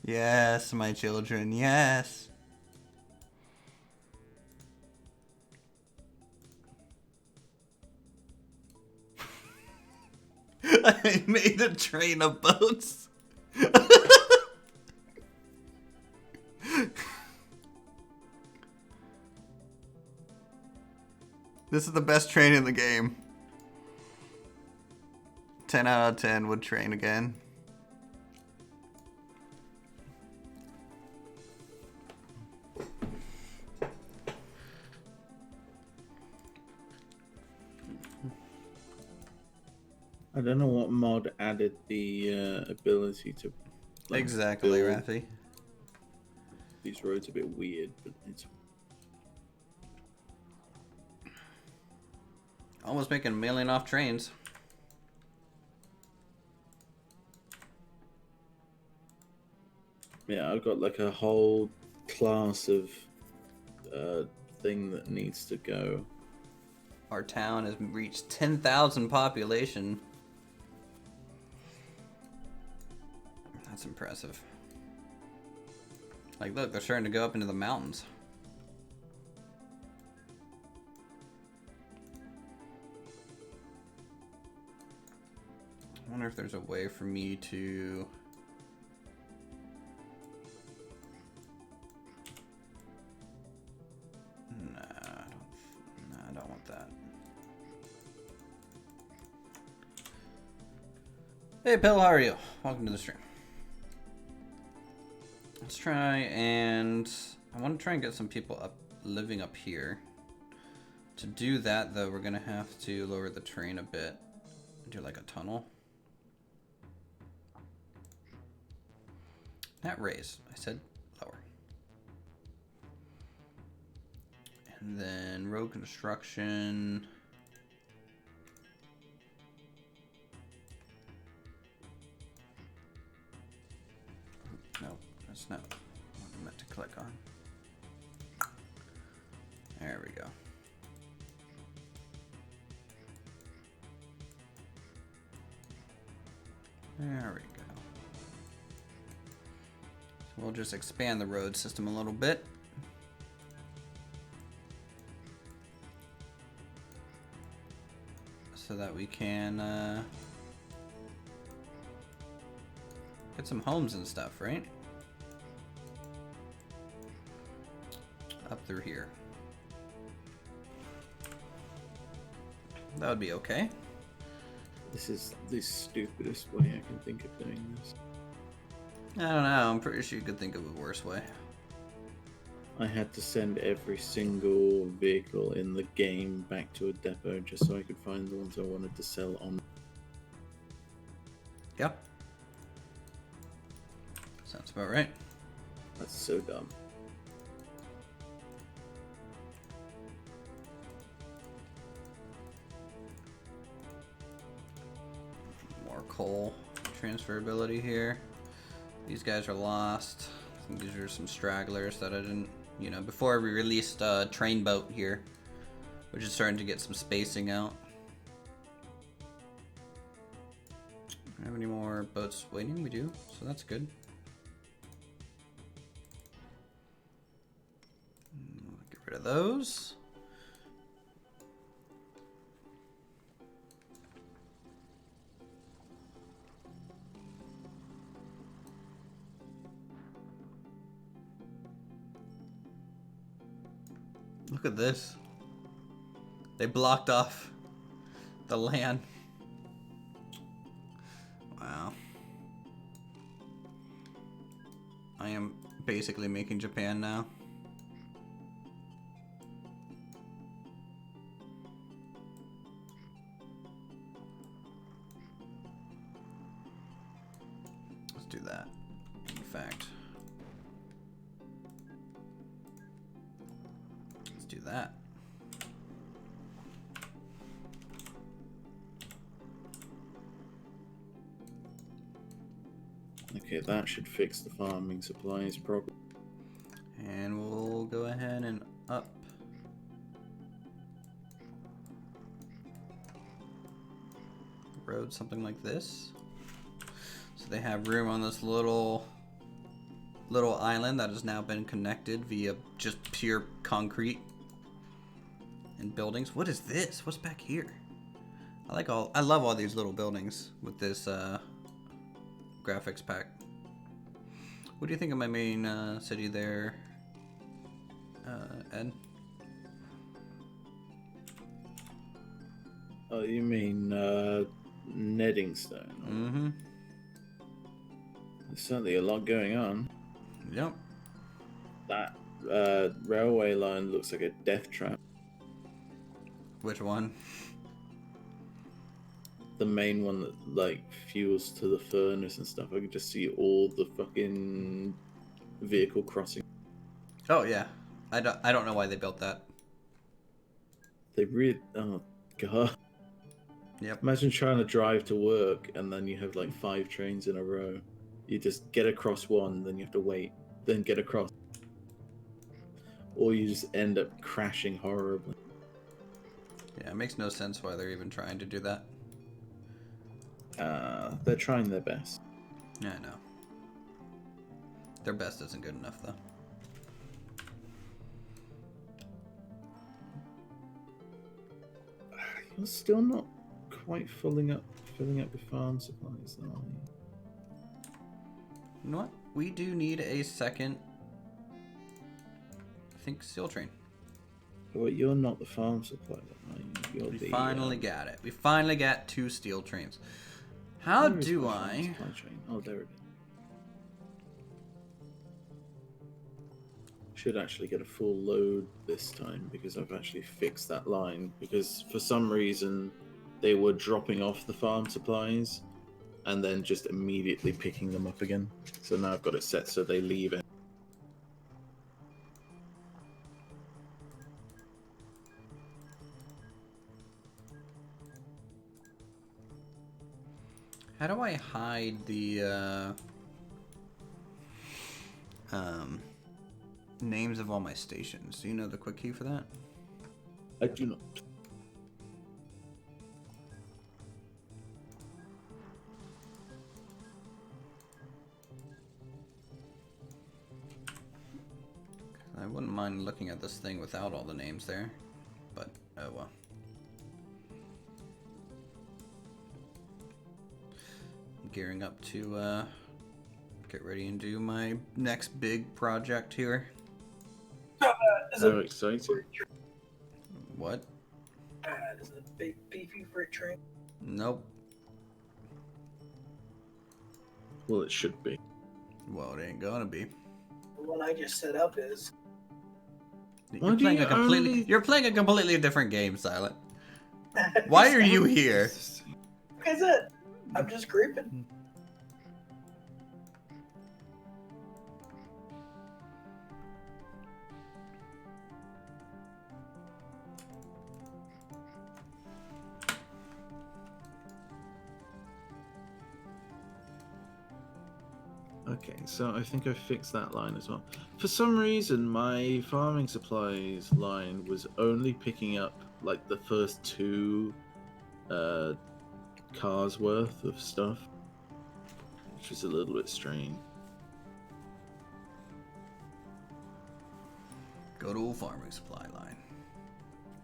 Yes, my children, yes. I made a train of boats. This is the best train in the game. 10 out of 10 would train again. I don't know what mod added the ability to Exactly, build Rafi. these roads a bit weird, but it's Almost making $1 million off trains. yeah. I've got like a whole class of thing that needs to go. Our town has reached 10,000 population. That's impressive. Like, look, they're starting to go up into the mountains. I wonder if there's a way for me to... I don't want that. Hey, Pill, how are you? Welcome to the stream. Let's try and... I want to try and get some people up, living up here. To do that, though, we're going to have to lower the terrain a bit. Do like a tunnel. Not raise. I said lower. And then road construction. No, that's not what I meant to click on. There we go. There we go. So we'll just expand the road system a little bit. So that we can get some homes and stuff, right? Up through here. That would be okay. This is the stupidest way I can think of doing this. I don't know. I'm pretty sure you could think of a worse way. I had to send every single vehicle in the game back to a depot just so I could find the ones I wanted to sell on. Yeah. Sounds about right. That's so dumb. More coal transferability here. These guys are lost. I think these are some stragglers that I didn't, you know, before we released train boat here, which is starting to get some spacing out. Do we have any more boats waiting? We do, so that's good. Get rid of those. Look at this. They blocked off the land. Wow. I am basically making Japan now. Let's do that, in fact. Do that. Okay, that should fix the farming supplies problem. And we'll go ahead and up. Road, something like this. So they have room on this little island that has now been connected via just pure concrete and buildings. What is this? What's back here? I love all these little buildings with this graphics pack. What do you think of my main city there, Ed? Oh, you mean Neddingstone? Mm-hmm. There's certainly a lot going on. Yep. That railway line looks like a death trap. Which one? The main one that like fuels to the furnace and stuff. I could just see all the fucking vehicle crossing. Oh yeah. I don't know why they built that. They really, oh god. Yep. Imagine trying to drive to work and then you have like 5 trains in a row. You just get across one, then you have to wait, then get across. Or you just end up crashing horribly. Yeah, it makes no sense why they're even trying to do that. They're trying their best. Yeah, I know. Their best isn't good enough, though. You're still not quite filling up your farm supplies, though, are you? You know what? We do need a second, I think, steel train. But you're not the farm supply one, are you? You're We the, finally got it. We finally got 2 steel trains. How where is do my farm I... supply train? Oh, there it is. Should actually get a full load this time because I've actually fixed that line. Because for some reason they were dropping off the farm supplies and then just immediately picking them up again. So now I've got it set so they leave it. How do I hide the names of all my stations? Do you know the quick key for that? I do not. I wouldn't mind looking at this thing without all the names there, but oh well. Gearing up to get ready and do my next big project here. So exciting. What? Is it a big beefy freight train? Nope. Well, it should be. Well, it ain't gonna be. The one I just set up is. Why do you only- You're playing a completely different game, Silent. Why are you here? Like I said, I'm just creeping. Okay, so I think I fixed that line as well. For some reason, my farming supplies line was only picking up like the first 2 cars worth of stuff, which is a little bit strange. Go to a farming supply line.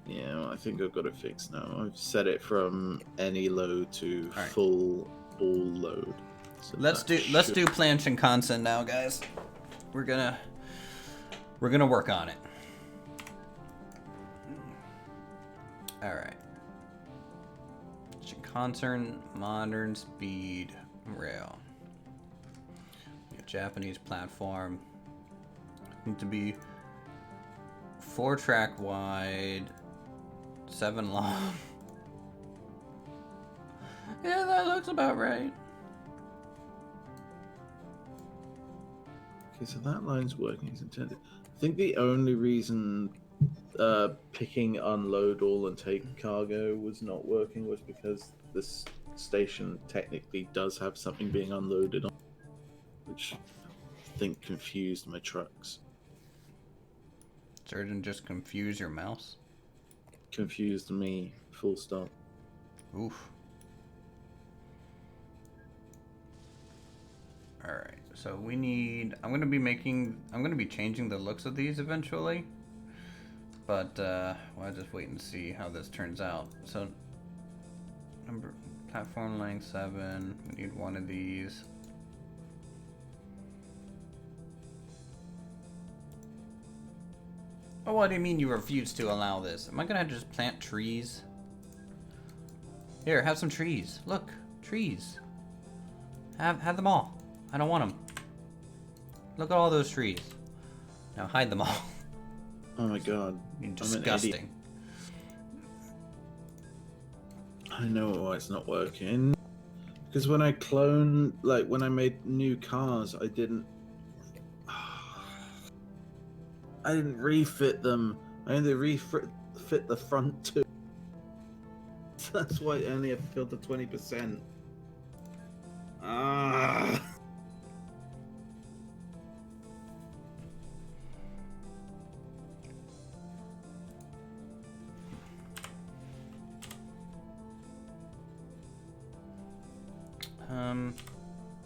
Yeah, well, I think I've got it fixed now. I've set it from any load to All right. full all load. So Let's do Plan Shinkansen now, guys. We're gonna work on it. All right. Shinkansen modern speed rail. Japanese platform. Need to be 4 track wide, 7 long. Yeah, that looks about right. Okay, so that line's working as intended. I think the only reason picking unload all and take cargo was not working was because this station technically does have something being unloaded on. which I think confused my trucks. Surgeon just confuse your mouse? Confused me, full stop. Oof. Alright, so we need... I'm gonna be changing the looks of these eventually. But, well, I'll just wait and see how this turns out. So, platform length 7. We need one of these. Oh, what do you mean you refuse to allow this? Am I gonna have to just plant trees? Here, have some trees. Look, trees. Have them all. I don't want them. Look at all those trees. Now hide them all. Oh my god. You're disgusting. I know why it's not working. Because when I cloned, like when I made new cars, I didn't refit them. I only refit the front two. That's why I only have filled the 20%. Ah.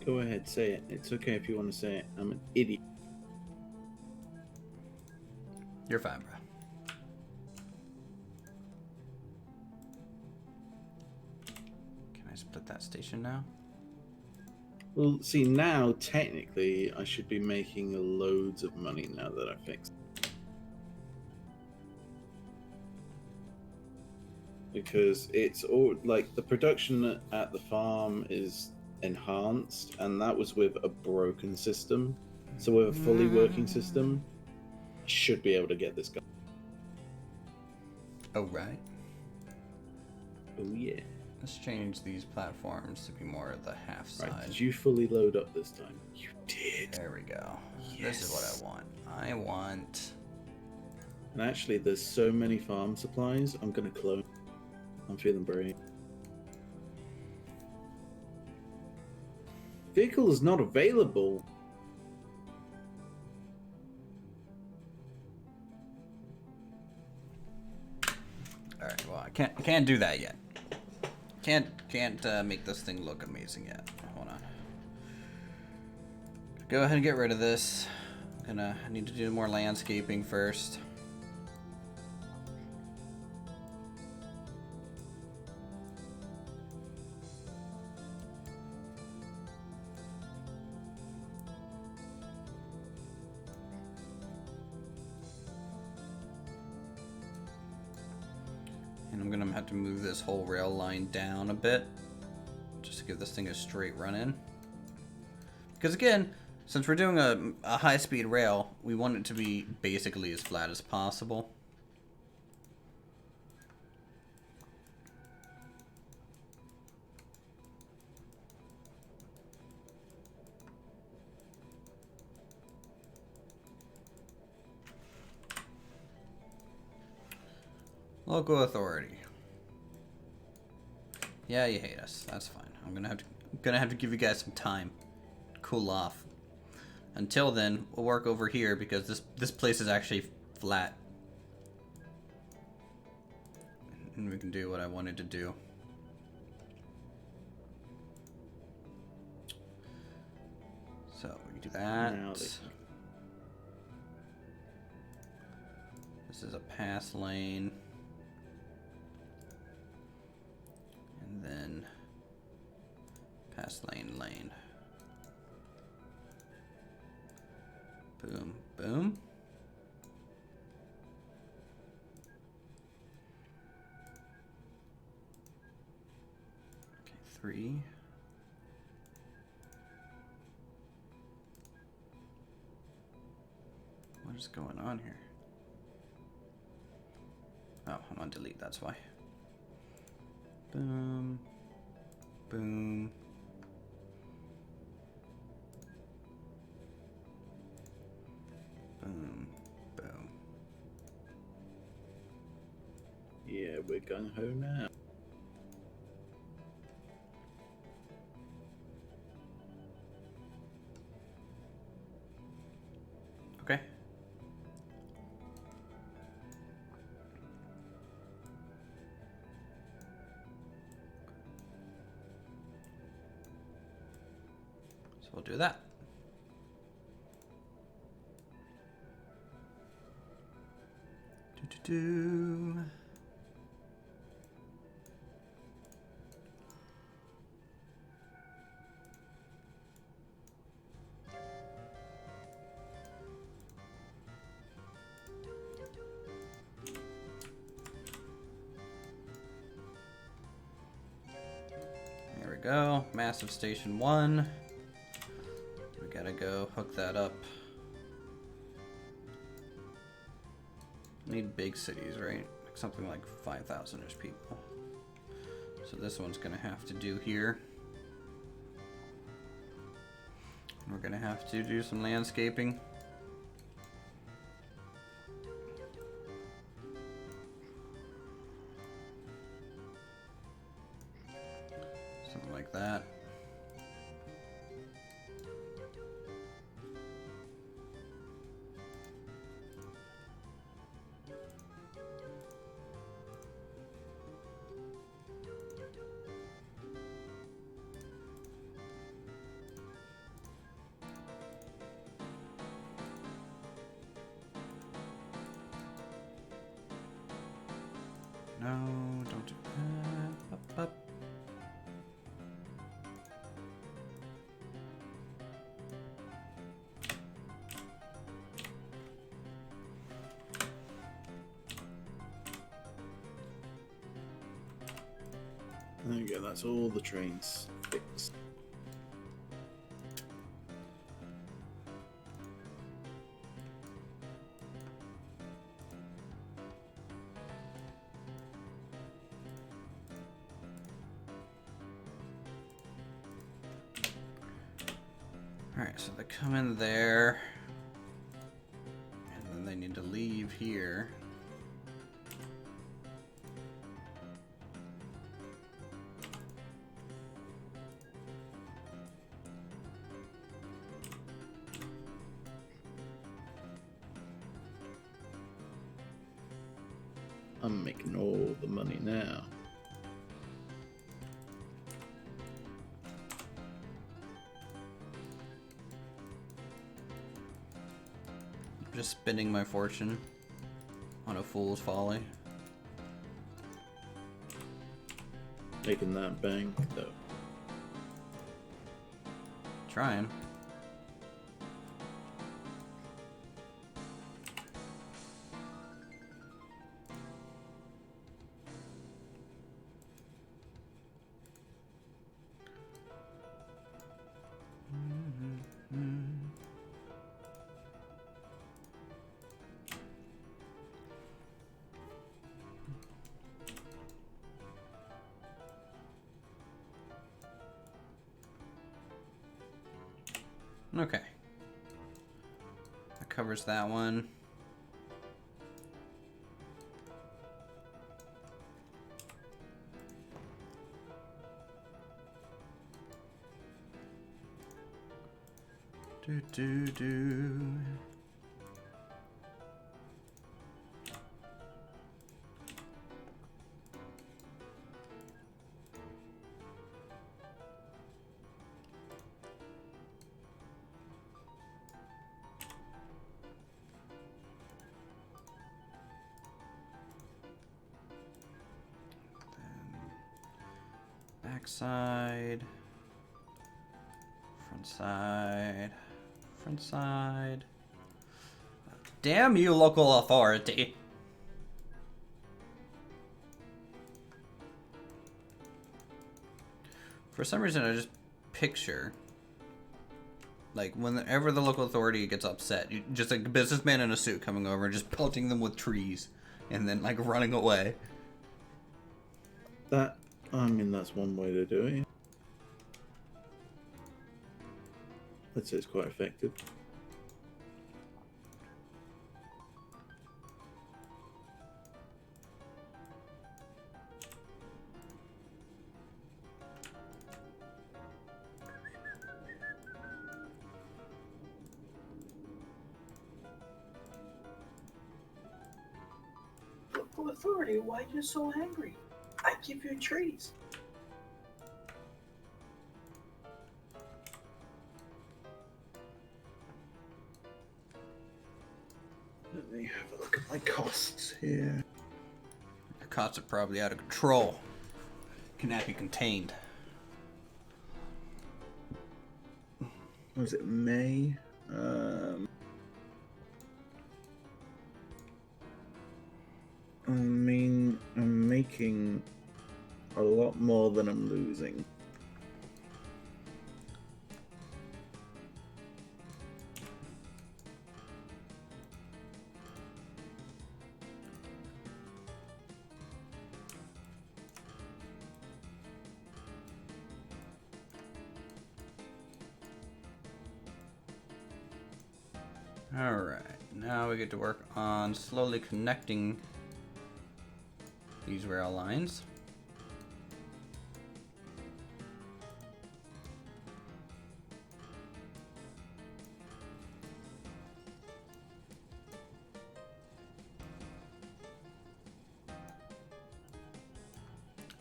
Go ahead, say it. It's okay if you want to say it. I'm an idiot. You're fine, bro. Can I split that station now? Well, see, now, technically, I should be making loads of money now that I fixed it. Because it's all, like, the production at the farm is enhanced, and that was with a broken system. So with a fully working system, I should be able to get this guy. Oh, right. Oh, yeah. Let's change these platforms to be more of the half side. Right, did you fully load up this time? You did. There we go. Yes. This is what I want. I want... And actually, there's so many farm supplies, I'm going to clone. I'm feeling brave. Vehicle is not available. Alright, well, I can't do that yet. Can't make this thing look amazing yet. Hold on. Go ahead and get rid of this. I need to do more landscaping first. And I'm gonna have to move this whole rail line down a bit, just to give this thing a straight run in. Because again, since we're doing a high-speed rail, we want it to be basically as flat as possible. Local authority. Yeah, you hate us. That's fine. I'm gonna have to give you guys some time. Cool off. Until then, we'll work over here because this place is actually flat. And we can do what I wanted to do. So we can do that. This is a pass lane. And then pass lane. Boom, boom. Okay, 3. What is going on here? Oh, I'm on delete, that's why. Boom. Boom. Boom. Boom. Yeah, we're gung ho now. Okay. So we'll do that. Do. There we go. Massive Station 1. We gotta go hook that up. Need big cities, right? Something like 5,000-ish people. So this one's gonna have to do here. We're gonna have to do some landscaping. Something like that. No, don't do that. Up, up. There we go, that's all the trains fixed. Alright, so they come in there, and then they need to leave here. I'm making all the money now. Just spending my fortune on a fool's folly. Making that bank, though. Trying. Okay. That covers that one. Do. Backside, front side. Damn you, local authority. For some reason, I just picture, like, whenever the local authority gets upset, just like a businessman in a suit coming over and just pelting them with trees and then, like, running away. That, I mean, that's one way to do it. I'd say it's quite effective. authority. Why are you so angry? I give you trees. Let me have a look at my costs here. Your costs are probably out of control. Cannot be contained. Was it May? I'm making a lot more than I'm losing. Alright, now we get to work on slowly connecting these rail lines.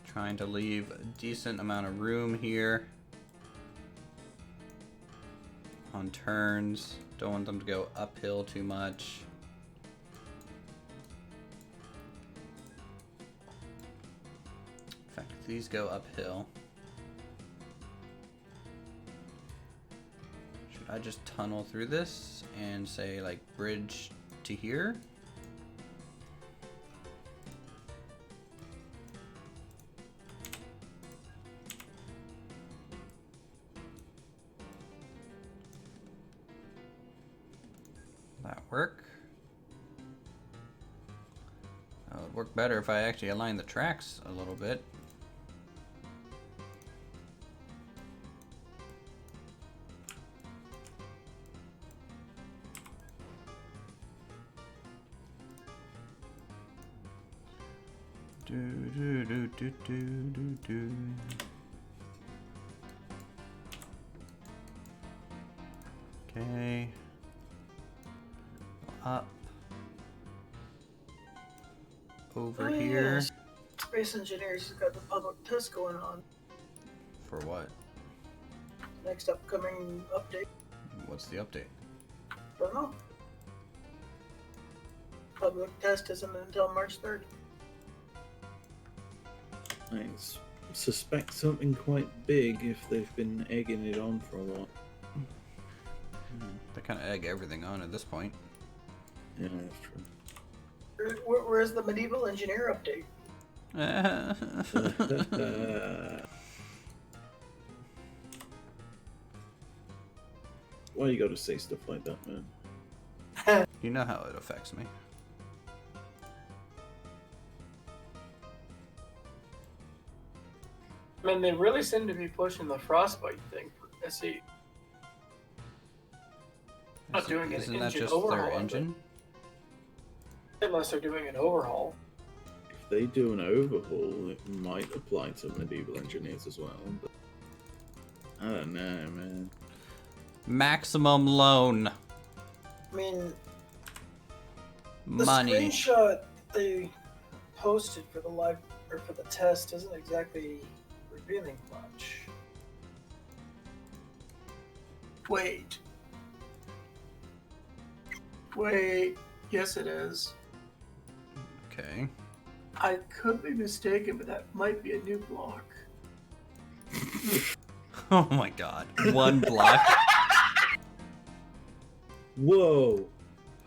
Trying to leave a decent amount of room here on turns. Don't want them to go uphill too much. In fact, if these go uphill, should I just tunnel through this and say like bridge to here? That work? It would work better if I actually align the tracks a little bit. Do do do do do do do. Okay. Up over here. Yes. Space Engineers has got the public test going on. For what? Next upcoming update. What's the update? Don't know. Public test isn't until March 3rd. I suspect something quite big if they've been egging it on for a while. They kind of egg everything on at this point. Yeah, that's true. Where's the medieval engineer update? Why you gotta say stuff like that, man? You know how it affects me. I mean, they really seem to be pushing the frostbite thing for SE. Not doing an Isn't that engine just overhaul, their is it? engine? Unless they're doing an overhaul. If they do an overhaul, it might apply to medieval engineers as well. But I don't know, man. Maximum loan. I mean, the Money. screenshot they posted for the live or for the test isn't exactly revealing much. Wait. Yes, it is. Okay. I could be mistaken, but that might be a new block. Oh my god. One block. Whoa!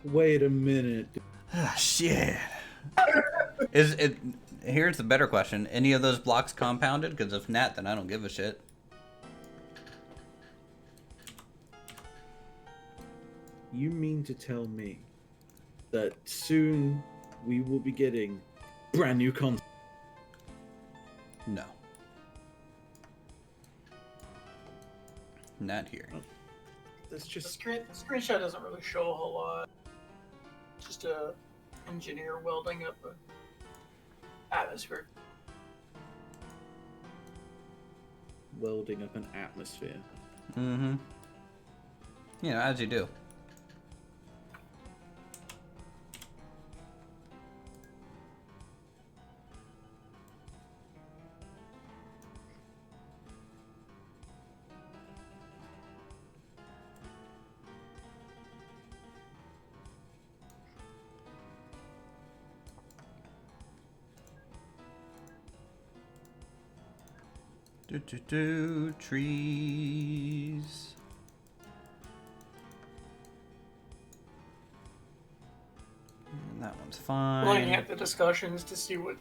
Wait a minute. Ah, shit. Is it? Here's the better question. Any of those blocks compounded? Because if not, then I don't give a shit. You mean to tell me that soon we will be getting brand new content? No. Not here. That's The just screenshot doesn't really show a whole lot. It's just a engineer welding up a atmosphere. welding up an atmosphere. Mm-hmm. You know, as you do. Trees. And that one's fine. Looking at the discussions to see what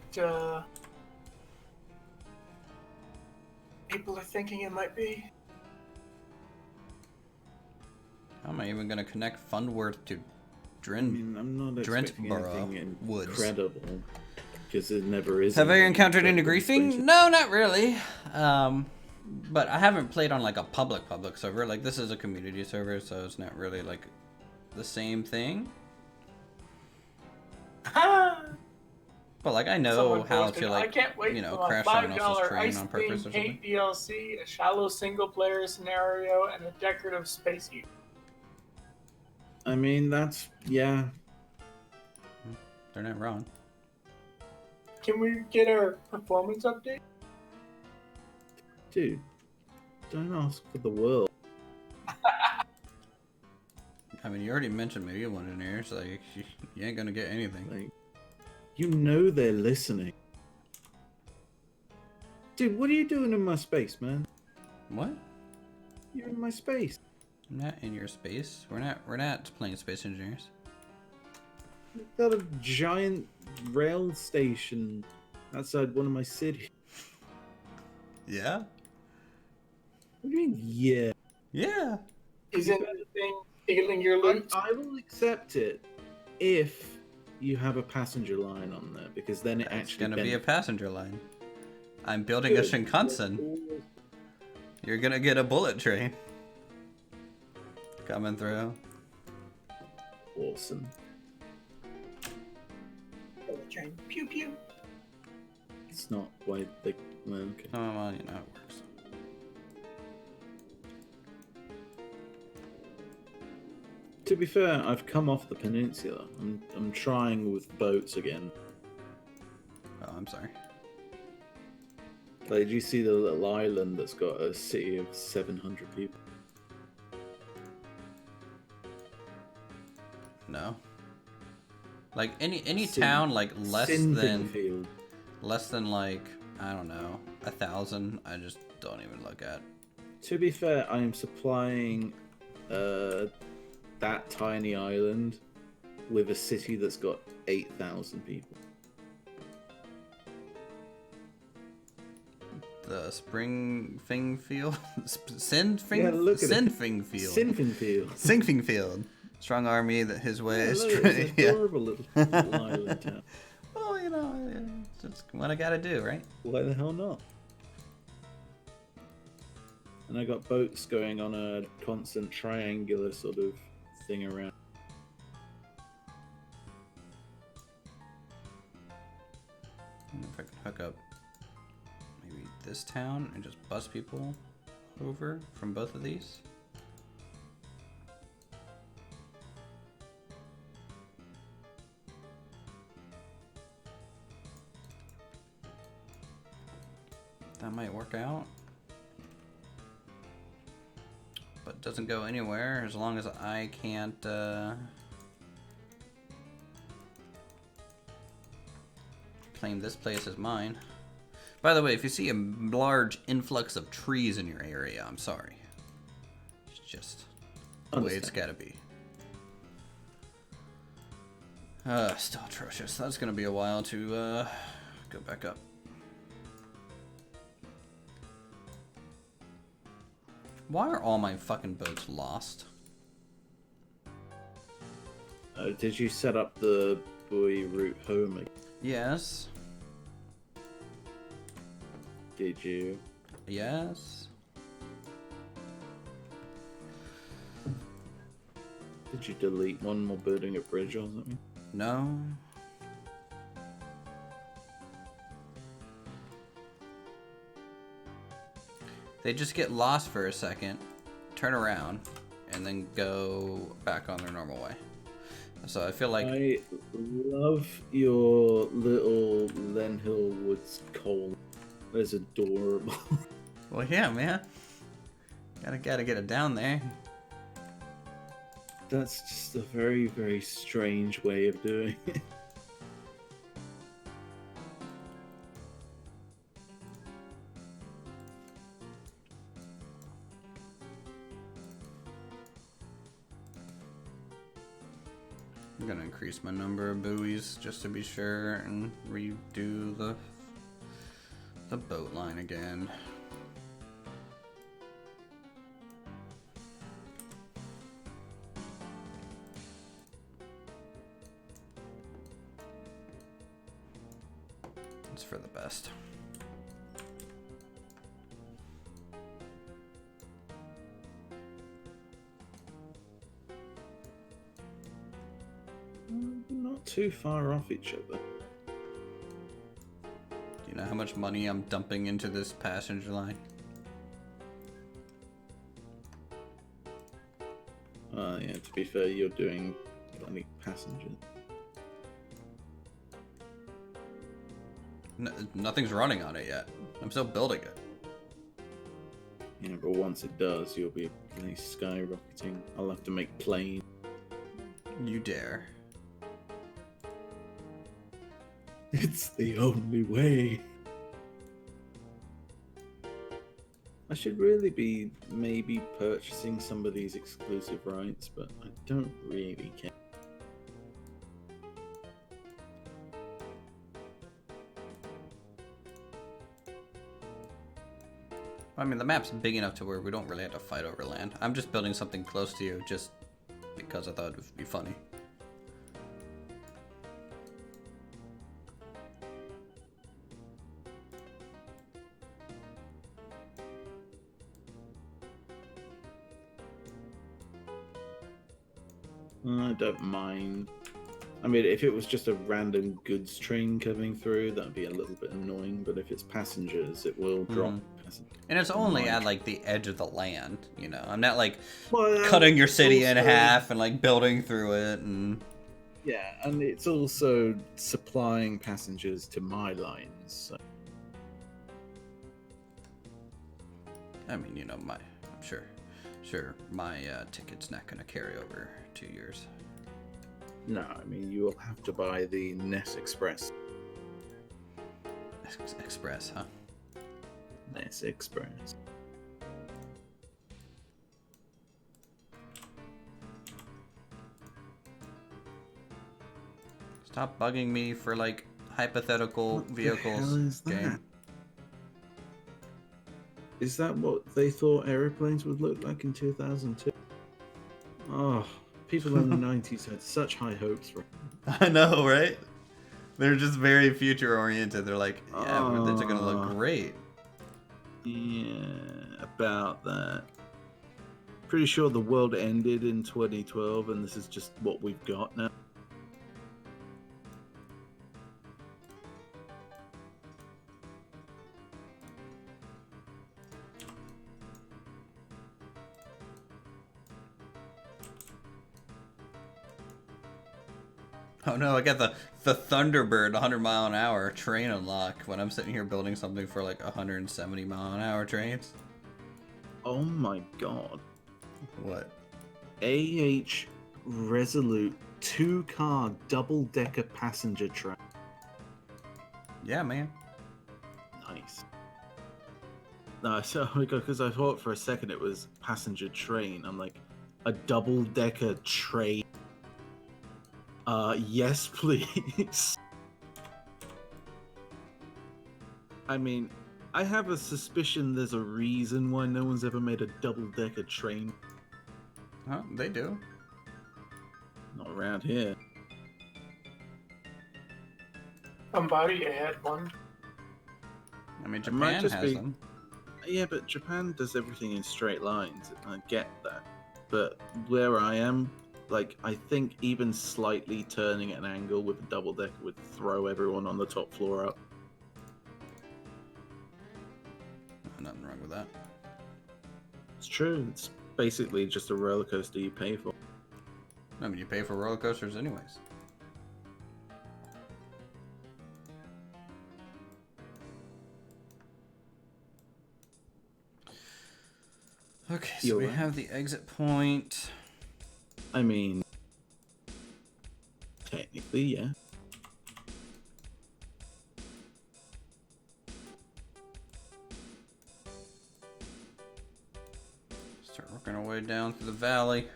people are thinking it might be. How am I even gonna connect Fundworth to I mean, I'm not expecting Drentborough anything Woods? incredible, because it never is. Have I anything encountered any incredible. griefing? No, not really. But I haven't played on like a public server. Like this is a community server, so it's not really like the same thing. But like I know Someone how posted, to I like can't wait you know for crash a someone else's $5 train ice on purpose or themed something. hate DLC, a shallow single player scenario, and a decorative space heat. I mean, that's yeah. They're not wrong. Can we get our performance update? Dude, don't ask for the world. I mean, you already mentioned medieval engineers, so like you ain't gonna get anything. Like, you know they're listening. Dude, what are you doing in my space, man? What? You're in my space. I'm not in your space. We're not playing space engineers. We've got a giant rail station outside one of my cities. Yeah. What do you mean, yeah? Yeah. Is anything stealing your loot? I will accept it if you have a passenger line on there, because then it It's actually gonna be a passenger line. I'm building a Good. Shinkansen. You're gonna get a bullet train coming through. Awesome. Train. Pew pew. It's not quite the okay. Oh well, you know how it works. To be fair, I've come off the peninsula. I'm trying with boats again. Oh, I'm sorry. Like, did you see the little island that's got a city of 700 people? No. Like any Sin- town like less than Sinfinfield. like I don't know 1,000. I just don't even look at. To be fair, I am supplying that tiny island with a city that's got 8,000 people. The Springfingfield, Sinfing, Yeah, look at it. Sinfingfield, Sinfinfield. Sinfingfield. Strong army that his way Yeah, is. look, it's an adorable little island town. Well, you know, it's what I gotta do, right? Why the hell not? And I got boats going on a constant triangular sort of thing around. I wonder if I can hook up maybe this town and just bus people over from both of these. That might work out. But it doesn't go anywhere as long as I can't claim this place as mine. By the way, if you see a large influx of trees in your area, I'm sorry. It's just the way it's gotta be. Still atrocious. That's gonna be a while to go back up. Why are all my fucking boats lost? Did you set up the buoy route home again? Yes. Did you? Yes. Did you delete one while building a bridge or something? No. They just get lost for a second, turn around, and then go back on their normal way. So I feel like I love your little Lenhill Woods coal. That's adorable. well, yeah, man. Gotta get it down there. That's just a very, very strange way of doing it. I'm gonna increase my number of buoys just to be sure and redo the boat line again. It's for the best. Not too far off each other. Do you know how much money I'm dumping into this passenger line? Yeah, to be fair, you're doing plenty passengers. Nothing's running on it yet. I'm still building it. Yeah, but once it does, you'll be really skyrocketing. I'll have to make planes. You dare. It's the only way. I should really be maybe purchasing some of these exclusive rights, but I don't really care. I mean, the map's big enough to where we don't really have to fight over land. I'm just building something close to you just because I thought it would be funny. I don't mind. I mean, if it was just a random goods train coming through, that'd be a little bit annoying. But if it's passengers, it will drop passengers. And it's only at like the edge of the land, you know. I'm not like Well, cutting your city in also- half and like building through it and Yeah, and it's also supplying passengers to my lines. So. I mean, you know, I'm sure my ticket's not gonna carry over 2 years. No, I mean, you will have to buy the NES Express. Express, huh? NES Express. Stop bugging me for like hypothetical What vehicles. the hell is that? Game. Is that what they thought aeroplanes would look like in 2002? Oh, people in the 90s had such high hopes for it. I know, right? They're just very future oriented. They're like, yeah, they're gonna look great. Yeah, about that. Pretty sure the world ended in 2012 and this is just what we've got now. Oh no, I got the Thunderbird 100-mile-an-hour train unlock when I'm sitting here building something for like 170-mile-an-hour trains. Oh my god. What? AH Resolute 2-car double-decker passenger train. Yeah, man. Nice. No, so because I thought for a second it was passenger train. I'm like, a double-decker train. Yes, please. I mean, I have a suspicion there's a reason why no one's ever made a double-decker train. Huh? They do. Not around here. Somebody had one. I mean, It might Japan just has be- them. Yeah, but Japan does everything in straight lines. I get that. But where I am, like, I think even slightly turning at an angle with a double decker would throw everyone on the top floor up. Nothing wrong with that. It's true. It's basically just a roller coaster you pay for. I mean, you pay for roller coasters anyways. Okay, so You're we right. have the exit point. I mean, technically, yeah. Start working our way down through the valley.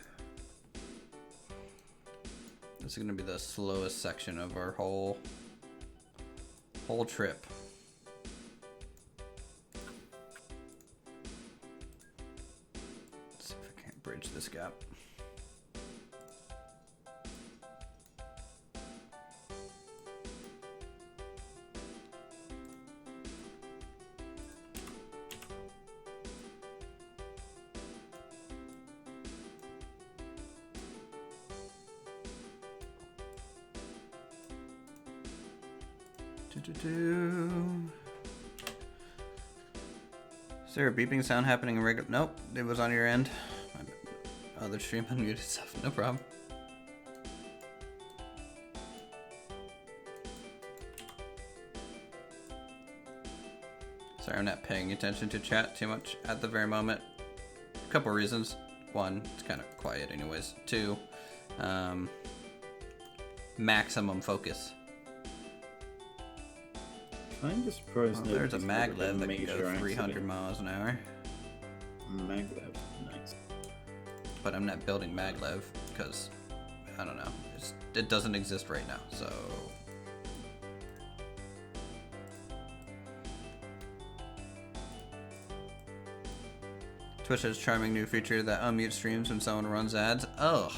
This is gonna be the slowest section of our whole trip. Let's see if I can't bridge this gap. Is there a beeping sound happening in regular? Nope, it was on your end. My other stream unmuted itself, no problem. Sorry, I'm not paying attention to chat too much at the very moment. A couple reasons. One, it's kind of quiet anyways. Two, maximum focus. Kind of surprised. Oh, there's a maglev that can go 300 miles an hour. Maglev, nice. But I'm not building maglev because, I don't know, it doesn't exist right now, so... Twitch has a charming new feature that unmutes streams when someone runs ads. Ugh.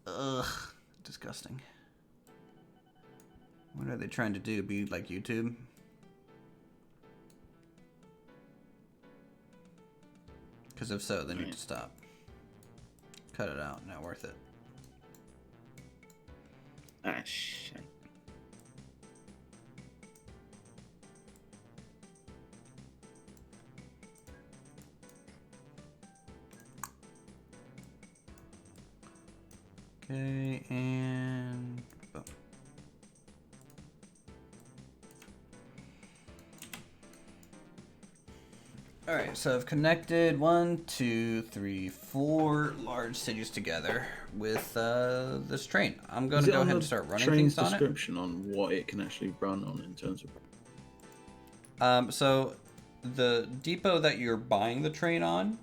Ugh. Disgusting. What are they trying to do? Be like YouTube? Because if so, they need to stop. Cut it out. Not worth it. Ah, shit. Okay, and... boom. Alright, so I've connected 1, 2, 3, 4 large cities together with this train. I'm going to go ahead and start running things on it. Description on what it can actually run on in terms of... so the depot that you're buying the train on,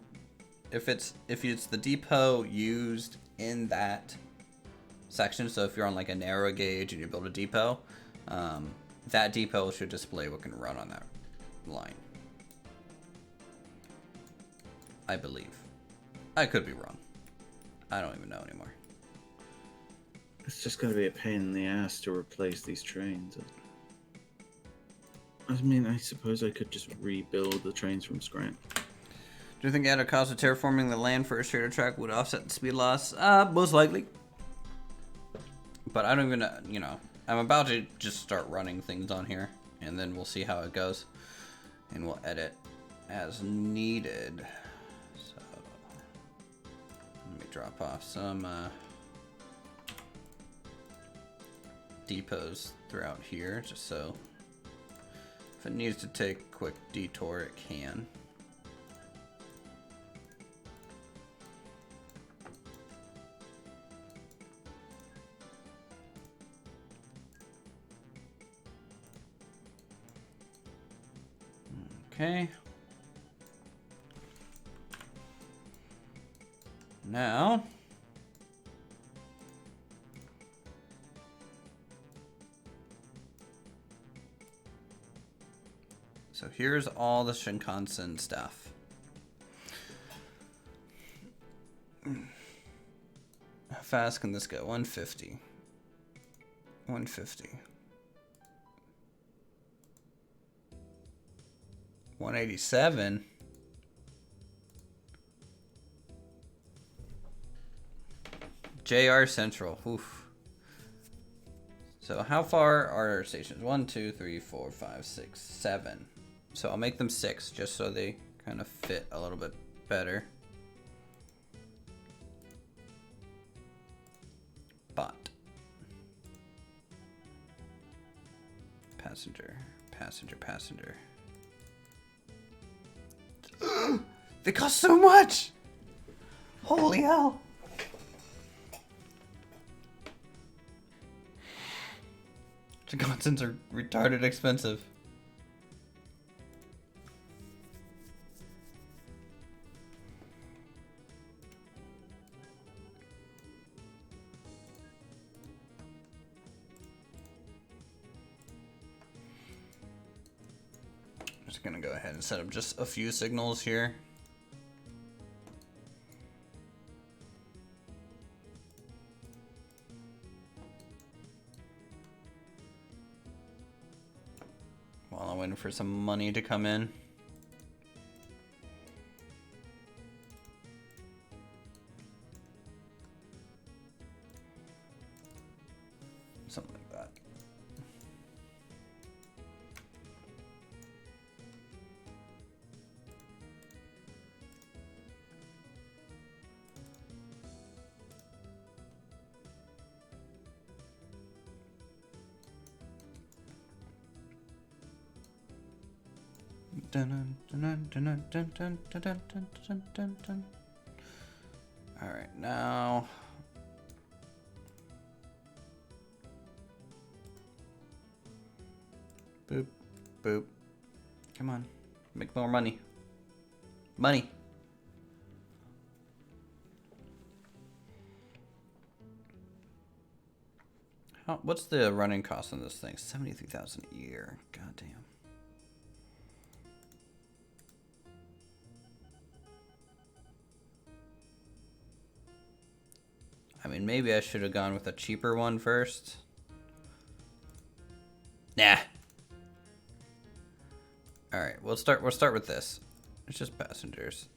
if it's the depot used in that section, so if you're on like a narrow gauge and you build a depot, that depot should display what can run on that line. I believe. I could be wrong. I don't even know anymore. It's just going to be a pain in the ass to replace these trains. I mean, I suppose I could just rebuild the trains from scratch. Do you think added cost of terraforming the land for a straighter track would offset the speed loss? Most likely. But I don't even, you know, I'm about to just start running things on here, and then we'll see how it goes, and we'll edit as needed. So, let me drop off some depots throughout here, just so if it needs to take a quick detour, it can. Okay. Now, so here's all the Shinkansen stuff. How fast can this go? 150. 150. 187. JR Central. Oof. So how far are our stations? 1, 2, 3, 4, 5, 6, 7. So I'll make them 6 just so they kind of fit a little bit better. But passenger, passenger, passenger. They cost so much! Holy hell! Shinkansens are retarded expensive. just gonna go ahead and set up just a few signals here. While I'm waiting for some money to come in. Something like that. All right, now. Boop, boop. Come on, make more money. Money. What's the running cost on this thing? 73,000 a year. God damn. I mean, maybe I should have gone with a cheaper one first. Nah. All right, we'll start with this. It's just passengers.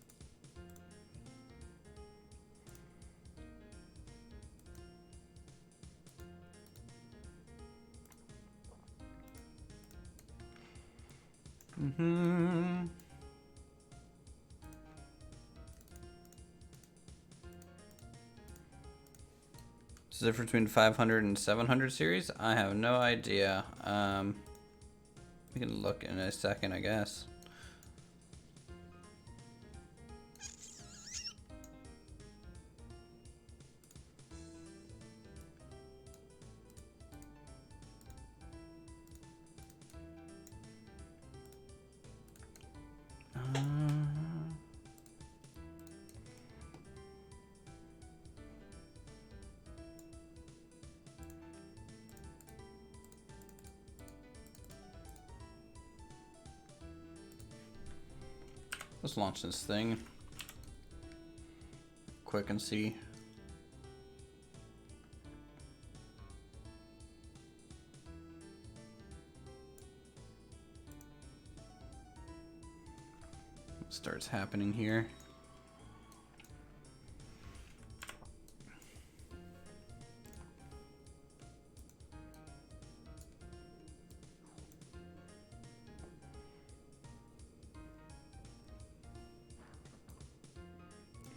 What's the difference between 500 and 700 series? I have no idea. We can look in a second, I guess. Let's launch this thing quick and see. What starts happening here.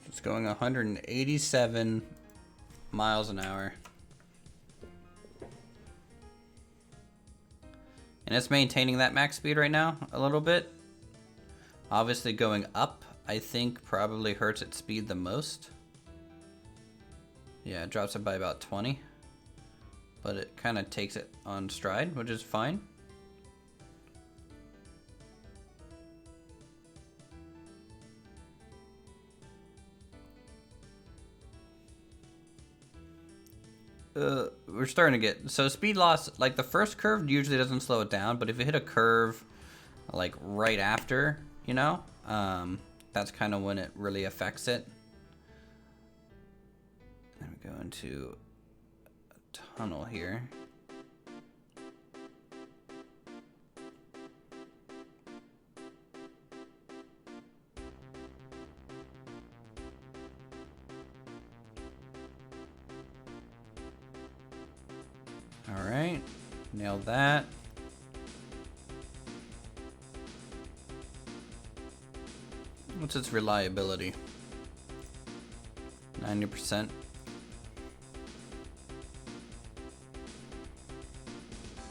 It's going 187 miles an hour. And it's maintaining that max speed right now a little bit. Obviously going up, I think, probably hurts its speed the most. Yeah, it drops it by about 20. But it kind of takes it on stride, which is fine. We're starting to get, so speed loss, like the first curve usually doesn't slow it down, but if you hit a curve like right after, you know, that's kind of when it really affects it. Then we go into a tunnel here. All right, nailed that. What's its reliability? 90%.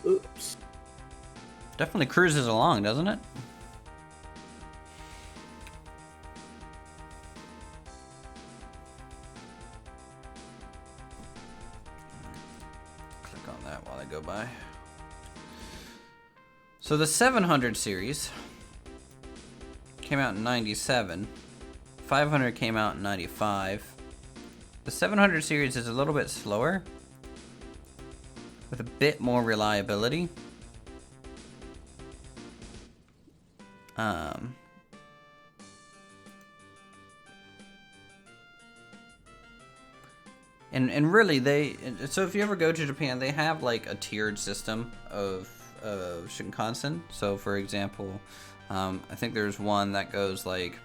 Oops. Definitely cruises along, doesn't it? Click on that while I go by. So the 700 series came out in 97. 500 came out in 95. The 700 series is a little bit slower with a bit more reliability. And really, so if you ever go to Japan, they have like a tiered system of Shinkansen. So for example, I think there's one that goes like,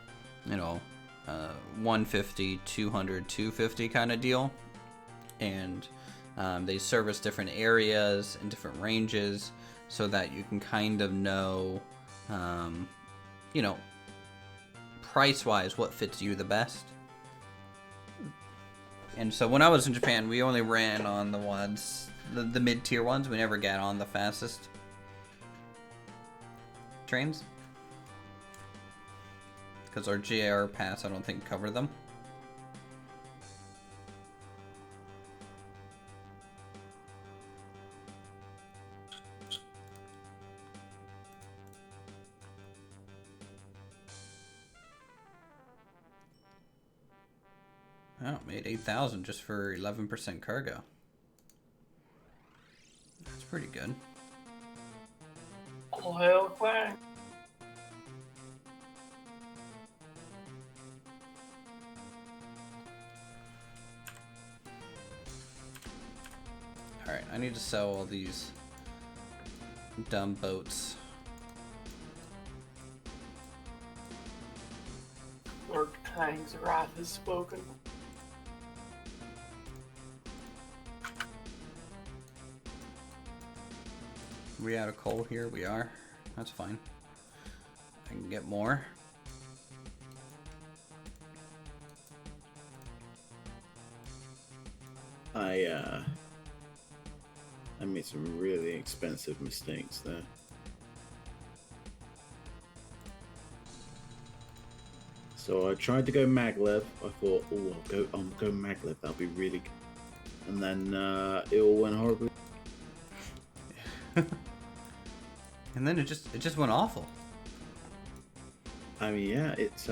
150, 200, 250 kind of deal. And they service different areas and different ranges so that you can kind of know, price-wise what fits you the best. And so when I was in Japan, we only ran on the ones, the mid-tier ones. We never got on the fastest trains. Because our GAR pass, I don't think, covered them. Oh, made 8,000 just for 11% cargo. That's pretty good. All hail Clang. Alright, I need to sell all these dumb boats. Lord Clang's wrath has spoken. We out of coal here? We are. That's fine. I can get more. I made some really expensive mistakes there. So I tried to go maglev. I thought, oh, I'll go maglev. That'll be really good. And then it all went horribly. And then it just went awful. I mean, yeah, it's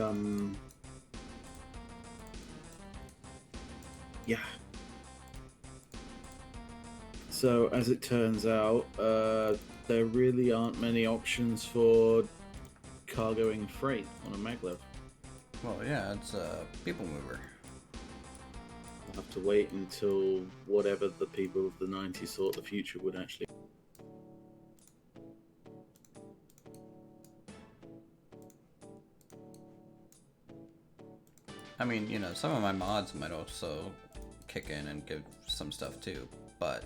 yeah. So as it turns out, there really aren't many options for cargoing freight on a maglev. Well, yeah, it's a people mover. I'll have to wait until whatever the people of the 90s thought the future would actually. I mean, some of my mods might also kick in and give some stuff too, but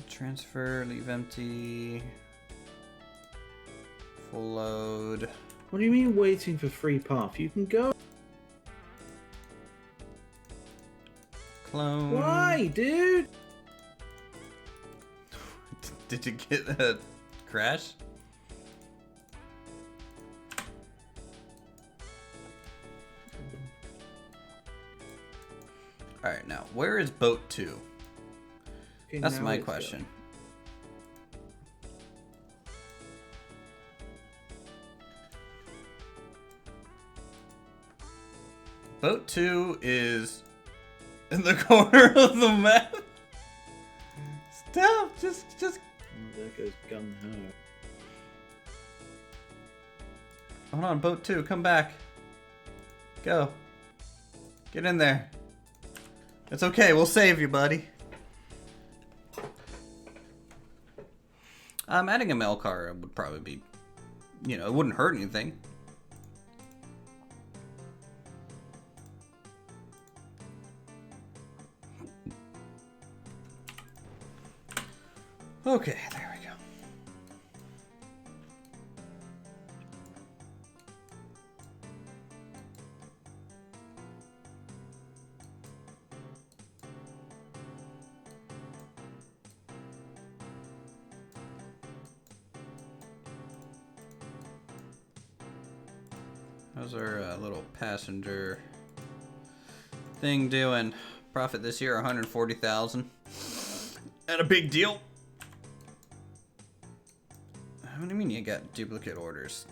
transfer, leave empty, full load. What do you mean waiting for free path? You can go. Clone. Why, dude? Did you get a crash? Alright, now, where is boat 2? Okay, That's now my it's question. Boat 2 is in the corner of the map. Stop! Just. Oh, there goes gun ho. Hold on, boat 2, come back. Go. Get in there. It's okay, we'll save you, buddy. Adding a mail car would probably be, it wouldn't hurt anything. Okay, there we go. How's our little passenger thing doing? Profit this year, 140,000. And a big deal. What do you mean you got duplicate orders?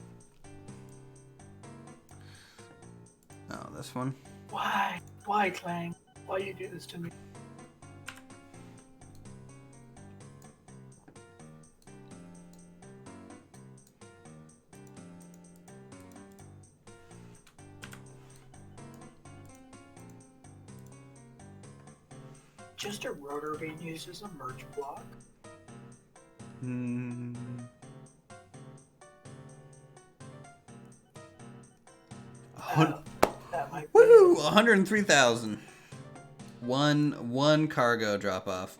Oh, this one? Why? Why, Clang? Why you do this to me? just a rotor being used as a merge block? Hmm. That might be. Woo! 103,000. One cargo drop off.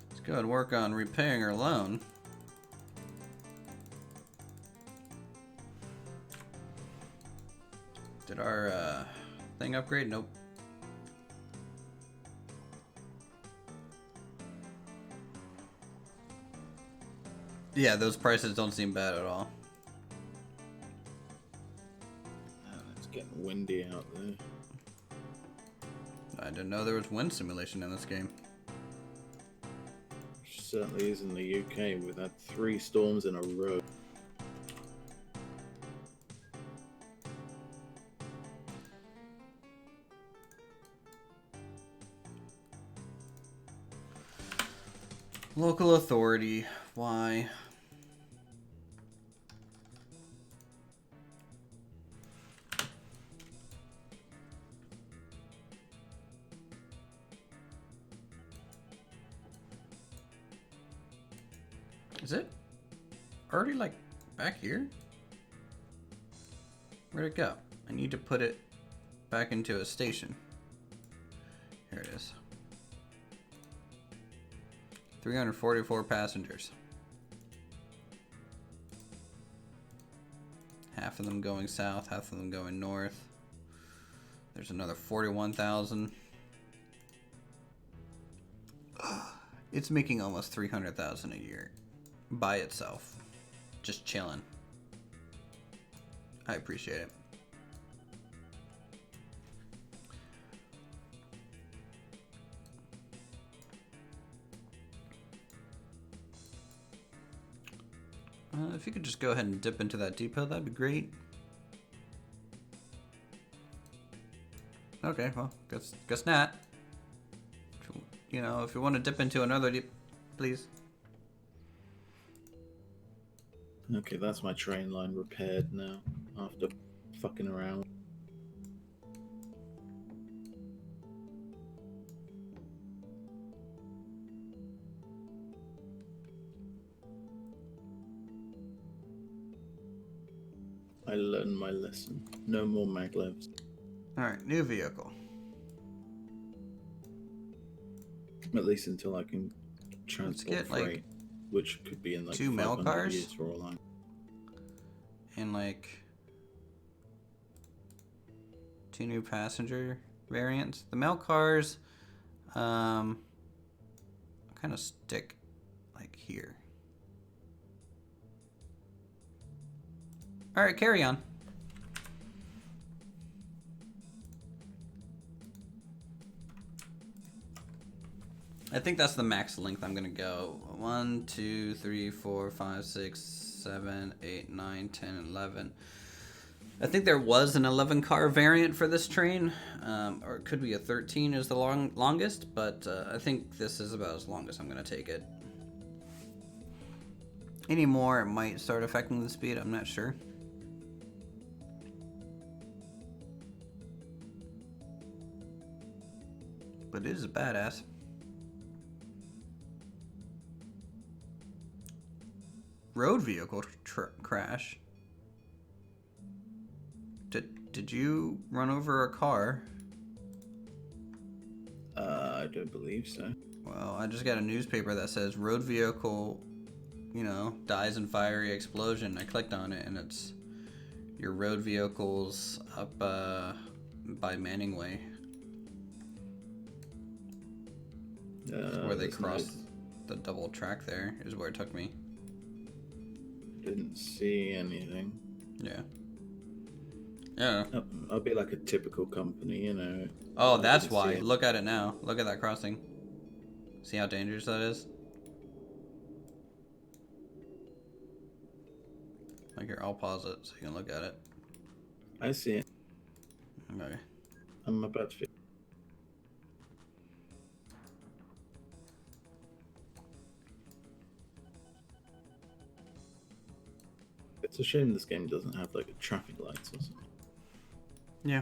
Let's go and work on repaying our loan. Did our thing upgrade? Nope. Yeah, those prices don't seem bad at all. It's getting windy out there. I didn't know there was wind simulation in this game. Which certainly is in the UK. We've had 3 storms in a row. Local authority. Why? Is it already like back here? Where'd it go? I need to put it back into a station. Here it is. 344 passengers. Half of them going south, half of them going north. There's another 41,000. It's making almost 300,000 a year by itself. Just chilling. I appreciate it. If you could just go ahead and dip into that depot, that'd be great. Okay, well, guess not. You know, if you want to dip into another please. Okay, that's my train line repaired now, after fucking around. I learned my lesson. No more maglevs. Alright, new vehicle. At least until I can transport get, freight, like, which could be in like 2 mail 500 cars? years for all I know. And like 2 new passenger variants. The mail cars kind of stick like here. All right, carry on. I think that's the max length I'm gonna go. 1, 2, 3, 4, 5, 6, 7, 8, 9, 10, 11. I think there was an 11 car variant for this train, or it could be a 13 is the longest, but I think this is about as long as I'm gonna take it. Any more, it might start affecting the speed, I'm not sure. But it is a badass. Road vehicle crash. Did you run over a car? I don't believe so. Well, I just got a newspaper that says road vehicle, you know, dies in fiery explosion. I clicked on it and it's your road vehicles up by Manning Way. Where they crossed the double track there is where it took me. Didn't see anything. Yeah. Yeah. I'll be like a typical company, you know. Oh, that's why. Look at it now. Look at that crossing. See how dangerous that is? Like here, I'll pause it so you can look at it. I see it. Okay. I'm about to. It's a shame this game doesn't have like traffic lights or something. Yeah.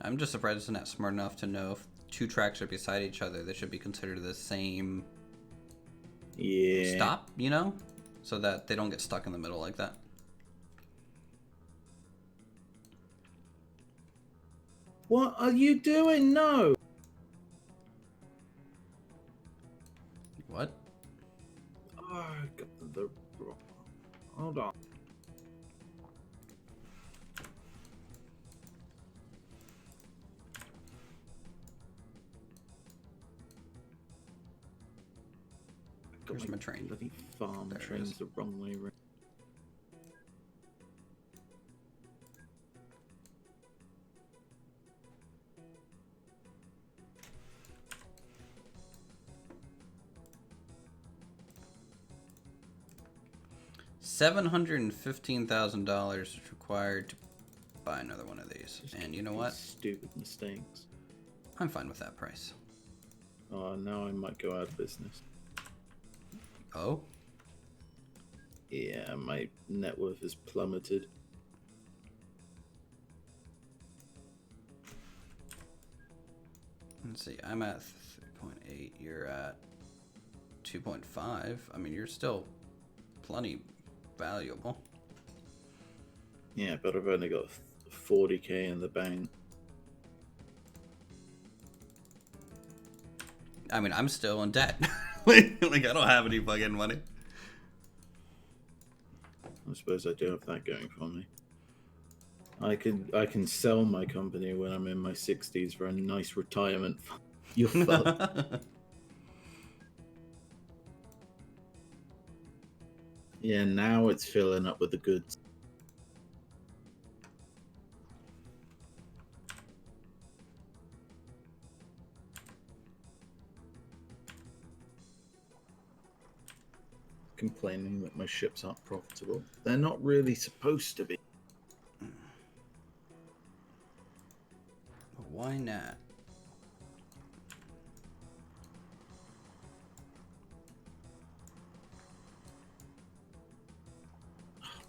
I'm just surprised it's not smart enough to know if two tracks are beside each other, they should be considered the same stop, you know? So that they don't get stuck in the middle like that. What are you doing? No! What? Oh, I got the wrong. Hold on. Where's my train? Bloody farm There it train's is. the wrong way around. $715,000 is required to buy another one of these. And you know what? Stupid mistakes. I'm fine with that price. Oh, now I might go out of business. Oh? Yeah, my net worth has plummeted. Let's see, I'm at 3.8, you're at 2.5. I mean, you're still plenty valuable. Yeah, but I've only got 40k in the bank. I mean, I'm still in debt. like, I don't have any fucking money. I suppose I do have that going for me. I can sell my company when I'm in my 60s for a nice retirement fund. You're fucked. Yeah, now it's filling up with the goods. Complaining that my ships aren't profitable. They're not really supposed to be. Why not?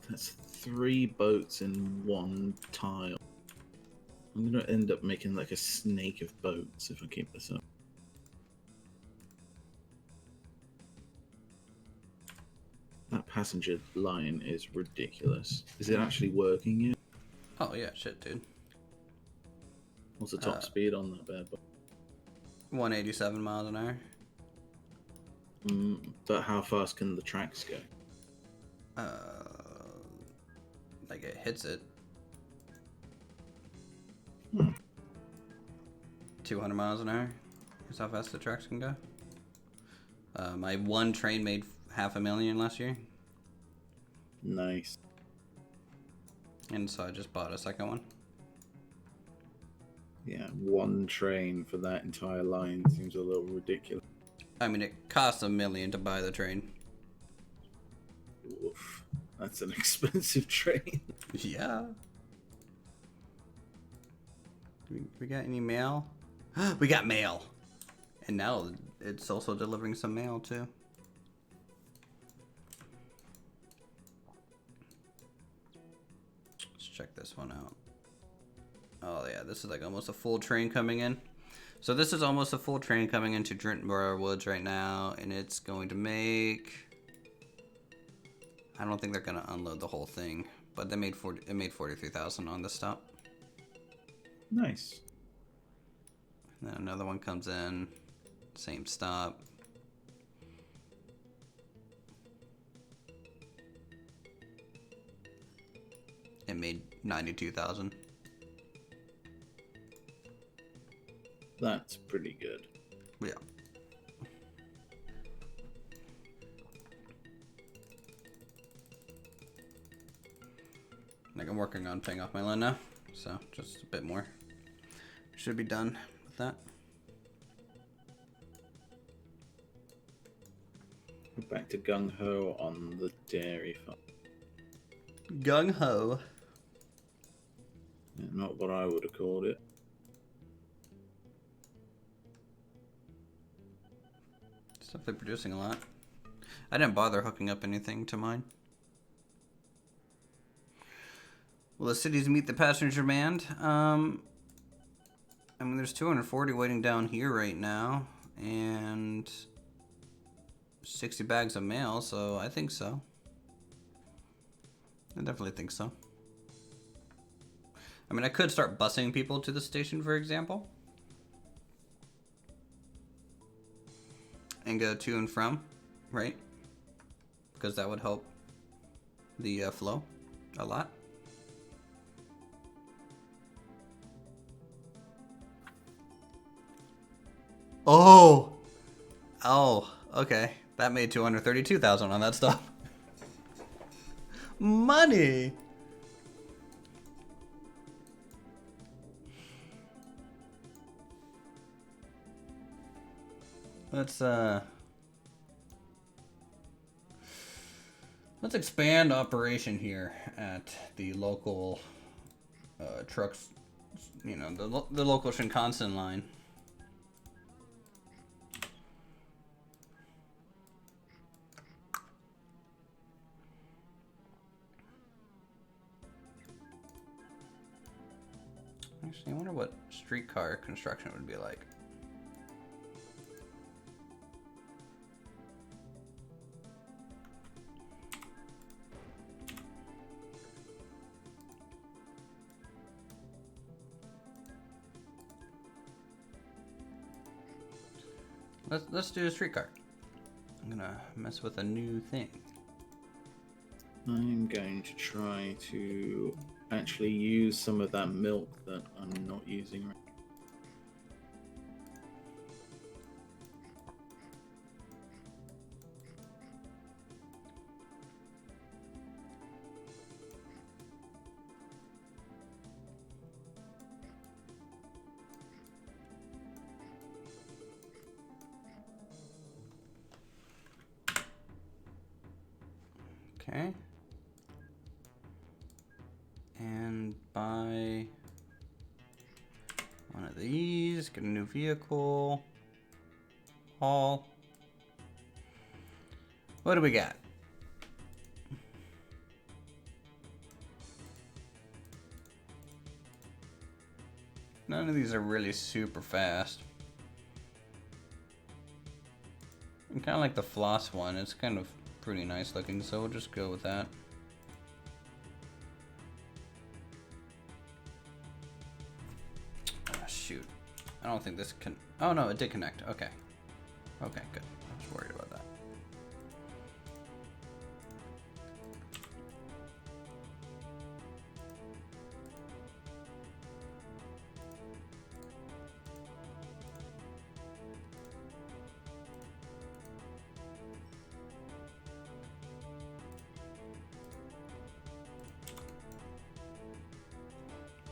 That's 3 boats in 1 tile. I'm gonna end up making like a snake of boats if I keep this up. That passenger line is ridiculous. Is it actually working yet? Oh, yeah, shit, dude. What's the top speed on that bad boy? 187 miles an hour. But how fast can the tracks go? Like it hits it. 200 miles an hour. That's how fast the tracks can go. My one train made $500,000 last year. Nice. And so I just bought a second one. Yeah, 1 train for that entire line seems a little ridiculous. I mean, it costs $1 million to buy the train. Oof, that's an expensive train. Yeah. We got any mail? We got mail. And now it's also delivering some mail too. Let's check this one out. Oh yeah, this is like almost a full train coming in. So this is almost a full train coming into Drentboro Woods right now, and it's going to make... I don't think they're gonna unload the whole thing, but they made it made 43,000 on this stop. Nice. And then another one comes in, same stop. It made 92,000. That's pretty good. Yeah. Like I'm working on paying off my loan now, so just a bit more. Should be done with that. We're back to gung ho on the dairy farm. Gung ho. Yeah, not what I would have called it. It's definitely producing a lot. I didn't bother hooking up anything to mine. Will the cities meet the passenger demand? I mean, there's 240 waiting down here right now, and 60 bags of mail, so I think so. I definitely think so. I mean, I could start busing people to the station, for example. And go to and from, right? Because that would help the flow a lot. Oh, okay. That made 232,000 on that stuff. Money. Let's expand operation here at the local trucks. You know, the local Shinkansen line. Actually, I wonder what streetcar construction would be like. Let's do a streetcar. I'm gonna mess with a new thing. I'm going to try to actually use some of that milk that I'm not using right now. Okay. And buy one of these, get a new vehicle. Haul. What do we got? None of these are really super fast. I kind of like the floss one. It's kind of pretty nice looking, so we'll just go with that. Oh, shoot. I don't think this can... Oh, no, it did connect. Okay. Okay, good. I was worried about that.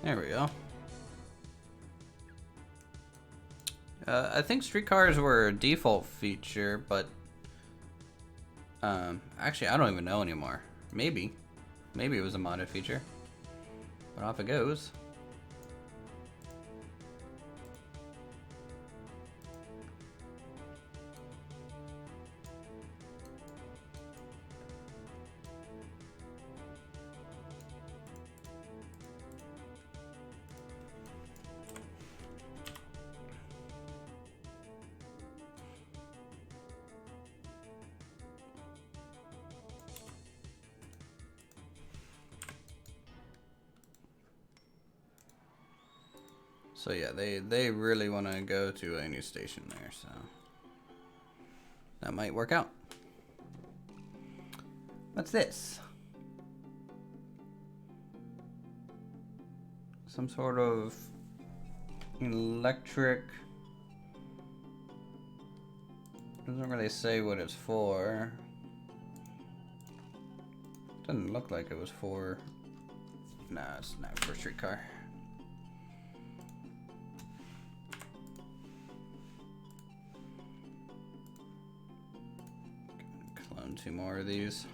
There we go. I think streetcars were a default feature, but actually I don't even know anymore. Maybe it was a modded feature, but off it goes. So yeah, they really want to go to a new station there, so that might work out. What's this? Some sort of electric. Doesn't really say what it's for. Doesn't look like it was for. Nah, it's not for a streetcar. Clone 2 more of these.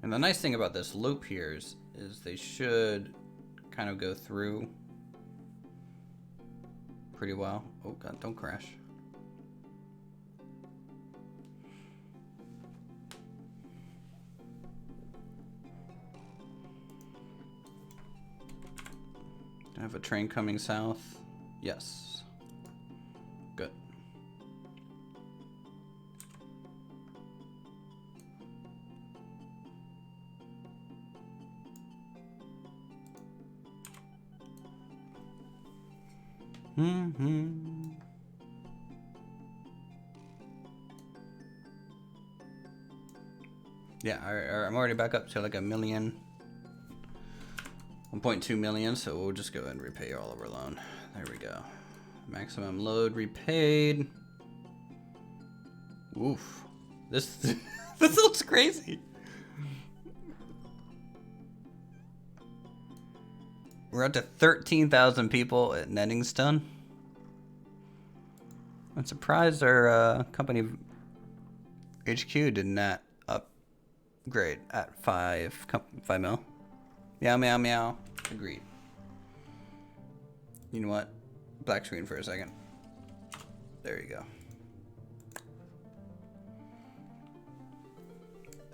And the nice thing about this loop here is they should kind of go through pretty well. Oh god, don't crash. I have a train coming south. Yes. Good. Mm-hmm. Yeah, I'm already back up to like 1.2 million, so we'll just go ahead and repay all of our loan. There we go. Maximum load repaid. Oof. This this looks crazy. We're up to 13,000 people at Nettingstone. I'm surprised our company HQ did not upgrade at 5 mil. Meow, meow, meow. Agreed. You know what? Black screen for a second. There you go.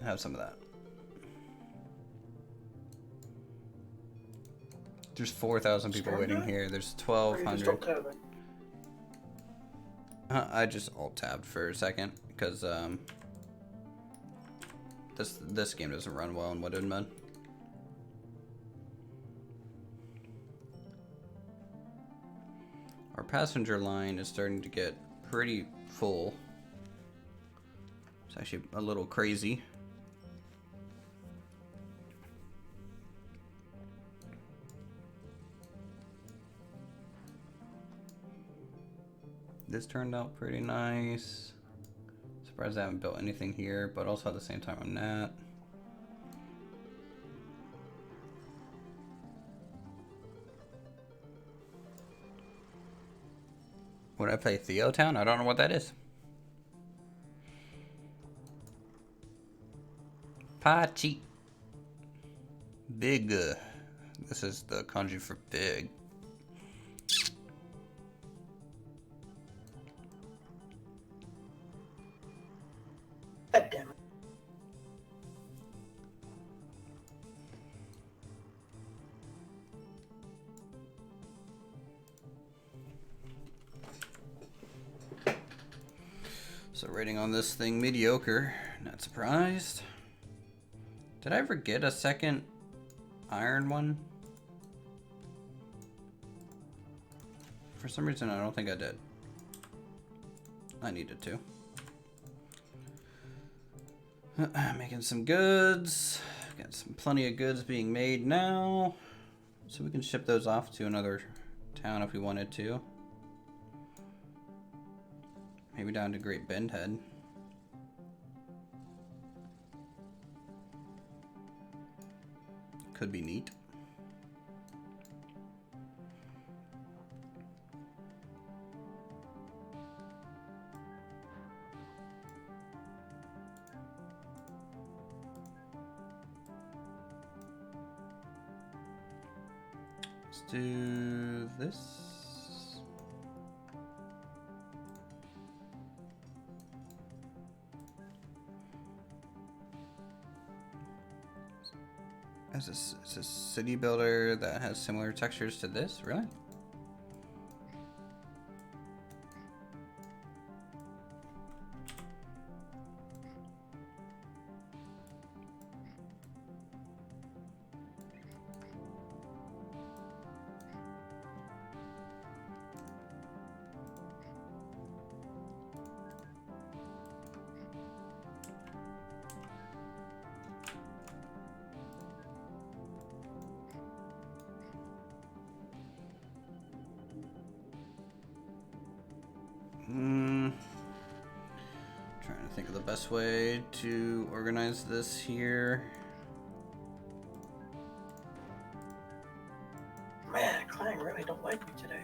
Have some of that. There's 4,000 people waiting here. There's 1,200. I just alt-tabbed for a second because this game doesn't run well in Wooded Mud. Our passenger line is starting to get pretty full. It's actually a little crazy. This turned out pretty nice. Surprised I haven't built anything here, but also at the same time I'm not. Would I play Theo Town? I don't know what that is. Pachi. Big. This is the kanji for big. God damn it. So rating on this thing, mediocre. Not surprised. Did I ever get a second iron one? For some reason, I don't think I did. I needed to. Making some goods. Got plenty of goods being made now. So we can ship those off to another town if we wanted to. Maybe down to Great Bend Head. Could be neat. Let's do this. It's a city builder that has similar textures to this, really? Trying to think of the best way to organize this here. Man, Clang really don't like me today.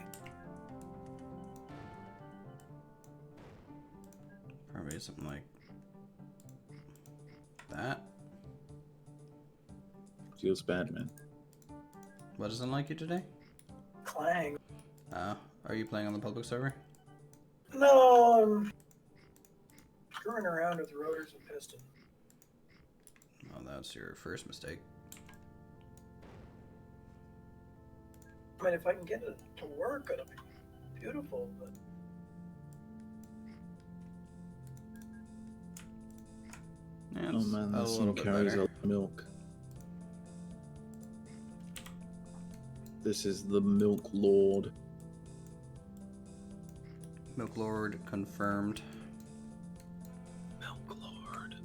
Probably something like that. Feels bad, man. What doesn't like you today? Clang. Are you playing on the public server? No, I'm screwing around with rotors and piston. Oh, that's your first mistake. I mean, if I can get it to work, it'll be beautiful. But Yeah, Oh it's man, a there's little some bit carries better. of milk. This is the Milk Lord. Milk Lord confirmed. Milk Lord.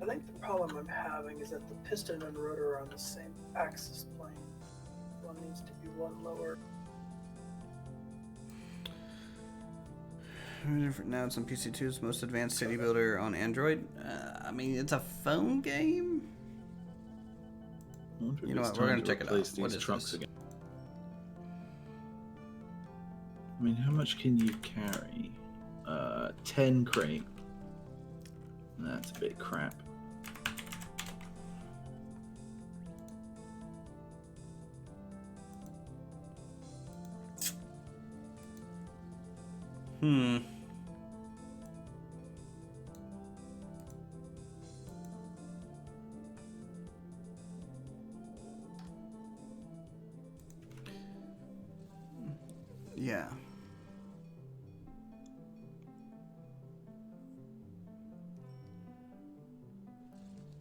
I think the problem I'm having is that the piston and rotor are on the same axis plane. One needs to be one lower. Now it's on PC2's most advanced city builder on Android. I mean, it's a phone game. I wonder if You know it's what? We're time gonna to check it replace out. What these is trucks this? again. I mean, how much can you carry? 10 crate. That's a bit crap. Yeah.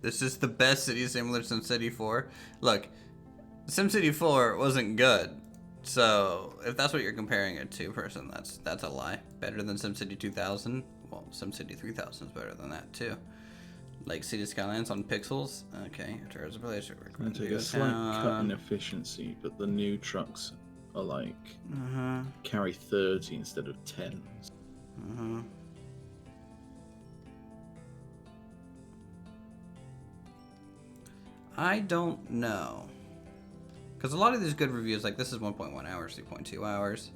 This is the best city simulator since SimCity 4. Look, SimCity 4 wasn't good. So, if that's what you're comparing it to, person, that's a lie. Better than SimCity 2000? Well, SimCity 3000 is better than that, too. Like City Skylines on pixels? Okay, after as a place, we're It's going to take a slight cut in efficiency, but the new trucks are like carry 30 instead of 10. I don't know. Because a lot of these good reviews, like this is 1.1 hours, 3.2 hours.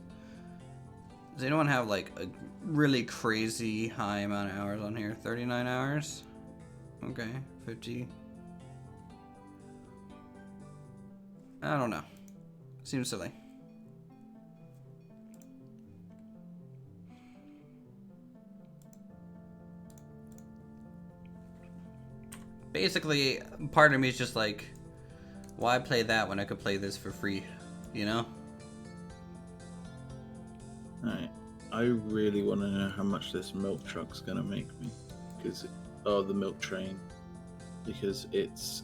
Does anyone have like a really crazy high amount of hours on here? 39 hours? Okay, 50. I don't know. Seems silly. Basically, part of me is just like, why play that when I could play this for free? You know? Alright. I really want to know how much this milk truck's gonna make me. Because, oh, the milk train. Because it's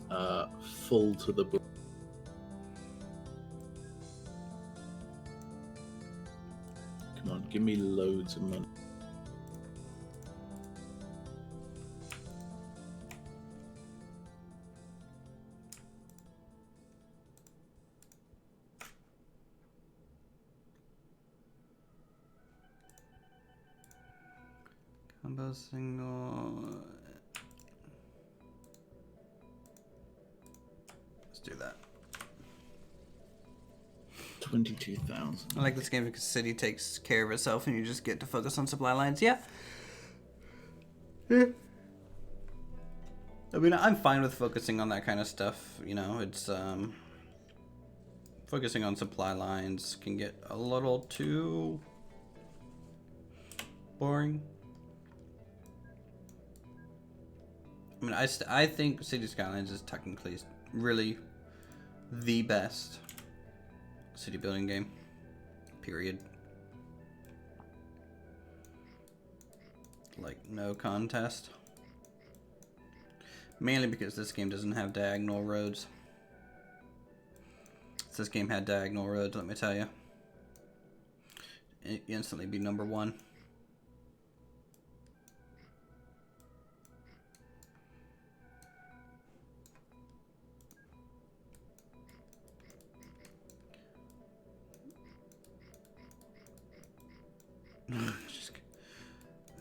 full to the brim. Come on, give me loads of money. Combo single. Let's do that. 22,000. I like this game because City takes care of itself and you just get to focus on supply lines. Yeah. I mean, I'm fine with focusing on that kind of stuff. You know, it's focusing on supply lines can get a little too boring. I mean, I think City Skylines is technically really the best city building game. Period. Like, no contest. Mainly because this game doesn't have diagonal roads. If this game had diagonal roads, let me tell you, it'd instantly be number one.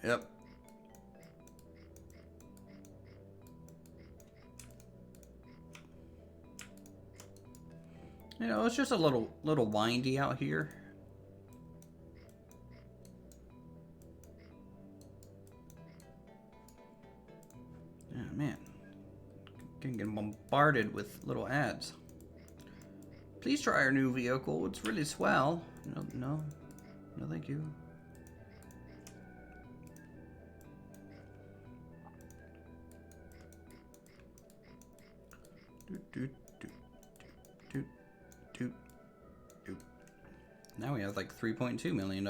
Yep. You know, it's just a little windy out here. Oh man, getting bombarded with little ads. Please try our new vehicle. It's really swell. No, thank you. Now we have like $3.2 million.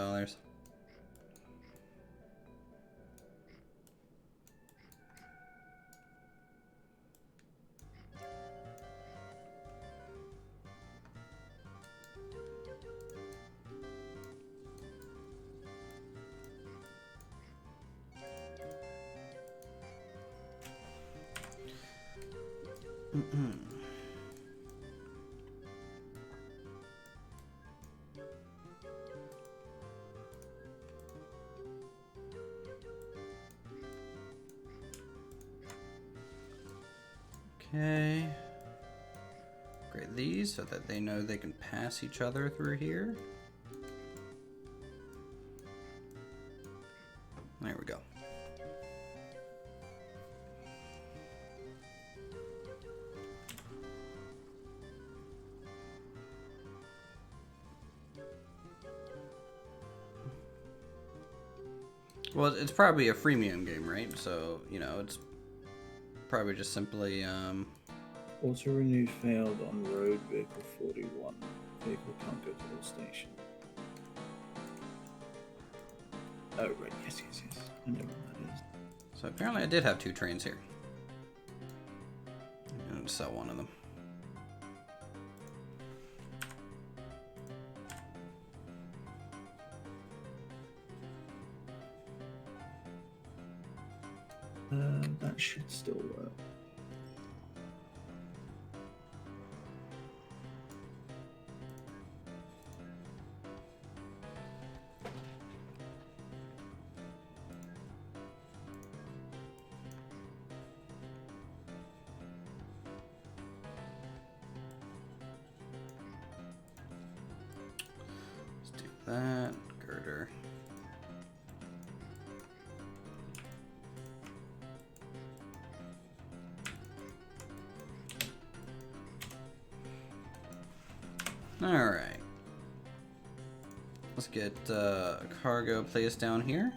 Okay. Grade these so that they know they can pass each other through here. There we go. Well, it's probably a freemium game, right? So, you know, it's probably just simply, Auto renew failed on road vehicle 41. Vehicle can't go to the station. Oh, right. Yes. I know what that is. So apparently I did have 2 trains here. I'm gonna sell one of them. That should still work. Let's do that. Girder. Alright. Let's get a cargo placed down here.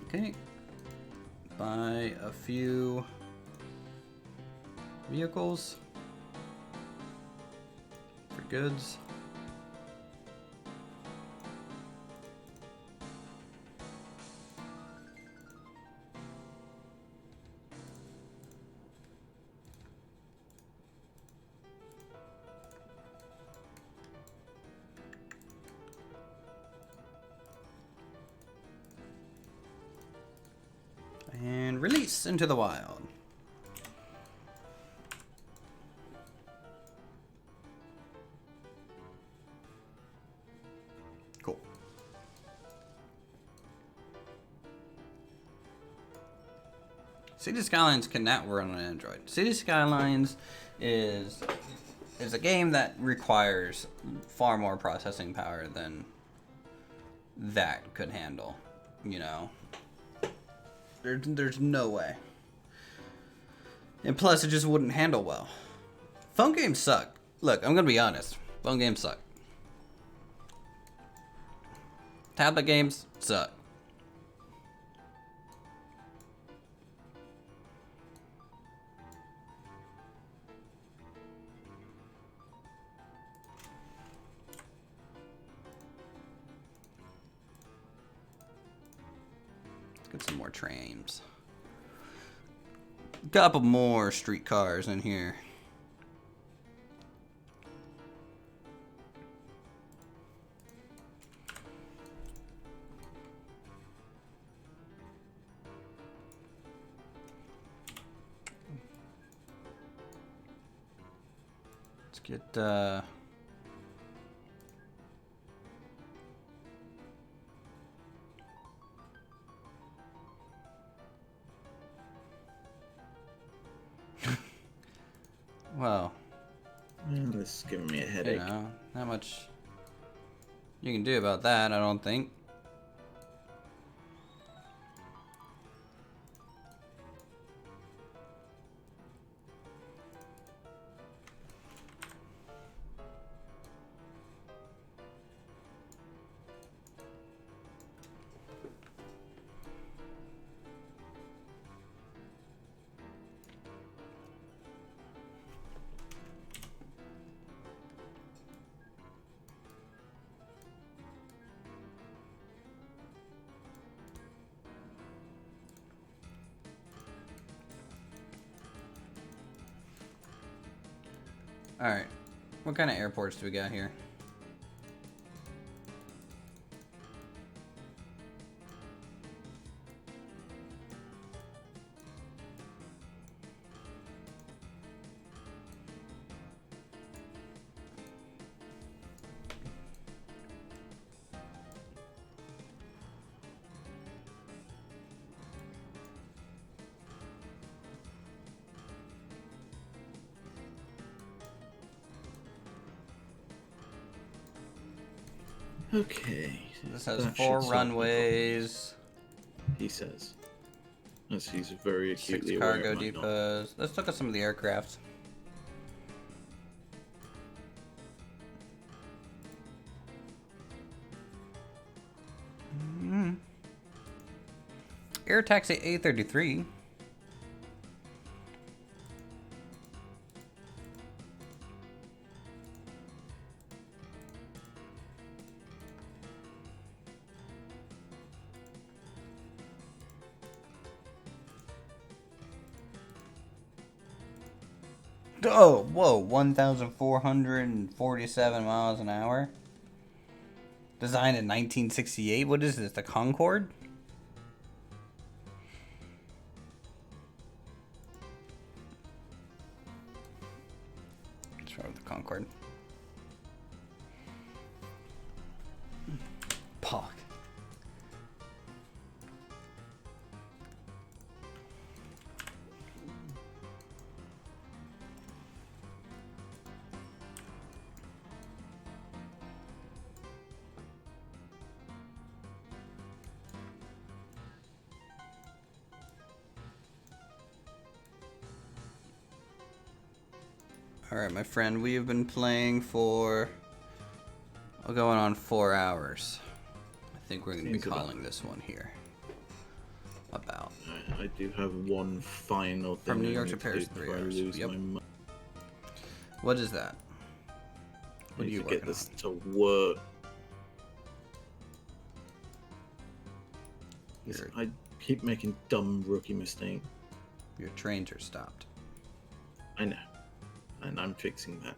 Okay. Buy a few vehicles for goods. And release into the wild. Cool. City Skylines cannot run on Android. City Skylines is a game that requires far more processing power than that could handle, you know. There's no way. And plus, it just wouldn't handle well. Phone games suck. Look, I'm gonna be honest. Phone games suck. Tablet games suck. Get some more trains. Couple more streetcars in here. Let's get well, This is giving me a headache. you know, not much you can do about that, I don't think. Alright. What kind of airports do we got here? Okay. This has that 4 should solve my runways, problems, he says. As he's very 6 acutely aware cargo of my knowledge. depots. Let's look at some of the aircrafts. Air taxi A33. Oh, whoa, 1,447 miles an hour. Designed in 1968. What is this, the Concorde? Let's try with the Concorde. Pog. Alright, my friend, we have been playing for going on 4 hours. I think we're going to be calling this one here. About. I do have one final thing. From New I York need to Paris, do 3 before I hours. lose Yep. my mind. What is that? What I are need you to get working this on? to work. Your, I keep making dumb rookie mistakes. your trains are stopped. I know. And I'm fixing that.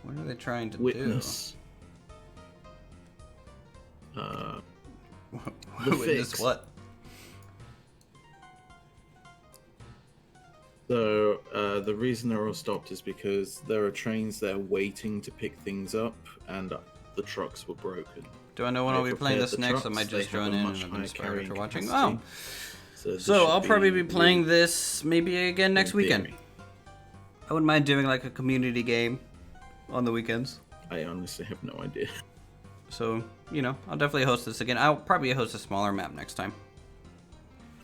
What are they trying to Witness. do? The Witness fix. what? So, the reason they're all stopped is because there are trains there waiting to pick things up, and the trucks were broken. Do I know when I'll be playing repaired this the next? I trucks, might they just have join a in much and higher inspire carrying after watching. capacity. Oh, this so should I'll probably be really playing this maybe again next in weekend. theory. I wouldn't mind doing like a community game on the weekends. I honestly have no idea. So, you know, I'll definitely host this again. I'll probably host a smaller map next time.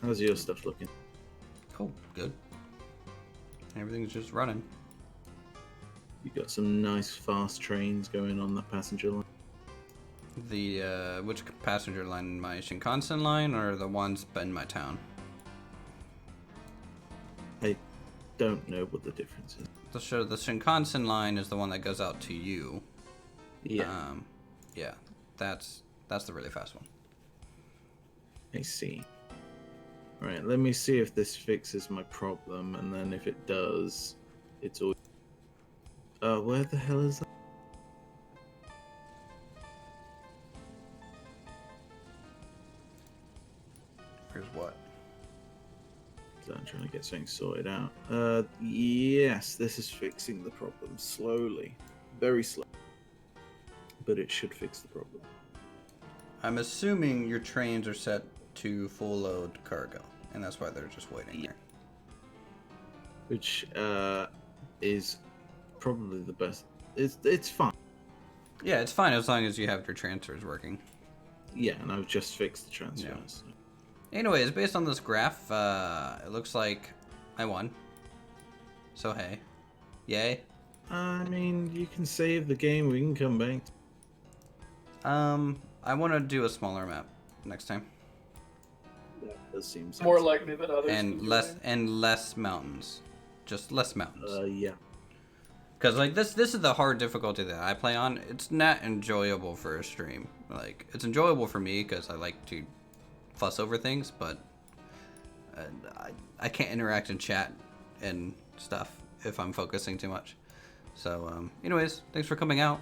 How's your stuff looking? Cool, good. Everything's just running. You got some nice fast trains going on the passenger line. The, which passenger line? My Shinkansen line or the ones in my town? I don't know what the difference is. The Shinkansen line is the one that goes out to you. Yeah, Yeah, that's the really fast one. I see. Alright, let me see if this fixes my problem, and then if it does, it's all... where the hell is that? Here's what? So I'm trying to get something sorted out. Yes, this is fixing the problem slowly. Very slow. But it should fix the problem. I'm assuming your trains are set to full load cargo, and that's why they're just waiting here. Which, is probably the best. It's fine. Yeah, it's fine as long as you have your transfers working. Yeah, and I've just fixed the transfers. Anyways, based on this graph, it looks like I won. So hey, yay. I mean, you can save the game. We can come back. I want to do a smaller map next time, That does seem More sensible. likely than others. and less mountains, just less mountains. Yeah. Because like this is the hard difficulty that I play on. It's not enjoyable for a stream. Like it's enjoyable for me because I like to fuss over things, but I can't interact in chat and stuff if I'm focusing too much. So, anyways, thanks for coming out.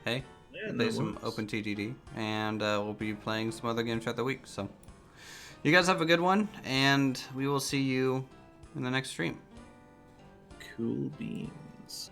Hey, Yeah, play no some worries. OpenTTD, and we'll be playing some other games throughout the week. So, you guys have a good one, and we will see you in the next stream. Cool beans.